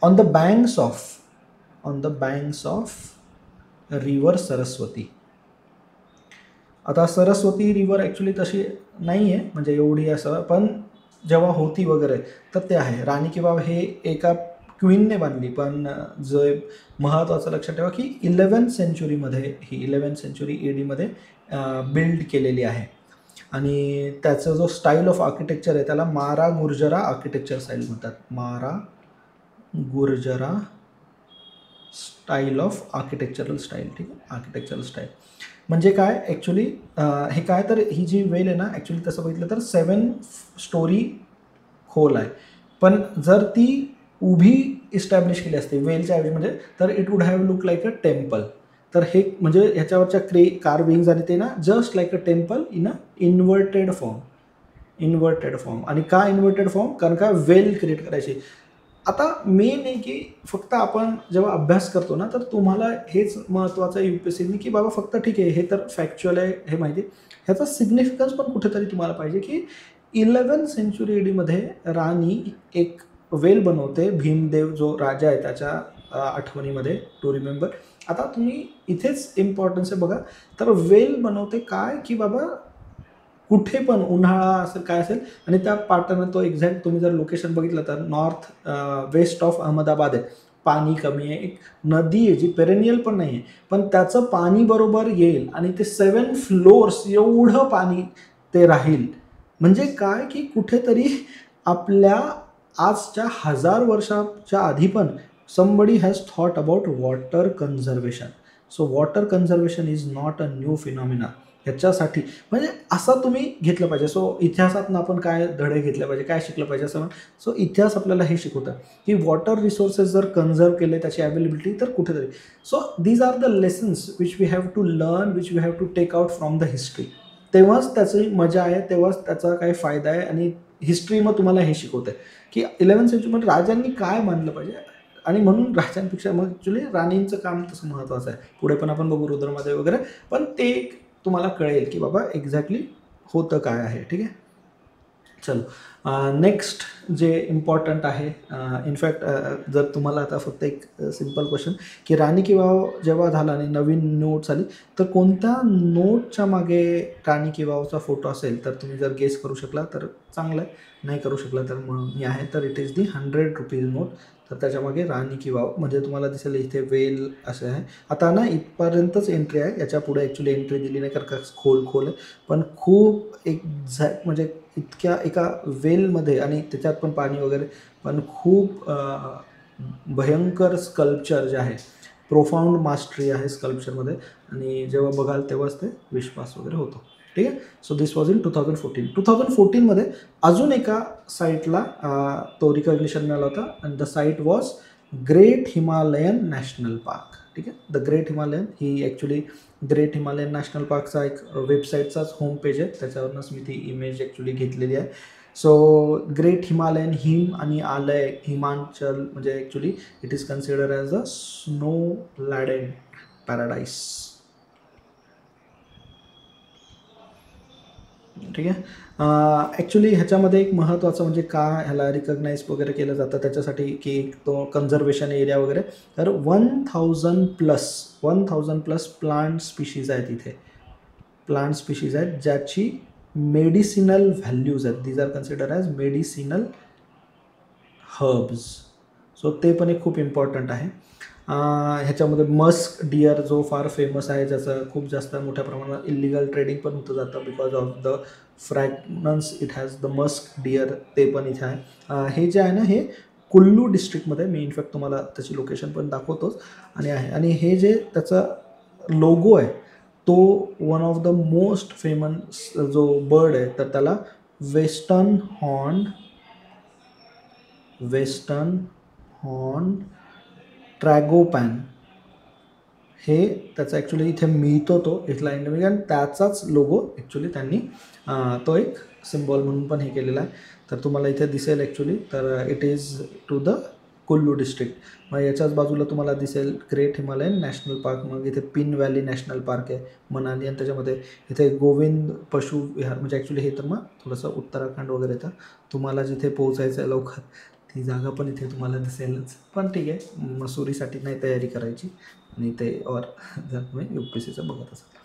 On the banks of river Saraswati. आता सरस्वती रिव्हर ॲक्च्युली तशी नाही आहे म्हणजे एवढी असं, पण जेव्हा होती वगैरे तर ते आहे. राणी की वाव हे एका क्वीनने बांधली, पण जे महत्त्वाचं लक्षात ठेवा की 11th सेंचुरीमध्ये ही 11th सेंचुरी AD मध्ये बिल्ड केलेली आहे. आणि त्याचं जो स्टाईल ऑफ आर्किटेक्चर आहे त्याला मारा गुर्जरा आर्किटेक्चर स्टाईल म्हणतात. मारा गुर्जरा स्टाईल ऑफ आर्किटेक्चरल स्टाईल. ठीक आहे, आर्किटेक्चरल स्टाईल म्हणजे काय ॲक्च्युली हे काय तर ही जी वेल आहे ना ॲक्च्युली तसं बघितलं तर 7 स्टोरी खोल आहे, पण जर ती उभी इस्टॅब्लिश केली असते वेलच्या ऐवजी म्हणजे तर it would have look like a temple. तर हे म्हणजे ह्याच्यावरच्या कार्विंग्ज आणि ते ना just like a temple in a inverted form. आणि का इन्व्हर्टेड फॉर्म? कारण का वेल क्रिएट करायची. आता मेन आहे की फक्त आपण जेव्हा अभ्यास करतो ना तर तुम्हाला हेच महत्त्वाचं आहे UPSCने की बाबा फक्त ठीक आहे हे तर फॅक्च्युअल आहे हे माहिती, ह्याचा सिग्निफिकन्स पण कुठेतरी तुम्हाला पाहिजे की 11th सेंचुरी AD मध्ये राणी एक वेल बनवते. भीमदेव जो राजा आहे त्याच्या आठवणीमध्ये, टू रिमेंबर. आता तुम्ही इथेच इम्पॉर्टन्स आहे बघा. तर वेल बनवते काय की बाबा कुठे पण उन्हाळा असेल काय असेल आणि त्या पाटानं तो एक्झॅक्ट तुम्ही जर लोकेशन बघितलं तर नॉर्थ वेस्ट ऑफ अहमदाबाद आहे. पाणी कमी आहे, एक नदी आहे जी पेरेनियल पण नाही आहे पण त्याचं पाणी बरोबर येईल आणि ते 7 फ्लोअर्स एवढं पाणी ते राहील. म्हणजे काय की कुठेतरी आपल्या आजच्या 1000 वर्षाच्या आधी पण somebody has thought about water conservation. So water conservation is not a new phenomena. ह्याच्यासाठी म्हणजे असं तुम्ही घेतलं पाहिजे. सो इतिहासातून आपण काय धडे घेतले पाहिजे, काय शिकलं पाहिजे असं. सो इतिहास आपल्याला हे शिकवतं की वॉटर रिसोर्सेस जर कन्झर्व केले त्याची अवेलेबिलिटी तर कुठेतरी. So these are the lessons which we have to learn, which we have to take out from the history. तेव्हाच त्याची मजा आहे, तेव्हाच त्याचा काही फायदा आहे. आणि हिस्ट्री मग तुम्हाला हे शिकवते की 11th सेंचुरीमध्ये राजांनी काय मानलं पाहिजे. आणि म्हणून राजांपेक्षा मग ॲक्च्युली राणींचं काम तसं महत्त्वाचं आहे. पुढे पण आपण बघू रुद्रमादेवी वगैरे, पण ते तुम्हाला कळेल की बाबा एक्झॅक्टली होतं काय आहे. ठीक आहे. चलो नेक्स्ट जे इम्पॉर्टंट आहे, इनफॅक्ट जर तुम्हाला आता फक्त एक सिम्पल क्वेश्चन की राणी की वाव जेव्हा झाला आणि नवीन नोट्स आली तर कोणत्या नोटच्या मागे राणी की वावचा फोटो असेल, तर तुम्ही जर गेस करू शकला तर चांगलं आहे, नाही करू शकला तर मग मी आहे, तर it is the 100 rupees note. तर त्याच्यामागे राणी की वाव म्हणजे तुम्हाला दिसेल इथे वेल असे आहे. आता ना इथपर्यंतच एंट्री आहे, याच्या पुढे ॲक्च्युली एंट्री दिली नाही कारण का खोल आहे, पण खूप एक्झॅक्ट म्हणजे इतक्या एका वेलमध्ये आणि त्याच्यात पण पाणी वगैरे, पण खूप भयंकर स्कल्पचर जे आहे, प्रोफाऊंड मास्टरी आहे स्कल्पचरमध्ये, आणि जेव्हा बघाल तेव्हाच ते विश्वास वगैरे होतो. ठीक आहे. So this was in 2014. अजून एका साईटला तो रिकॉग्निशन मिळाला होता, and the site was great Himalayan national park. ठीक आहे. द ग्रेट हिमालयन ही ॲक्च्युली ग्रेट हिमालयन नॅशनल पार्कचा एक वेबसाईटचाच होम पेज आहे, त्याच्यावरूनच मी ती इमेज ॲक्च्युली घेतलेली आहे. सो ग्रेट हिमालयन हिम आणि आलय हिमाचल म्हणजे actually it is consider as a snow laden paradise. ठीक आहे. ॲक्च्युली ह्याच्यामध्ये एक महत्त्वाचं म्हणजे का ह्याला रिकग्नाईज वगैरे केलं जातं त्याच्यासाठी की तो कन्झर्वेशन एरिया वगैरे, तर 1000+ प्लांट स्पीशीज आहेत इथे, प्लांट स्पीशीज आहेत ज्याची मेडिसिनल व्हॅल्यूज आहेत. These are consider as medicinal herbs. So ते पण एक खूप इम्पॉर्टंट आहे. ह्याच्यामध्ये मस्क डिअर जो फार फेमस आहे, ज्याचं खूप जास्त मोठ्या प्रमाणात इलिगल ट्रेडिंग पण होतं जातं because of the fragrance it has the musk deer, ते पण इथे आहे. हे जे आहे ना हे कुल्लू डिस्ट्रिक्टमध्ये, मी इनफॅक्ट तुम्हाला त्याची लोकेशन पण दाखवतोच, आणि आहे. आणि हे जे त्याचा लोगो आहे तो one of the most famous जो बर्ड आहे, तर त्याला वेस्टर्न हॉर्न ट्रॅगोपॅन हे त्याचा ॲक्च्युली इथे मिळतो तो इथला इंडिया, आणि त्याचाच लोगो ॲक्च्युली त्यांनी तो एक सिम्बॉल म्हणून पण हे केलेला आहे. तर तुम्हाला इथे दिसेल ॲक्च्युली, तर it is to the Kullu district. मग याच्याच बाजूला तुम्हाला दिसेल ग्रेट हिमालयन नॅशनल पार्क, मग इथे पिन व्हॅली नॅशनल पार्क आहे मनाली, आणि त्याच्यामध्ये इथे गोविंद पशु विहार, म्हणजे ॲक्च्युली हे तर मग थोडंसं उत्तराखंड वगैरे येतं. तुम्हाला जिथे पोहोचायचं आहे लवकर ती जागा पण इथे तुम्हाला दिसेलच, पण ठीक आहे, मसुरीसाठी नाही तयारी करायची आणि ते और जर तुम्ही UPSCचं बघत असाल.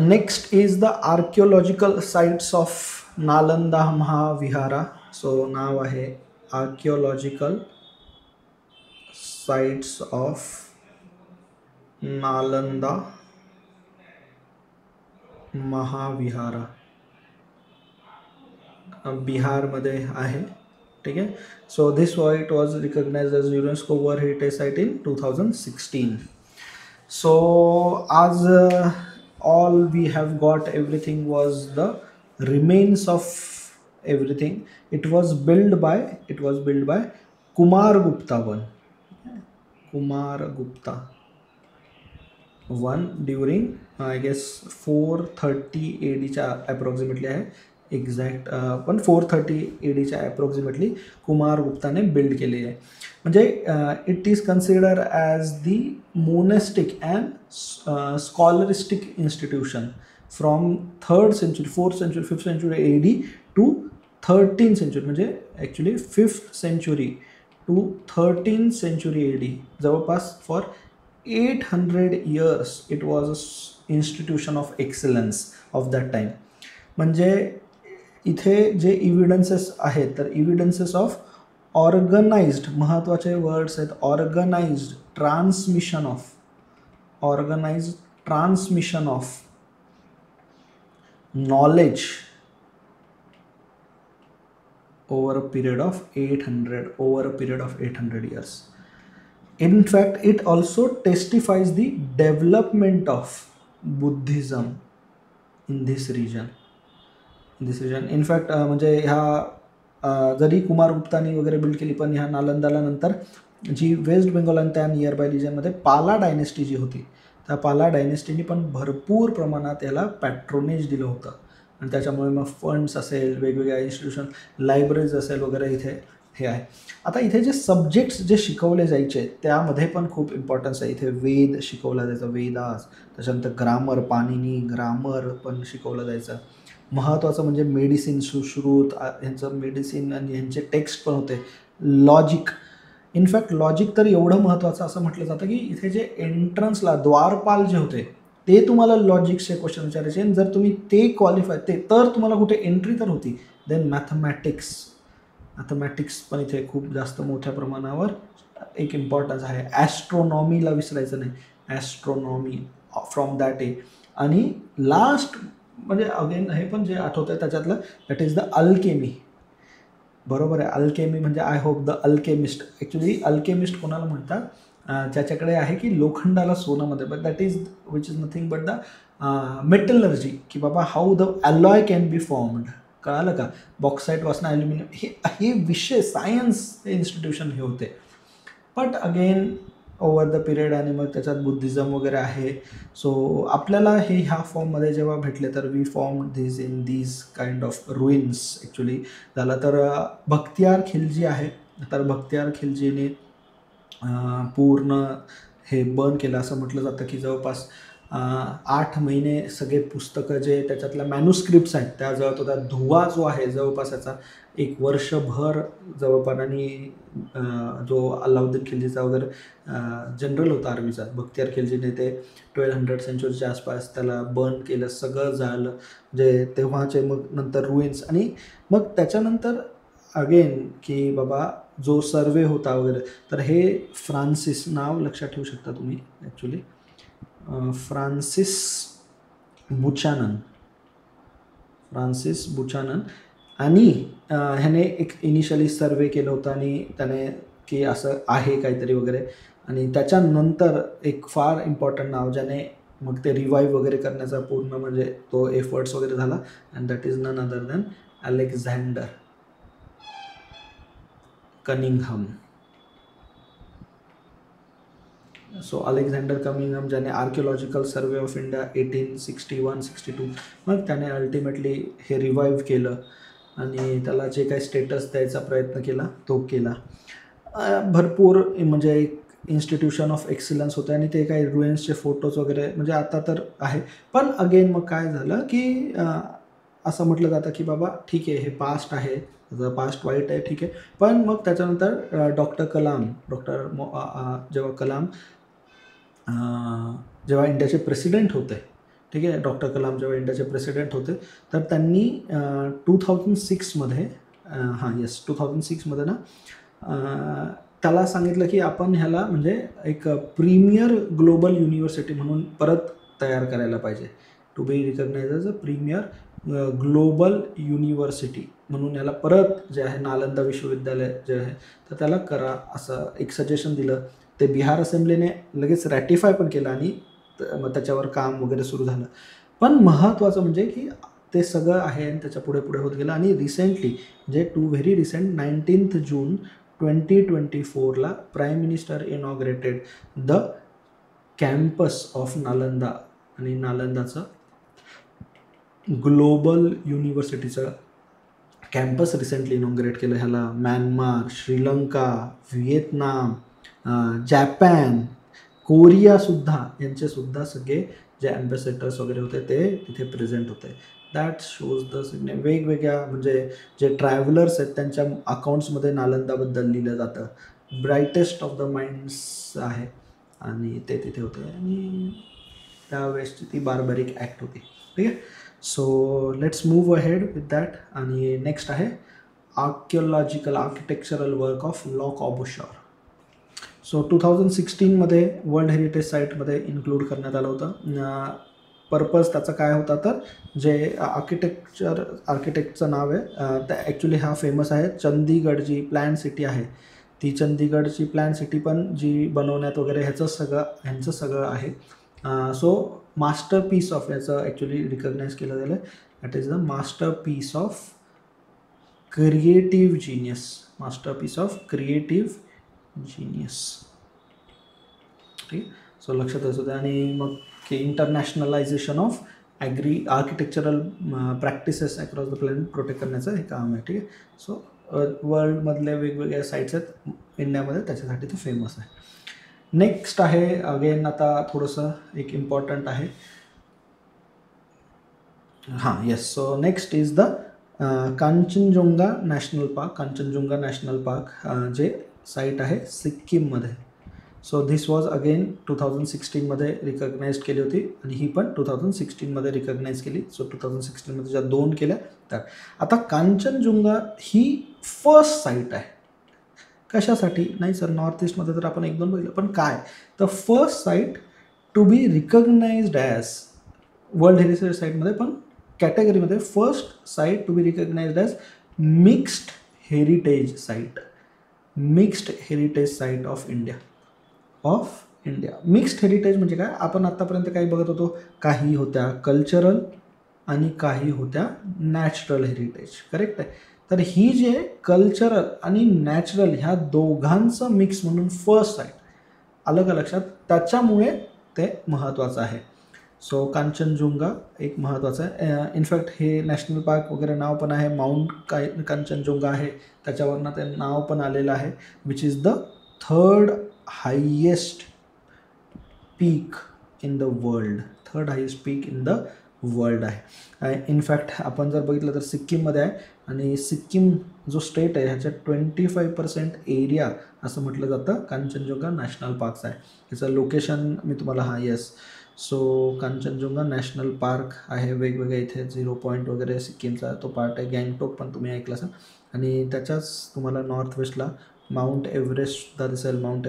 Next is the archaeological sites of Nalanda Mahavihara. So नाव आहे archaeological sites of Nalanda Mahavihara, बिहारमध्ये आहे. ठीक आहे. So this site was recognized as UNESCO world heritage site in 2016. सो आज all we have got everything was the remains of everything. It was built by Kumar Gupta one during I guess 430 AD च्या approximately आहे exact, पण 430 AD च्या approximately Kumar गुप्ताने build केलेली आहे. म्हणजे it is consider as the monastic and scholastic institution from 3rd century, 4th century, 5th century AD to 13th century, म्हणजे ॲक्च्युली 5th century to 13th century AD, जवळपास for 800 years it was a institution of excellence of that time. म्हणजे इथे जे evidences आहेत, तर evidences of organized, महत्त्वाचे words आहेत, organized transmission of knowledge over a period of 800 years. In fact, it also testifies the development of Buddhism in this region. In fact, म्हणजे ह्या जरी कुमार गुप्तानी वगैरे बिल्ड केली, पण ह्या नालंदाला नंतर जी वेस्ट बेंगॉल आणि त्या नियर बाय रिजनमध्ये पाला डायनेस्टी जी होती, त्या पाला डायनेस्टीनी पण भरपूर प्रमाणात याला पॅट्रोनेज दिलं होतं, आणि त्याच्यामुळे मग फंड्स असेल, वेगवेगळ्या इन्स्टिट्यूशन, लायब्ररीज असेल वगैरे इथे हे आहे. आता इथे जे सब्जेक्ट्स जे शिकवले जायचे त्यामध्ये पण खूप इम्पॉर्टन्स आहे. इथे वेद शिकवला जायचा, वेदास, त्याच्यानंतर ग्रामर, पाणिनी ग्रामर पण शिकवलं जायचं. महत्त्वाचं म्हणजे मेडिसिन, सुश्रुत ह्यांचं मेडिसिन आणि ह्यांचे टेक्स्ट पण होते. लॉजिक, इनफॅक्ट लॉजिक तर एवढं महत्त्वाचं असं म्हटलं जातं की इथे जे एंट्रन्सला द्वारपाल जे होते ते तुम्हाला लॉजिकचे क्वेश्चन विचारायचे, आणि जर तुम्ही ते क्वालिफाय तर तुम्हाला कुठे एंट्री तर होती. देन मॅथमॅटिक्स पण इथे खूप जास्त मोठ्या प्रमाणावर एक इम्पॉर्टन्स आहे. ॲस्ट्रॉनॉमीला विसरायचं नाही, ॲस्ट्रॉनॉमी फ्रॉम दॅट ए. आणि लास्ट म्हणजे अगेन हे पण जे आठवतं आहे त्याच्यातलं, दॅट इज द अल्केमी. बरोबर आहे, अल्केमी म्हणजे I hope the alchemist. Actually alchemist कोणाला म्हणतात, ज्याच्याकडे आहे की लोखंडाला सोन्यामध्ये, but that is which is nothing but the metallurgy, की बाबा how the alloy can be formed. कळालं का? बॉक्साईट वासना ॲल्युमिनियम, हे विषय सायन्स इन्स्टिट्यूशन हे होते. But again over the period आणि मग त्याच्यात बुद्धिझम वगैरे आहे. सो आपल्याला हे ह्या फॉर्ममध्ये जेव्हा भेटले तर we form this in these kind of ruins. Actually झालं तर बख्तियार खिलजी आहे, तर बख्तियार खिलजीने पूर्ण हे बर्न केलं. असं म्हटलं जातं की जवळपास 8 महिने सगळे पुस्तकं जे त्याच्यातल्या मॅन्युस्क्रिप्ट्स आहेत त्या जळत होत्या. धुवा जो आहे जवळपास याचा 1 वर्षभर जवळपास. आणि जो अल्लाउद्दीन खिलजीचा वगैरे जनरल होता आर्मीचा, बख्तियार खिलजीने ते 1200 सेंचुरीच्या आसपास त्याला बर्न केलं, सगळं झालं. म्हणजे तेव्हाचे मग नंतर रुईन्स. आणि मग त्याच्यानंतर अगेन की बाबा जो सर्वे होता वगैरे, तर हे फ्रान्सिस, नाव लक्षात ठेवू शकता तुम्ही ॲक्च्युली, फ्रान्सिस बुचानन. आणि ह्याने एक इनिशियली सर्वे केलं होतं आणि त्याने की असं आहे काहीतरी वगैरे. आणि त्याच्यानंतर एक फार इम्पॉर्टंट नाव ज्याने मग ते रिवाईव्ह वगैरे करण्याचा पूर्ण म्हणजे तो एफर्ट्स वगैरे झाला, and that is none other than Alexander Cunningham. So Alexander Cunningham ज्याने आर्किओलॉजिकल सर्वे ऑफ इंडिया 1861-62, मग त्याने अल्टिमेटली हे रिवाईव्ह केलं आणि त्याला जे काही स्टेटस द्यायचा प्रयत्न केला तो केला. भरपूर म्हणजे एक इन्स्टिट्यूशन ऑफ एक्सिलन्स होतं आणि ते काही रुईन्सचे फोटोज वगैरे म्हणजे आता तर आहे. पण अगेन मग काय झालं की असं म्हटलं जातं की बाबा ठीक आहे हे पास्ट आहे, पास्ट वाईट आहे, ठीक आहे. पण मग त्याच्यानंतर जेव्हा इंडियाचे प्रेसिडेंट होते, ठीक आहे, डॉक्टर कलाम जेव्हा इंडियाचे प्रेसिडेंट होते, तर त्यांनी 2006मध्ये 2006मध्ये ना त्याला सांगितलं की आपण ह्याला म्हणजे एक प्रीमियर ग्लोबल युनिव्हर्सिटी म्हणून परत तयार करायला पाहिजे. To be recognise as a premier global university म्हणून याला परत जे आहे नालंदा विश्वविद्यालय जे आहे तर त्याला करा, असं एक सजेशन दिलं. ते बिहार असेंब्लीने लगेच रॅटिफाय पण केलं आणि मग त्याच्यावर काम वगैरे सुरू झालं. पण महत्त्वाचं म्हणजे की ते सगळं आहे आणि त्याच्या पुढे होत गेलं. आणि रिसेंटली म्हणजे व्हेरी रिसेंट 19 जून 2024ला prime minister inaugurated the campus of Nalanda, आणि नालंदाचं ग्लोबल युनिव्हर्सिटीचं कॅम्पस रिसेंटली इनॉग्रेट केलं. ह्याला म्यानमार, श्रीलंका, व्हिएतनाम, जपान, कोरियासुद्धा यांचेसुद्धा सगळे जे ॲम्बॅसेडर्स वगैरे होते ते तिथे प्रेझेंट होते. दॅट शोज द वेगवेगळ्या म्हणजे जे ट्रॅव्हलर्स आहेत त्यांच्या अकाउंट्समध्ये नालंदाबद्दल लिहिलं जातं. ब्राईटेस्ट ऑफ द माइंड्स आहे आणि ते तिथे होते आणि त्यावेळेसची ती बार्बरिक ॲक्ट होती. ठीक आहे. So let's move ahead with that. आणि नेक्स्ट आहे architectural work of Le Corbusier. सो 2016मध्ये वर्ल्ड हेरिटेज साईटमध्ये इन्क्लूड करण्यात आलं होतं. पर्पज त्याचा काय होता तर जे आर्किटेक्टचं नाव आहे त्या ॲक्च्युली हा फेमस आहे. चंदीगड जी प्लॅन सिटी आहे ती चंदीगडची प्लॅन सिटी पण जी बनवण्यात वगैरे ह्यांचं सगळं आहे. सो मास्टरपीस ऑफ याचं ॲक्च्युली रिकग्नाइज केलं गेलं, that is the masterpiece of creative genius. ठीक. सो लक्षात असू द्या. आणि मग की internationalisation of architectural practices across the planet protect करण्याचं हे काम आहे. ठीक आहे. सो वर्ल्डमधले वेगवेगळ्या साईट्स आहेत इंडियामध्ये, त्याच्यासाठी ते फेमस आहे. नेक्स्ट आहे अगेन आता थोडंसं एक इम्पॉर्टंट आहे. हां yes, so next is the Kanchenjunga national park. Kanchenjunga national park जे साईट आहे सिक्कीममध्ये. सो धिस वॉज अगेन 2016मध्ये रिकग्नाइज केली होती आणि ही पण 2016मध्ये रिकग्नाइज केली. सो 2016मध्ये ज्या 2 केल्या त्या. आता कांचनजुंगा ही फर्स्ट साईट आहे. कशासाठी नाही सर, नॉर्थ ईस्टमध्ये तर आपण 1-2 बघितलं, पण काय तर first site to be recognized as world heritage साईटमध्ये, पण कॅटेगरीमध्ये first site to be recognized as mixed heritage site. Mixed heritage site of India. Mixed heritage म्हणजे काय, आपण आत्तापर्यंत काही बघत होतो, काही होत्या कल्चरल आणि काही होत्या नॅचरल हेरिटेज, करेक्ट आहे. तर ही जे कल्चरल आणि नॅचरल ह्या दोघांचं मिक्स म्हणून फर्स्ट साईट अलग लक्षात, त्याच्यामुळे ते महत्त्वाचं आहे. सो कांचनजुंगा एक महत्त्वाचं आहे. इनफॅक्ट हे नॅशनल पार्क वगैरे नाव पण आहे, माउंट कांचनजुंगा आहे, त्याच्यावरनं ते नाव पण आलेलं आहे, which is the 3rd highest peak in the world. 3rd highest peak in the world आहे. इनफॅक्ट आपण जर बघितलं तर सिक्कीममध्ये आहे आणि सिक्कीम जो स्टेट आहे ह्याच्यात 25% एरिया असं म्हटलं जातं कांचनजुंगा नॅशनल पार्कचं आहे. त्याचं लोकेशन मी तुम्हाला yes, so Kanchenjunga national park आहे वेगवेगळे इथे 0 पॉईंट वगैरे सिक्कीमचा तो पार्ट आहे. गँगटोक पण तुम्ही ऐकलं असाल आणि त्याच्याच तुम्हाला नॉर्थ वेस्टला माउंट एव्हरेस्ट सुद्धा दिसेल. Mount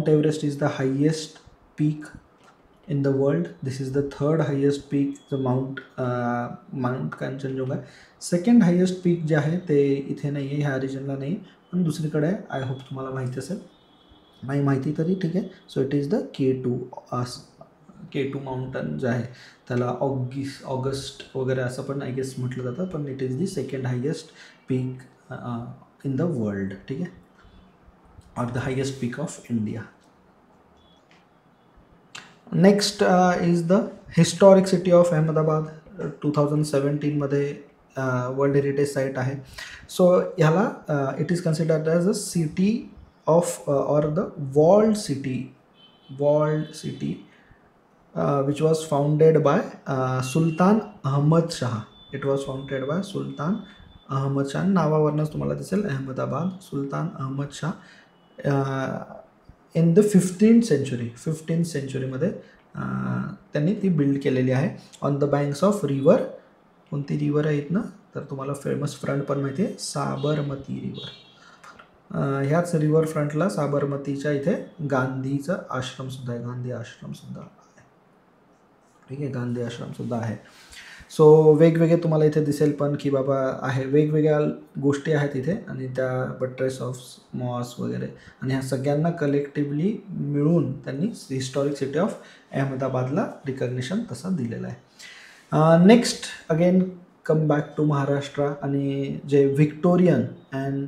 Everest is the highest peak in the world. This is the 3rd highest peak, the mount Kanchenjunga. 2nd highest peak जे आहे ते इथे नाही आहे, ह्या रिजनला नाही, पण दुसरीकडे आहे. आय होप तुम्हाला माहिती असेल, नाही माहिती तरी ठीक आहे. So it is the K2 mountain जे आहे त्याला ऑगस्ट वगैरे असं पण आय गेस म्हटलं जातं, पण it is the 2nd highest peak in the world, ठीक आहे, or the highest peak of India. Next is the historic city of Ahmedabad. 2017मध्ये वर्ल्ड हेरिटेज साईट आहे. सो ह्याला it is considered as a city of or the walled city which was founded by Sultan Ahmad Shah. It was founded by Sultan Ahmad Shah. नावावरनंच तुम्हाला दिसेल Ahmedabad. Sultan Ahmad Shah in the 15th सेंचुरीमध्ये त्यांनी ती build केलेली आहे on the banks of river. कोणती रिव्हर आहे इथनं तर तुम्हाला फेमस फ्रंट पण माहिती आहे, साबरमती रिव्हर. ह्याच रिव्हर फ्रंटला साबरमतीच्या इथे गांधीचा आश्रमसुद्धा आहे, गांधी आश्रमसुद्धा आहे, ठीक आहे, गांधी आश्रमसुद्धा आहे. सो वेगवेगळे तुम्हाला इथे दिसेल पण की बाबा आहे, वेगवेगळ्या गोष्टी आहेत इथे आणि त्या बट्रेस ऑफ मॉस वगैरे, आणि ह्या सगळ्यांना कलेक्टिव्हली मिळून त्यांनी हिस्टॉरिक सिटी ऑफ अहमदाबादला रिकग्निशन तसं दिलेलं आहे. Next again come back to Maharashtra आणि जे व्हिक्टोरियन अँड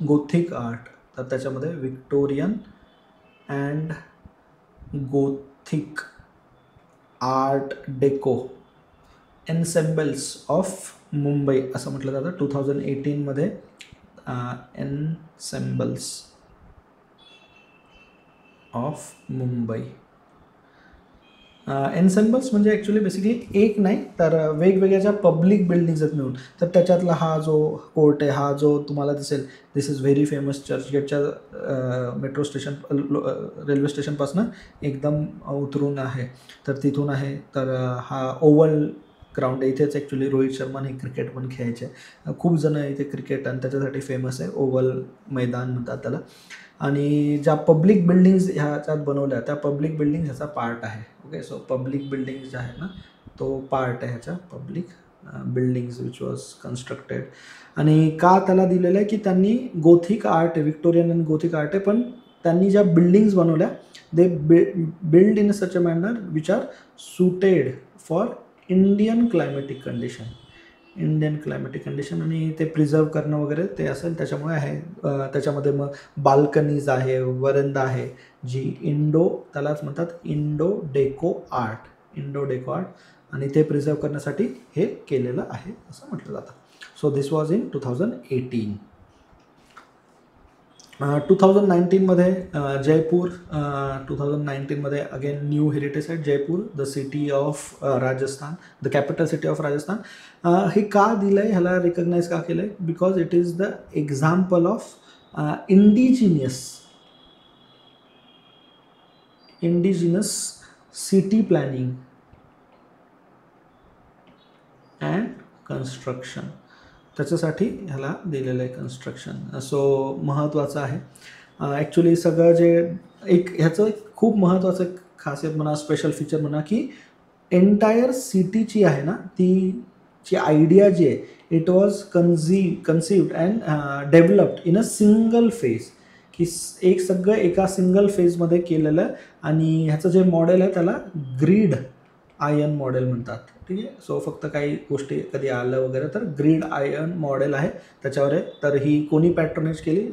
गोथिक आर्ट, तर त्याच्यामध्ये Victorian and Gothic art deco ensembles of Mumbai असं म्हटलं जातं. 2018मध्ये एन्सेम्बल्स ऑफ मुंबई. एन्सेम्बल्स म्हणजे ॲक्च्युली बेसिकली एक नाही तर वेगवेगळ्या ज्या पब्लिक बिल्डिंग्स आहेत मिळून, तर त्याच्यातला हा जो कोर्ट आहे, हा जो तुम्हाला दिसेल, दिस इज व्हेरी फेमस चर्चगेटच्या मेट्रो स्टेशन रेल्वे स्टेशनपासून एकदम उतरून आहे, तर तिथून आहे. तर हा ओव्हल ग्राउंड आहे, इथेच ॲक्च्युली रोहित शर्मा हे क्रिकेट पण खेळायचे. खूप जणं इथे क्रिकेट आणि त्याच्यासाठी फेमस आहे, ओव्हल मैदान म्हणतात त्याला. आणि ज्या पब्लिक बिल्डिंग्स ह्याच्यात बनवल्या त्या पब्लिक बिल्डिंग ह्याचा पार्ट आहे. ओके, सो पब्लिक बिल्डिंग्स ज्या आहेत ना तो पार्ट आहे ह्याच्या public buildings which was constructed. आणि का त्याला दिलेलं आहे की त्यांनी गोथिक आर्ट आहे, व्हिक्टोरियन आणि गोथिक आर्ट आहे, पण त्यांनी ज्या बिल्डिंग्स बनवल्या they build in such a manner which are suited for Indian climatic condition आणि ते प्रिझर्व करणं वगैरे ते असेल त्याच्यामुळे आहे. त्याच्यामध्ये मग बाल्कनीज आहे, वरंदा आहे, जी त्यालाच म्हणतात इंडो डेको आर्ट, आणि ते प्रिझर्व करण्यासाठी हे केलेलं आहे असं म्हटलं जातं. So this was in 2018. 2019मध्ये जयपूर, 2019मध्ये again new heritage site Jaipur, the city of Rajasthan, the capital city of Rajasthan. हे का दिलं आहे, ह्याला रिकग्नाइज का केलं आहे, because it is the example of indigenous city planning and construction. त्याच्यासाठी ह्याला दिलेलं आहे कन्स्ट्रक्शन. सो महत्त्वाचं आहे ॲक्च्युली सगळं जे ह्याचं एक खूप महत्त्वाचं खासियत म्हणा, स्पेशल फीचर म्हणा, की एंटायर सिटीची आहे ना, ची आयडिया जी आहे, it was conceived and developed in a single phase, की एक सगळं एका सिंगल फेजमध्ये केलेलं. आणि ह्याचं जे मॉडेल आहे त्याला ग्रीड आयन मॉडेल म्हणतात. ठीक आहे. सो फक्त काही गोष्टी कधी आलं वगैरे तर ग्रीड आयन मॉडेल आहे त्याच्यावर आहे. तर ही कोणी पॅट्रोनेज केली,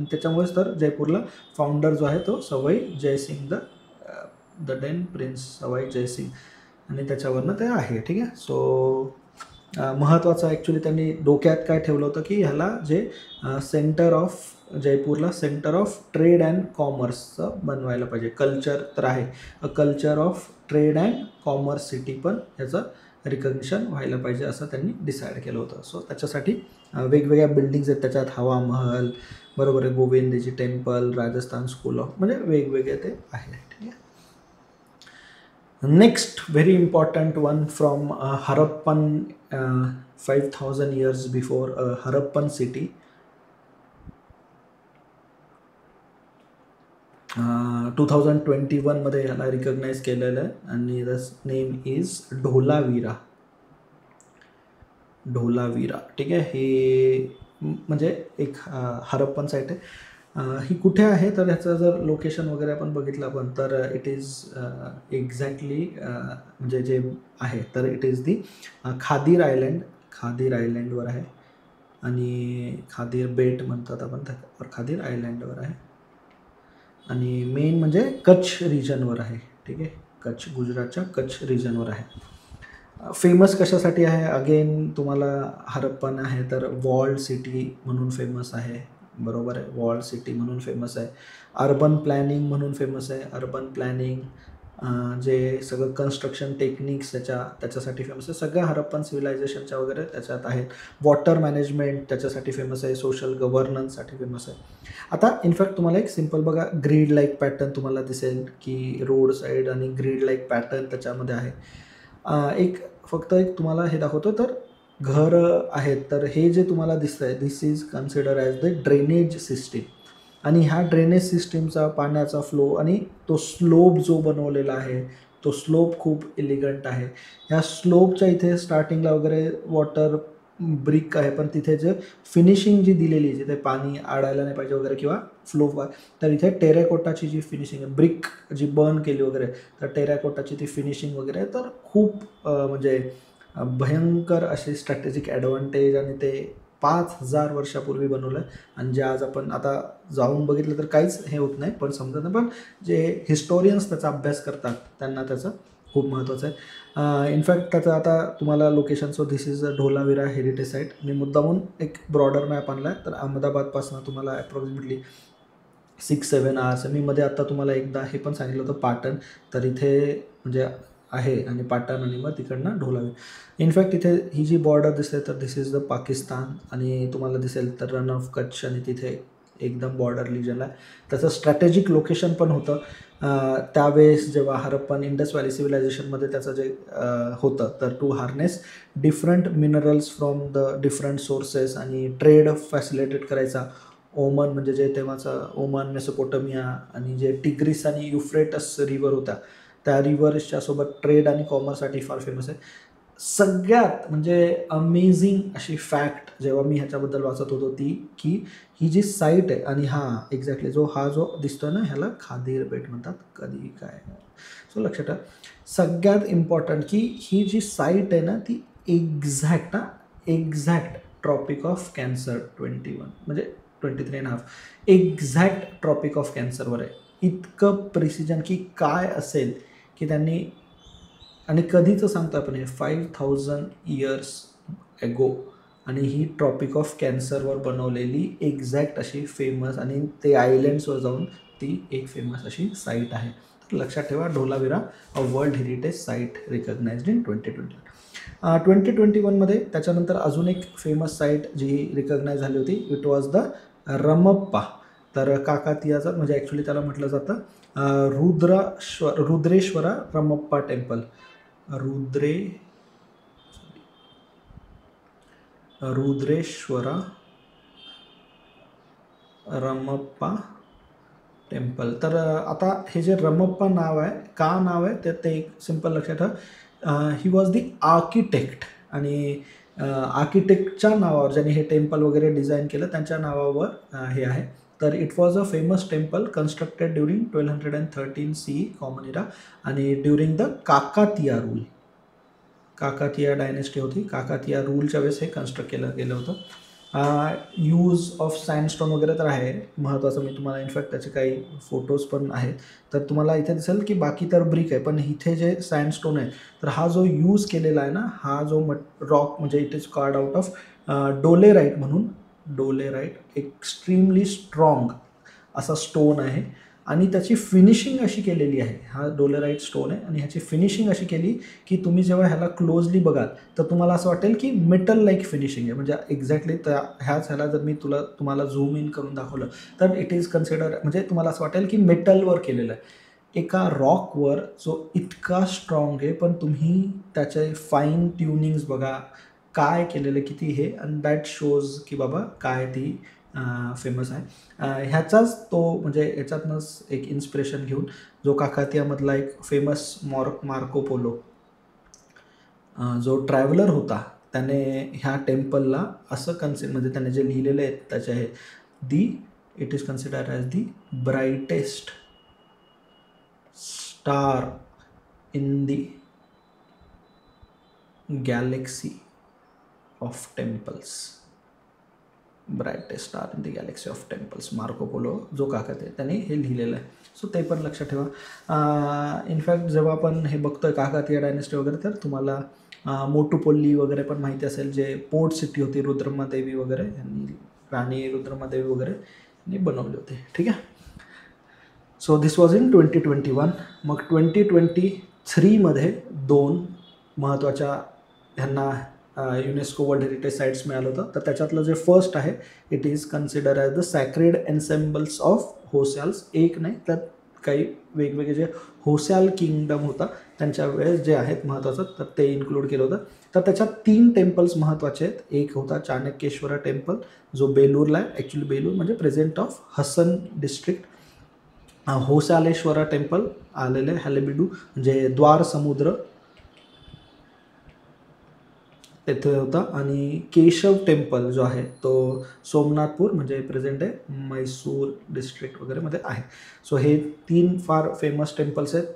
त्याच्यामुळेच तर जयपूरला फाउंडर जो आहे तो सवाई जयसिंग, द डेन प्रिन्स सवाई जयसिंग, आणि त्याच्यावरनं ते आहे. ठीक आहे. सो महत्त्वाचं ॲक्च्युली त्यांनी डोक्यात काय ठेवलं होतं, की ह्याला जे सेंटर ऑफ जयपूरला सेंटर ऑफ ट्रेड अँड कॉमर्सचं बनवायला पाहिजे. कल्चर तर आहे, a culture of trade and commerce city पण ह्याचं रिकग्निशन व्हायला पाहिजे असं त्यांनी डिसाईड केलं होतं. सो त्याच्यासाठी वेगवेगळ्या बिल्डिंग्स आहेत त्याच्यात, हवा महल, बरोबर आहे, Govindji temple, Rajasthan school of, म्हणजे वेगवेगळे ते आहे. ठीक आहे. Next very important one from Harappan, 5000 years before, Harappan city. 2021मध्ये ह्याला रिकग्नाइज केलेलं आहे आणि द नेम इज ढोलावीरा. ठीक आहे. हे म्हणजे एक हरप्पन साईट आहे. ही कुठे आहे तर ह्याचं जर लोकेशन वगैरे आपण बघितलं आपण तर इट इज एक्झॅक्टली म्हणजे जे आहे तर इट इज दी खादीर आयलँडवर आहे. आणि खादीर बेट म्हणतात आपण त्यावर, खादीर आयलँडवर आहे. आणि मेन म्हणजे कच्छ रिजनवर आहे. ठीक आहे. कच्छ, गुजरातच्या कच्छ रिजनवर आहे. फेमस कशासाठी आहे, अगेन तुम्हाला हरप्पन आहे तर वॉल्ड सिटी म्हणून फेमस आहे. बरोबर आहे, वॉल्ड सिटी म्हणून फेमस आहे. अर्बन प्लॅनिंग म्हणून फेमस आहे. अर्बन प्लॅनिंग जे सगळं कन्स्ट्रक्शन टेक्निक्स त्याच्यासाठी फेमस आहे. सगळ्या हरप्पन सिव्हिलायझेशनच्या वगैरे त्याच्यात आहेत. वॉटर मॅनेजमेंट त्याच्यासाठी फेमस आहे. सोशल गव्हर्नन्ससाठी फेमस आहे. आता इनफॅक्ट तुम्हाला एक सिम्पल बघा, ग्रीड लाईक पॅटर्न तुम्हाला दिसेल की रोड साईड आणि ग्रीड लाईक पॅटर्न त्याच्यामध्ये आहे. फक्त एक तुम्हाला हे दाखवतो तर घरं आहेत तर हे जे तुम्हाला दिसतं आहे this is consider as the drainage system. आणि ह्या ड्रेनेज सिस्टीमचा पाण्याचा फ्लो आणि तो स्लोप जो बनवलेला आहे तो स्लोप खूप एलिगंट आहे. ह्या स्लोपच्या इथे स्टार्टिंगला वगैरे वॉटर ब्रिक आहे, पण तिथे जे फिनिशिंग जी दिलेली जिथे पाणी अडायला नाही पाहिजे वगैरे किंवा फ्लो, तर इथे टेरेकोटाची जी फिनिशिंग आहे, ब्रिक जी बर्न केली वगैरे, तर टेरेकोटाची ती फिनिशिंग वगैरे, तर खूप म्हणजे भयंकर अशी स्ट्रॅटेजिक ॲडव्हान्टेज. आणि ते 5000 वर्षापूर्वी बनवलं आहे. आणि जे आज आपण आता जाऊन बघितलं तर काहीच हे होत नाही, पण समजत नाही, पण जे हिस्टोरियन्स त्याचा अभ्यास करतात त्यांना त्याचं खूप महत्त्वाचं आहे. इनफॅक्ट त्याचं आता तुम्हाला location, so this is a Dholavira heritage site. मी मुद्दामून एक ब्रॉडर मॅप आणला आहे. तर अहमदाबादपासून तुम्हाला ॲप्रॉक्सिमेटली 6-7 hours. मी मध्ये आता तुम्हाला एकदा हे पण सांगितलं होतं पाटण, तर इथे म्हणजे आहे, आणि पाटण आणि मग तिकडनं ढोलावी. इनफॅक्ट इथे ही जी बॉर्डर दिसते तर दिस इज द पाकिस्तान. आणि तुम्हाला दिसेल तर रन ऑफ कच्छ, आणि तिथे एकदम बॉर्डर रिजनला त्याचं स्ट्रॅटेजिक लोकेशन पण होतं. त्यावेळेस जेव्हा हरप्पन इंडस व्हॅली सिव्हिलायझेशनमध्ये त्याचं जे होतं तर to harness different minerals from the different sources आणि ट्रेड फॅसिलिटेट करायचा. ओमन म्हणजे जे तेव्हाचं ओमान, मेसोपोटमिया, आणि जे टिग्रिस आणि युफ्रेटस रिव्हर होत्या त्या रिव्हर्सच्या सोबत ट्रेड आणि कॉमर्ससाठी फार फेमस आहे. सगळ्यात म्हणजे अमेझिंग अशी फॅक्ट जेव्हा मी ह्याच्याबद्दल वाचत होतो ती, की ही जी साईट आहे, आणि एक्झॅक्टली हा जो दिसतोय ना ह्याला खादीर बेट म्हणतात. कधी काय, सो लक्षात ठेवा. सगळ्यात इम्पॉर्टंट की ही जी साईट आहे ना ती एक्झॅक्ट ट्रॉपिक ऑफ कॅन्सर 21 म्हणजे 23.5 एक्झॅक्ट ट्रॉपिक ऑफ कॅन्सरवर आहे. इतकं प्रिसिजन की काय असेल की त्यांनी, आणि कधीचं सांगतो आपण हे 5000 years ago, आणि ही ट्रॉपिक ऑफ कॅन्सरवर बनवलेली एक्झॅक्ट अशी फेमस आणि ते आयलँड्सवर जाऊन ती एक फेमस अशी साईट आहे. तर लक्षात ठेवा, Dholavira a world heritage site recognised in 2020. 2021मध्ये त्याच्यानंतर अजून एक फेमस साईट जी रिकग्नाइज झाली होती, इट वॉज द रमप्पा. तर काकातीयाचा म्हणजे ॲक्च्युली त्याला म्हटलं जातं रुद्रेश्वरा रमप्पा टेम्पल. रुद्रेश्वरा रमप्पा टेम्पल. तर आता हे जे रमप्पा नाव आहे, का नाव आहे तर ते एक सिम्पल लक्षात ठेवा. ही वॉज दी आर्किटेक्ट, आणि आर्किटेक्टच्या नावावर ज्यांनी हे टेम्पल वगैरे डिझाईन केलं त्यांच्या नावावर हे आहे. तर it was a famous temple constructed during 1213 CE common इरा, आणि ड्युरिंग द काकातीया रूल. काकातीया डायनेस्टी होती, काकातीया रूलच्या वेळेस हे कन्स्ट्रक्ट केलं गेलं होतं. यूज ऑफ सँडस्टोन वगैरे तर आहे महत्त्वाचं. मी तुम्हाला इनफॅक्ट त्याचे काही फोटोज पण आहेत. तर तुम्हाला इथे दिसेल की बाकी तर ब्रिक आहे, पण इथे जे सँडस्टोन आहे तर हा जो यूज केलेला आहे ना, हा जो रॉक म्हणजे it is carved out of dolerite म्हणून. डोलेराईट एक्स्ट्रीमली स्ट्रॉंग असा स्टोन आहे, आणि त्याची फिनिशिंग अशी केलेली आहे. हा डोलेराईट स्टोन आहे आणि ह्याची फिनिशिंग अशी केली की तुम्ही जेव्हा ह्याला क्लोजली बघाल तर तुम्हाला असं वाटेल की मेटल लाईक फिनिशिंग आहे. म्हणजे एक्झॅक्टली ह्याला जर मी तुम्हाला झूम इन करून दाखवलं तर इट इज कन्सिडर, म्हणजे तुम्हाला असं वाटेल की मेटलवर केलेलं आहे. एका रॉकवर जो इतका स्ट्रॉंग आहे, पण तुम्ही त्याचे फाईन ट्युनिंग्स बघा काय केलेलं, किती हे, अँड दॅट शोज की बाबा काय ती फेमस आहे. ह्याचाच तो म्हणजे याच्यातनंच एक इन्स्पिरेशन घेऊन जो काकातीयामधला एक फेमस मार्को पोलो जो ट्रॅव्हलर होता, त्याने ह्या टेम्पलला असं म्हणजे त्याने जे लिहिलेलं आहे त्याचे आहे it is considered as the brightest star in the Galaxy of temples. Brightest star in the Galaxy of temples, Marco Polo जो काकातीया त्याने हे लिहिलेलं आहे. सो ते पण लक्षात ठेवा. इनफॅक्ट जेव्हा आपण हे बघतोय काकातीया डायनेस्टी वगैरे, तर तुम्हाला मोटुपोल्ली वगैरे पण माहिती असेल, जे पोर्ट सिटी होती रुद्रमादेवी वगैरे, यांनी राणी रुद्रमादेवी वगैरे यांनी बनवले होते. ठीक आहे. So this was in 2021. मग 2023मध्ये 2 महत्त्वाच्या ह्यांना युनेस्को वर्ल्ड हेरिटेज साईट्स मिळालं होतं. तर त्याच्यातलं जे फर्स्ट आहे it is consider as the sacred ensembles of Hoysalas. एक नाही तर काही वेगवेगळे जे होस्याल किंगडम होता त्यांच्या वेळेस जे आहेत महत्त्वाचं, तर ते इन्क्लूड केलं होतं. तर त्याच्यात 3 टेम्पल्स महत्त्वाचे आहेत. एक होता चाणक्येश्वरा टेम्पल जो बेलूरला आहे. ॲक्च्युली बेलूर म्हणजे present of Hassan district. Hoysaleswara temple आलेलं आहे हॅलेबिडू म्हणजे द्वार समुद्र तेथे होता. आणि केशव टेम्पल जो आहे तो सोमनाथपूर म्हणजे प्रेझेंट आहे मैसूर डिस्ट्रिक्ट वगैरेमध्ये आहे. सो हे 3 फार फेमस टेम्पल्स आहेत.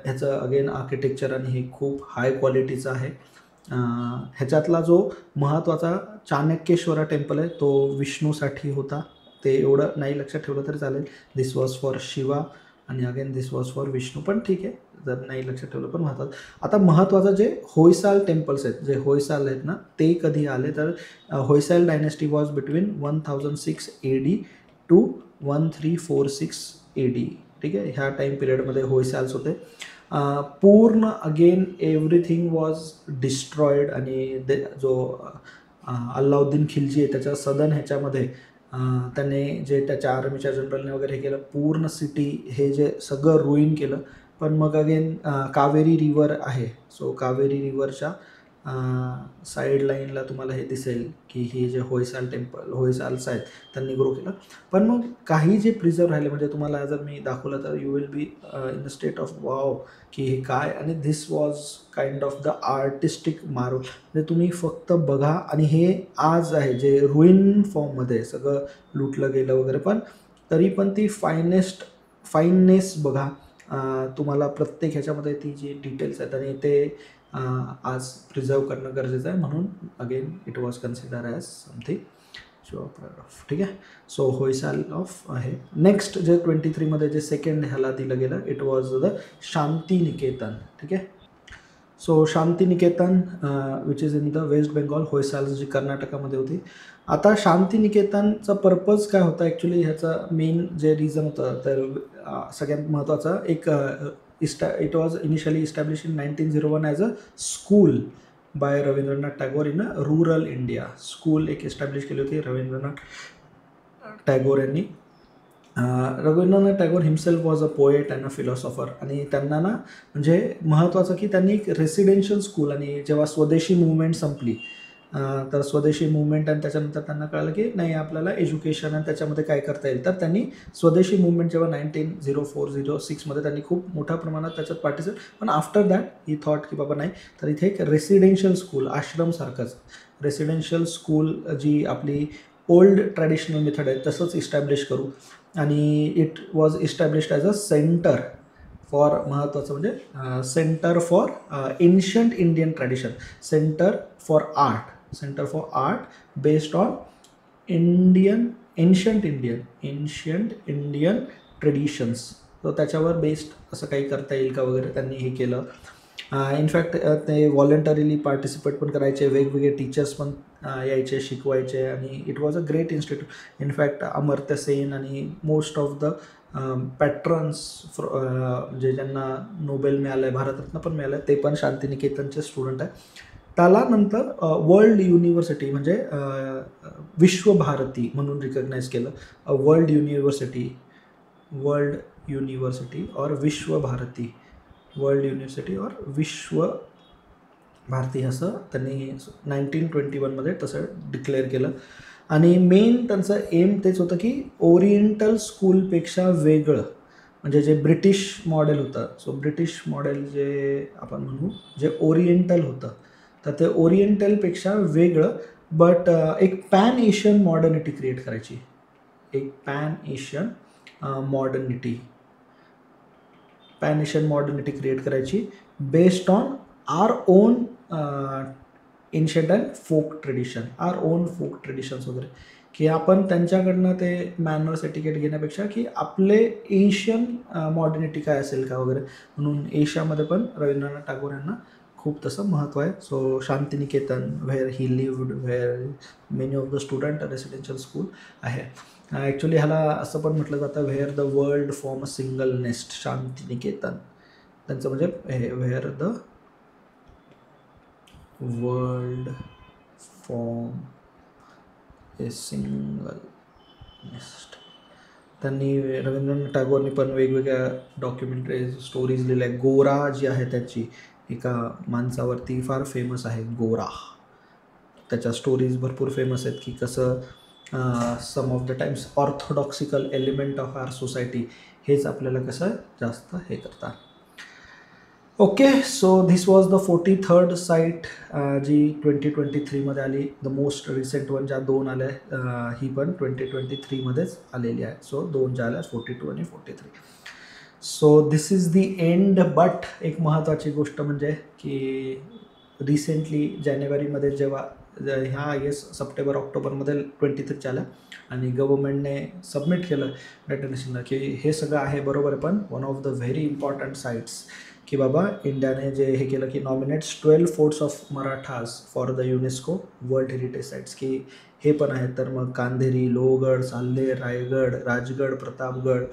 ह्याचं अगेन आर्किटेक्चर आणि हे खूप हाय क्वालिटीचं आहे. ह्याच्यातला जो महत्त्वाचा चाणक्येश्वरा टेम्पल आहे तो विष्णूसाठी होता. ते एवढं नाही लक्षात ठेवलं तरी चालेल. दिस वॉज फॉर शिवा आणि again this was for Vishnu, पण ठीक आहे जर नाही लक्षात ठेवलं पण महत्त्वाचं. आता महत्त्वाचं जे होयसाल टेम्पल्स आहेत, जे होयसाल आहेत ना, ते कधी आले तर Hoysala dynasty was between 1006 AD to 1346 AD. ठीक आहे. ह्या टाईम पिरियडमध्ये होयसाल्स होते. पूर्ण अगेन एव्हरीथिंग वॉज डिस्ट्रॉईड, आणि जो अल्लाउद्दीन खिलजी आहे त्याच्या सदन ह्याच्यामध्ये त्याने जे त्याच्या आर्मीच्या जनरलने वगैरे हे केलं, पूर्ण सिटी हे जे सगळं रुईन केलं. पण मग अगेन कावेरी रिव्हर आहे. सो कावेरी रिव्हरच्या साईड लाईनला तुम्हाला हे दिसेल की हे जे होयसाल्स आहेत त्यांनी ग्रो केलं. पण मग काही जे प्रिझर्व राहिले म्हणजे तुम्हाला जर मी दाखवलं तर you will be in the state of wow की हे काय. आणि this was kind of the artistic Marvel. म्हणजे तुम्ही फक्त बघा, आणि हे आज आहे जे रुईन फॉर्ममध्ये सगळं लुटलं गेलं वगैरे, पण तरी पण ती फाईननेस बघा. तुम्हाला प्रत्येक ह्याच्यामध्ये ती जी डिटेल्स आहेत आणि ते आज प्रिझर्व करणं गरजेचं आहे. म्हणून again it was consider as something show proud of. ठीक आहे. सो होयसाल ऑफ आहे. नेक्स्ट जे 23मध्ये जे सेकंड ह्याला दिलं गेलं it was the Shanti Niketan. ठीक आहे. So Shantiniketan which is in the West Bengal, Hoysala जी कर्नाटकामध्ये होती. आता शांतिनिकेतनचा पर्पज काय होता ॲक्च्युली, ह्याचं मेन जे रिझन होतं तर सगळ्यात महत्त्वाचं एक it was initially establish in 1901 as a school by Rabindranath Tagore in a rural India. School एक इस्टॅब्लिश केली होती रवींद्रनाथ टागोर यांनी. Rabindranath Tagore himself was a poet and a philosopher, आणि त्यांना ना म्हणजे महत्त्वाचं की त्यांनी एक रेसिडेन्शियल स्कूल, आणि जेव्हा स्वदेशी मुवमेंट संपली तर स्वदेशी मुवमेंट आणि त्याच्यानंतर त्यांना कळलं की नाही आपल्याला एज्युकेशन आणि त्याच्यामध्ये काय करता येईल, तर त्यांनी स्वदेशी मुवमेंट जेव्हा 1904-06 त्यांनी खूप मोठ्या प्रमाणात त्याच्यात पार्टिसिपेट. पण आफ्टर दॅट ही थॉट की बाबा नाही, तर इथे एक रेसिडेन्शियल स्कूल, आश्रमसारखंच रेसिडेन्शियल स्कूल जी आपली ओल्ड ट्रॅडिशनल मेथड आहे तसंच इस्टॅब्लिश करू. आणि it was established as a centre for, महत्त्वाचं म्हणजे centre for ancient Indian tradition, centre for art based on ancient Indian traditions. तर त्याच्यावर बेस्ड असं काही करता येईल का वगैरे त्यांनी हे केलं. इनफॅक्ट ते व्हॉलेंटरीली पार्टिसिपेट पण करायचे, वेगवेगळे टीचर्स पण यायचे शिकवायचे, आणि it was a great institute. In fact Amartya Sen आणि मोस्ट ऑफ द पॅट्रन्स म्हणजे ज्यांना नोबेल मिळालं आहे, भारतरत्न पण मिळालं आहे, ते पण शांतिनिकेतनचे स्टुडंट आहे. त्याला नंतर वर्ल्ड युनिव्हर्सिटी म्हणजे विश्वभारती म्हणून रिकग्नाईज केलं. वर्ल्ड युनिव्हर्सिटी और विश्वभारती, वर्ल्ड युनिव्हर्सिटी और विश्व भारती असं त्यांनी 1921 तसं डिक्लेअर केलं. आणि मेन त्यांचं एम तेच होतं की ओरिएंटल स्कूलपेक्षा वेगळं, म्हणजे जे ब्रिटिश मॉडेल होतं, सो ब्रिटिश मॉडेल जे आपण म्हणू जे ओरिएंटल होतं, तर ते ओरिएंटलपेक्षा वेगळं बट एक पॅन एशियन मॉडर्निटी क्रिएट करायची, एक पॅन एशियन मॉडर्निटी क्रिएट करायची based on our own ancient and folk traditions वगैरे, की आपण त्यांच्याकडनं ते मॅनर्स एटिकेट घेण्यापेक्षा की आपले एशियन मॉडर्निटी काय असेल का वगैरे, म्हणून एशियामध्ये पण रवींद्रनाथ टागोर यांना खूप तसं महत्त्व आहे. So Shantiniketan where he lived, where many of the student residential school आहे. ॲक्च्युली ह्याला असं पण म्हटलं जातं where the world form a single nest, Shantiniketan त्यांचं म्हणजे हे where the world form a single nest. त्यांनी रवींद्रनाथ टागोरनी पण वेगवेगळ्या डॉक्युमेंटरी स्टोरीज लिहिल्या. गोरा जी आहे त्याची एका माणसावरती फार फेमस आहे गोरा, त्याच्या स्टोरीज भरपूर फेमस आहेत की कसं some of the times orthodoxical element of our society हेच आपल्याला कसं जास्त हे करतात. Okay, so this was the 43rd site जी 2023 आली. द मोस्ट रिसेंट वन ज्या 2 आल्या ही पण 2023 आलेली आहे. सो 2 ज्या आल्या 42 आणि 43. So this is the end. But एक महत्त्वाची गोष्ट म्हणजे की रिसेंटली जानेवारीमध्ये जेव्हा ह्या सप्टेंबर ऑक्टोबरमध्ये 23 आल्या आणि गव्हर्मेंटने सबमिट केलं डेटनेशनला की हे सगळं आहे बरोबर आहे, पण one of the very important sites की बाबा इंडियाने जे हे केलं की nominates 12 forts of Marathas for the UNESCO world heritage sites, की हे पण आहेत. तर मग कांधेरी, लोहगड, साल्हेर, रायगड, राजगड, प्रतापगड,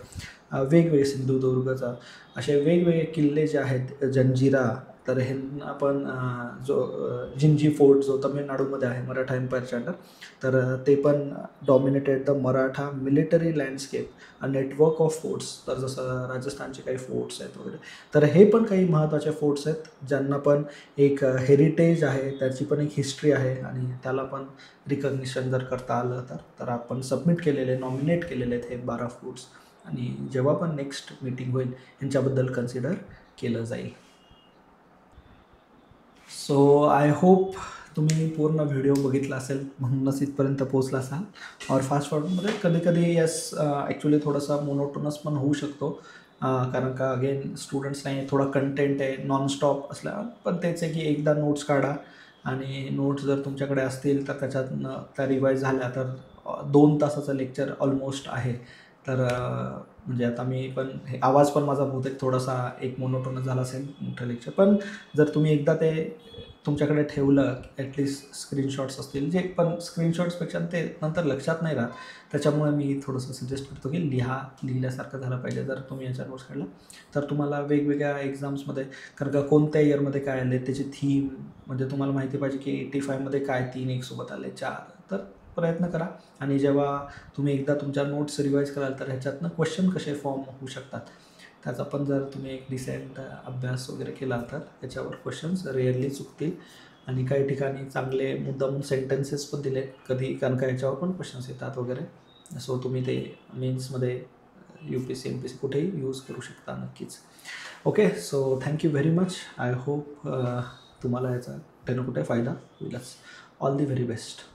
वेगवेगळे सिंधुदुर्गचा असे वेगवेगळे किल्ले जे आहेत, जंजिरा, तर ह्यांना पण जो जिंजी फोर्ट जो तमिळनाडूमध्ये आहे मराठा एम्पायरच्या अंडर, तर ते पण dominated the Maratha military landscape, a network of forts. तर जसं राजस्थानचे काही फोर्ट्स आहेत वगैरे, तर हे पण काही महत्त्वाचे फोर्ट्स आहेत ज्यांना पण एक हेरिटेज आहे, त्याची पण एक हिस्ट्री आहे आणि त्याला पण रिकग्निशन जर करता आलं तर आपण सबमिट केलेले, नॉमिनेट केलेले आहेत हे 12 फोर्ट्स, आणि जेव्हा पण नेक्स्ट मीटिंग होईल यांच्याबद्दल कन्सिडर केलं जाईल. सो आय होप तुम्ही पूर्ण व्हिडिओ बघितला असेल म्हणूनच इथपर्यंत पोहोचला असाल. और फास्ट फॉरवर्डमध्ये कधी कधी यस ॲक्च्युली थोडासा मोनोटोनस पण होऊ शकतो, कारण का अगेन स्टुडंट्स नाही, थोडा कंटेंट आहे नॉनस्टॉप असल्या, पण तेच आहे की एकदा नोट्स काढा आणि नोट्स जर तुमच्याकडे असतील तर त्याच्यातनं त्या रिवाईज झाल्या तर 2 तासाचं लेक्चर ऑलमोस्ट आहे, तर म्हणजे आता मी पण हे आवाज पण माझा बहुतेक थोडासा एक मोनोटोनच झाला असेल मोठं लेक्चर, पण जर तुम्ही एकदा ते तुमच्याकडे ठेवलं, ॲटलिस्ट स्क्रीनशॉट्स असतील, जे पण स्क्रीनशॉट्सपेक्षा ते नंतर लक्षात नाही राहत, त्याच्यामुळे मी थोडंसं सजेस्ट करतो की लिहिल्यासारखं झालं पाहिजे. जर तुम्ही याचा नोट्स काढला तर तुम्हाला वेगवेगळ्या एक्झाम्समध्ये, कारण का कोणत्या इयरमध्ये काय आले, त्याची थीम म्हणजे तुम्हाला माहिती पाहिजे की 85मध्ये काय 3 एकसोबत आले, 4, तर प्रयत्न करा. आणि जेव्हा तुम्ही एकदा तुमच्या नोट्स रिवाईज कराल तर ह्याच्यातनं क्वेश्चन कसे फॉर्म होऊ शकतात त्याचा पण जर तुम्ही एक डिसेंट अभ्यास वगैरे केला तर त्याच्यावर क्वेश्चन्स रेअरली चुकतील. आणि काही ठिकाणी चांगले मुद्दामून सेंटेन्सेस पण दिले कधी, कारण का याच्यावर पण क्वेश्चन्स येतात वगैरे. सो तुम्ही ते मेन्समध्ये UPSC MPSC कुठेही यूज करू शकता नक्कीच. Okay, so thank you very much. I hope तुम्हाला याचा कुठे ना कुठे फायदा होईलच. All the very best.